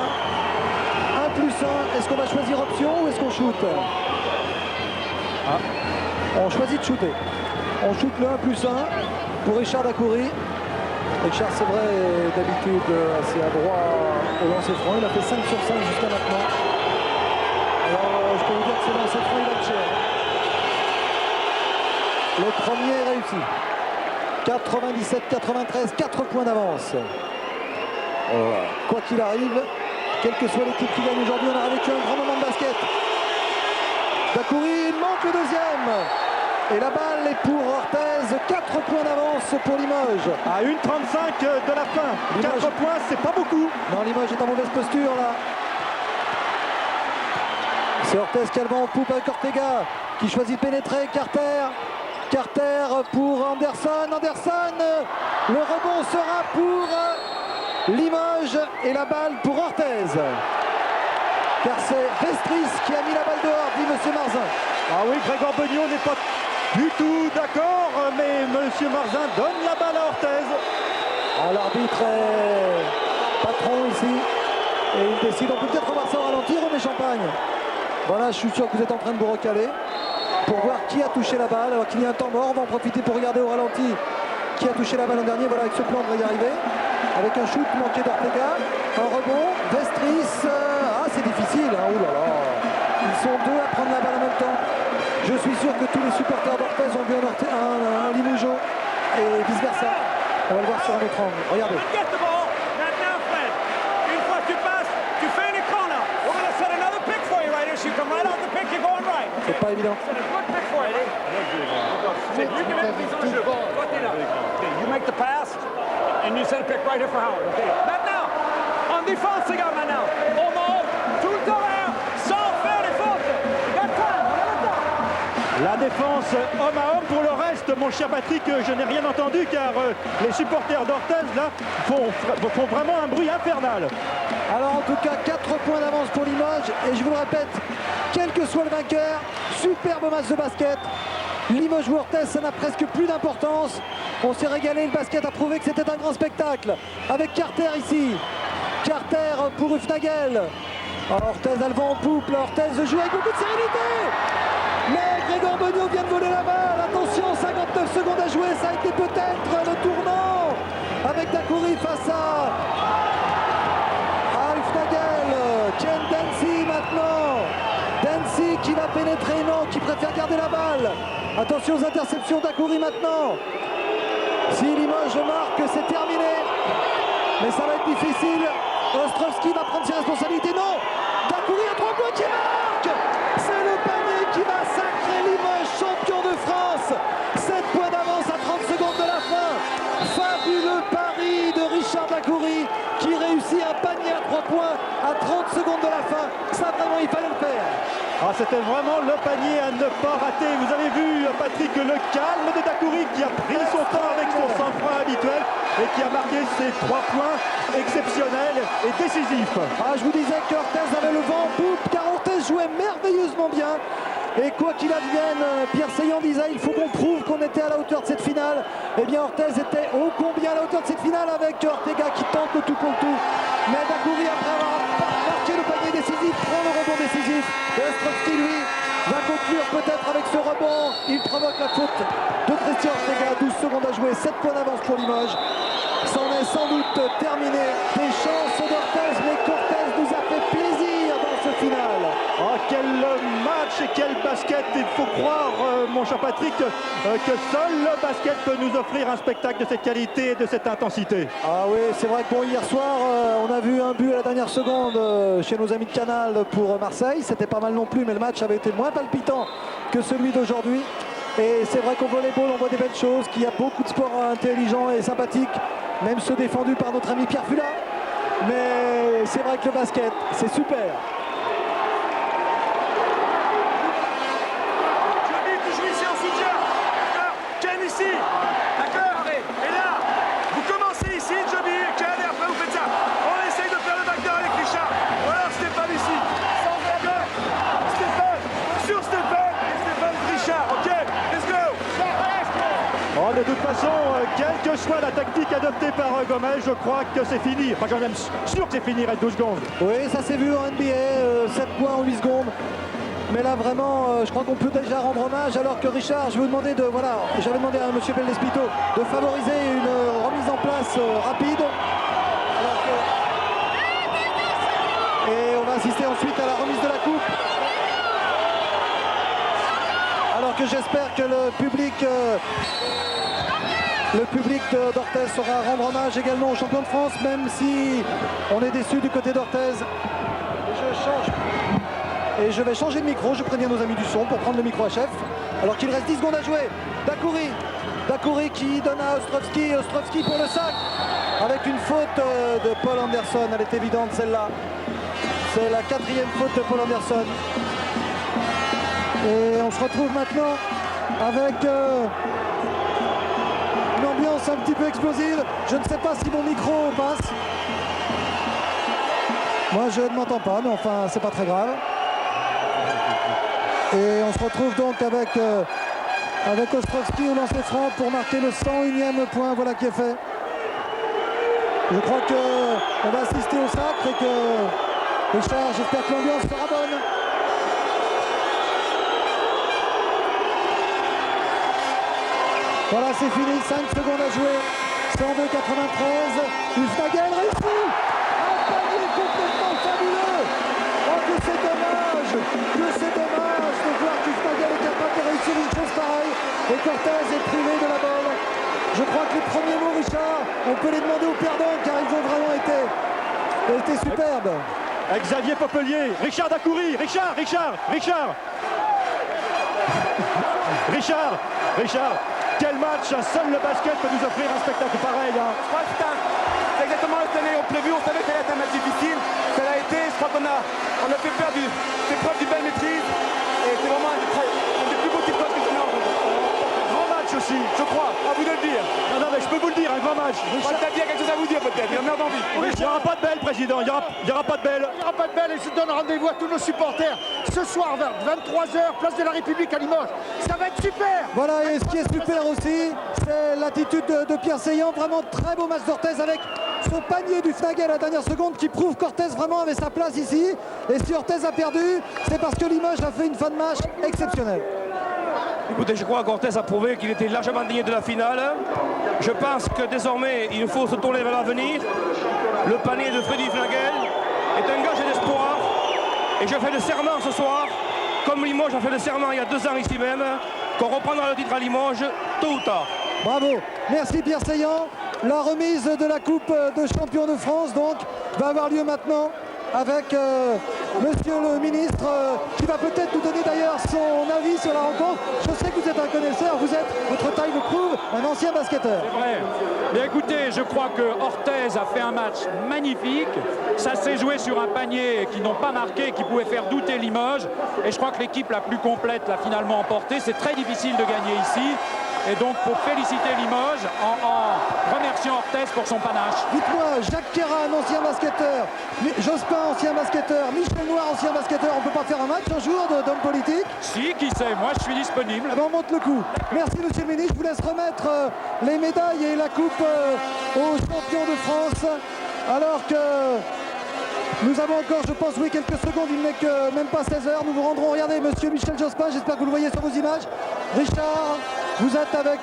1+1, est-ce qu'on va choisir option ou est-ce qu'on shoot? On choisit de shooter. On shoot le 1+1 pour Richard Dacoury. Richard, c'est vrai, d'habitude assez adroit au lancer franc. Il a fait 5 sur 5 jusqu'à maintenant. Alors, je peux vous dire que ce lancer franc, il va être cher. Le premier est réussi. 97-93, 4 points d'avance. Quoi qu'il arrive, quelle que soit l'équipe qui gagne aujourd'hui, on a vécu un grand moment de basket. Dacoury, il manque le deuxième. Et la balle est pour Orthez, 4 points d'avance pour Limoges. À 1,35 de la fin. Limoges. 4 points, c'est pas beaucoup. Non, Limoges est en mauvaise posture là. C'est Orthez qui a le vent en poupe avec Ortega, qui choisit de pénétrer. Carter pour Anderson. Anderson, le rebond sera pour Limoges et la balle pour Orthez. Car c'est Vestris qui a mis la balle dehors, dit M. Marzin. Ah oui, Grégor Beugnot n'est pas du tout d'accord, mais M. Marzin donne la balle à Orthez. Ah, l'arbitre est patron ici et il décide. On peut peut-être revoir ça au ralenti, René Champagne. Voilà, je suis sûr que vous êtes en train de vous recaler pour voir qui a touché la balle. Alors qu'il y a un temps mort, on va en profiter pour regarder au ralenti qui a touché la balle en dernier. Voilà, avec ce plan, on va y arriver. Avec un shoot manqué d'Ortega, un rebond, Vestris. Ah, c'est difficile, hein. Ouh là là. Ils sont deux à prendre la balle en même temps. Je suis sûr que tous les supporters d'Orthez ont vu un Limougeau et vice versa. On va le voir sur un autre angle. Regardez. Une fois que tu passes, tu fais une corner. We're going to set another pick for you right here. So you come right off the pick, you're going right. C'est pas évident. Set a good pick for you. You make the pass, and you set a pick right here for Howard. Okay. Maintenant, en défense, les gars, maintenant. On monte tout le temps sans faire des fautes. La défense homme à homme. Pour le reste, mon cher Patrick, je n'ai rien entendu car les supporters d'Orthez là font vraiment un bruit infernal. Alors en tout cas 4 points d'avance pour Limoges et je vous le répète, quel que soit le vainqueur, superbe match de basket. Limoges ou Orthez, ça n'a presque plus d'importance. On s'est régalé, le basket a prouvé que c'était un grand spectacle. Avec Carter ici, Carter pour Hufnagel. Orthez a le vent en poupe, Orthez joue avec beaucoup de sérénité. Mais Grégor Beugnot vient de voler la balle. Attention, 59 secondes à jouer, ça a été peut-être le tournant. Avec Dacoury face à Hufnagel. Ken Dancy maintenant. Dancy qui va pénétrer, non, qui préfère garder la balle. Attention aux interceptions, Dacoury maintenant. Si Limoges marque, c'est terminé. Mais ça va être difficile. Ostrovski va prendre ses responsabilités. Non, Dacoury à 3 points qui marque. C'est le panier qui va sacrer Limoges champion de France. 7 points d'avance à 30 secondes de la fin. Fabuleux pari de Richard Dacoury qui réussit un panier à 3 points à 30 secondes de la fin. Ça vraiment, il fallait le faire. Ah, c'était vraiment le panier à ne pas rater. Vous avez vu, Patrick, le calme de Dacoury qui a pris son temps avec son sang-froid habituel et qui a marqué ses 3 points exceptionnels et décisifs. Ah, je vous disais que Orthez avait le vent en poupe car Orthez jouait merveilleusement bien. Et quoi qu'il advienne, Pierre Seillan disait il faut qu'on prouve qu'on était à la hauteur de cette finale. Eh bien Orthez était ô combien à la hauteur de cette finale avec Ortega qui tente le tout pour le tout. Mais Dacoury, après avoir marqué le panier décisif, prend le rebond décisif. Et Ostrovski, lui, va conclure peut-être avec ce rebond. Il provoque la faute de Christian Ortega. 12 secondes à jouer, 7 points d'avance pour Limoges. C'en est sans doute terminé. Des chances d'Orthez, mais qu'Orthez match et quel basket. Il faut croire, mon cher Patrick, que seul le basket peut nous offrir un spectacle de cette qualité et de cette intensité. Ah oui, c'est vrai que bon, hier soir, on a vu un but à la dernière seconde chez nos amis de Canal pour Marseille. C'était pas mal non plus, mais le match avait été moins palpitant que celui d'aujourd'hui. Et c'est vrai qu'au volleyball, on voit des belles choses, qu'il y a beaucoup de sports intelligents et sympathiques, même ceux défendus par notre ami Pierre Fula. Mais c'est vrai que le basket, c'est super. Toujours ici en soutien. D'accord. Ken ici. D'accord. Et là, vous commencez ici, Joby, Ken, et après vous faites ça. On essaye de faire le backdoor avec Richard. Ou alors Stéphane ici. D'accord. Stéphane, sur Stéphane et Stéphane Richard. Ok, let's go. Oh, de toute façon, quelle que soit la tactique adoptée par Gomez, je crois que c'est fini. Enfin, j'en ai sûr que c'est fini, il reste 12 secondes. Oui, ça s'est vu en NBA, 7 points en 8 secondes. Mais là, vraiment, je crois qu'on peut déjà rendre hommage, alors que Richard, je vais vous demander de, voilà, j'avais demandé à M. Bellespito de favoriser une remise en place rapide. Et on va assister ensuite à la remise de la coupe. Alors que j'espère que le public d'Orthez saura rendre hommage également au champion de France, même si on est déçu du côté d'Orthez. Et je vais changer de micro, je préviens nos amis du son pour prendre le micro à chef. Alors qu'il reste 10 secondes à jouer. Dakouri qui donne à Ostrovski, Ostrovski pour le sac. Avec une faute de Paul Anderson, elle est évidente celle-là. C'est la 4e faute de Paul Anderson. Et on se retrouve maintenant avec une ambiance un petit peu explosive. Je ne sais pas si mon micro passe. Moi je ne m'entends pas, mais enfin c'est pas très grave. Et on se retrouve donc avec Ostrovski au lancer franc pour marquer le 101e point, voilà qui est fait. Je crois qu'on va assister au sacre et que Richard, j'espère que l'ambiance sera bonne. Voilà, c'est fini, 5 secondes à jouer. 102-93. Hufnagel réussit. Un panier complètement fabuleux. Oh, que c'est dommage de voir qu'Hufnagel est capable de réussir une chose pareille. Et Cortez est privé de la balle. Je crois que les premiers mots, Richard, on peut les demander aux perdants car ils ont vraiment été superbes. Xavier Popelier, Richard Dakouri, Richard. Quel match, seul le basket peut nous offrir un spectacle pareil. Hein. C'est exactement cette année, on prévu, on savait que ça allait être un match difficile. Ça l'a été, je crois qu'on a fait faire des preuves d'une belle maîtrise. Et c'est vraiment un des plus beaux titres que je n'ai. Grand match aussi, je crois, à vous de le dire. Non, mais je peux vous le dire, un grand match. Peut-être qu'il y a quelque chose à vous dire peut-être, il a merde envie. Il n'y aura pas de belle, président, il n'y aura pas de belle. Il n'y aura pas de belle et je donne rendez-vous à tous nos supporters ce soir vers 23h, place de la République à Limoges. Ça va être super. Voilà, et ce qui est super aussi, c'est l'attitude de Pierre Seillant. Vraiment très beau match d'Orthez avec son panier du Fnagel à la dernière seconde qui prouve qu'Orthez vraiment avait sa place ici. Et si Orthez a perdu, c'est parce que Limoges a fait une fin de match exceptionnelle. Écoutez, je crois qu'Orthez a prouvé qu'il était largement digne de la finale. Je pense que désormais, il faut se tourner vers l'avenir. Le panier de Freddy Fnagel est un gage d'espoir. Et je fais le serment ce soir, comme Limoges a fait le serment il y a 2 ans ici même, qu'on reprendra le titre à Limoges tôt ou tard. Bravo, merci Pierre Seillant. La remise de la Coupe de Champion de France donc va avoir lieu maintenant avec Monsieur le ministre qui va peut-être nous donner d'ailleurs son avis sur la rencontre. Je sais que vous êtes un connaisseur, vous êtes, votre taille le prouve, un ancien basketteur. C'est vrai. Bien écoutez, je crois que Orthez a fait un match magnifique. Ça s'est joué sur un panier qui n'ont pas marqué, qui pouvait faire douter Limoges. Et je crois que l'équipe la plus complète l'a finalement emporté. C'est très difficile de gagner ici. Et donc, pour féliciter Limoges en remerciant Orthez pour son panache. Dites-moi, Jacques Kéran, ancien basketteur, Jospin, ancien basketteur, Michel Noir, ancien basketteur, on ne peut pas faire un match un jour d'homme politique? Si, qui sait, moi je suis disponible. Ah ben on monte le coup. Merci monsieur le ministre, je vous laisse remettre les médailles et la coupe aux champions de France. Alors que nous avons encore, je pense, oui, quelques secondes, il n'est que même pas 16 heures. Nous vous rendrons, regardez, monsieur Michel Jospin, j'espère que vous le voyez sur vos images. Richard, vous êtes avec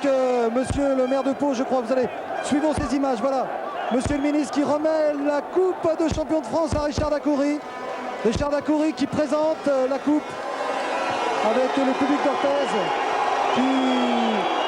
monsieur le maire de Pau, je crois. Vous allez, suivons ces images, voilà. Monsieur le ministre qui remet la coupe de champion de France à Richard Dakouri. Richard Dakouri qui présente la coupe avec le public d'Orthez qui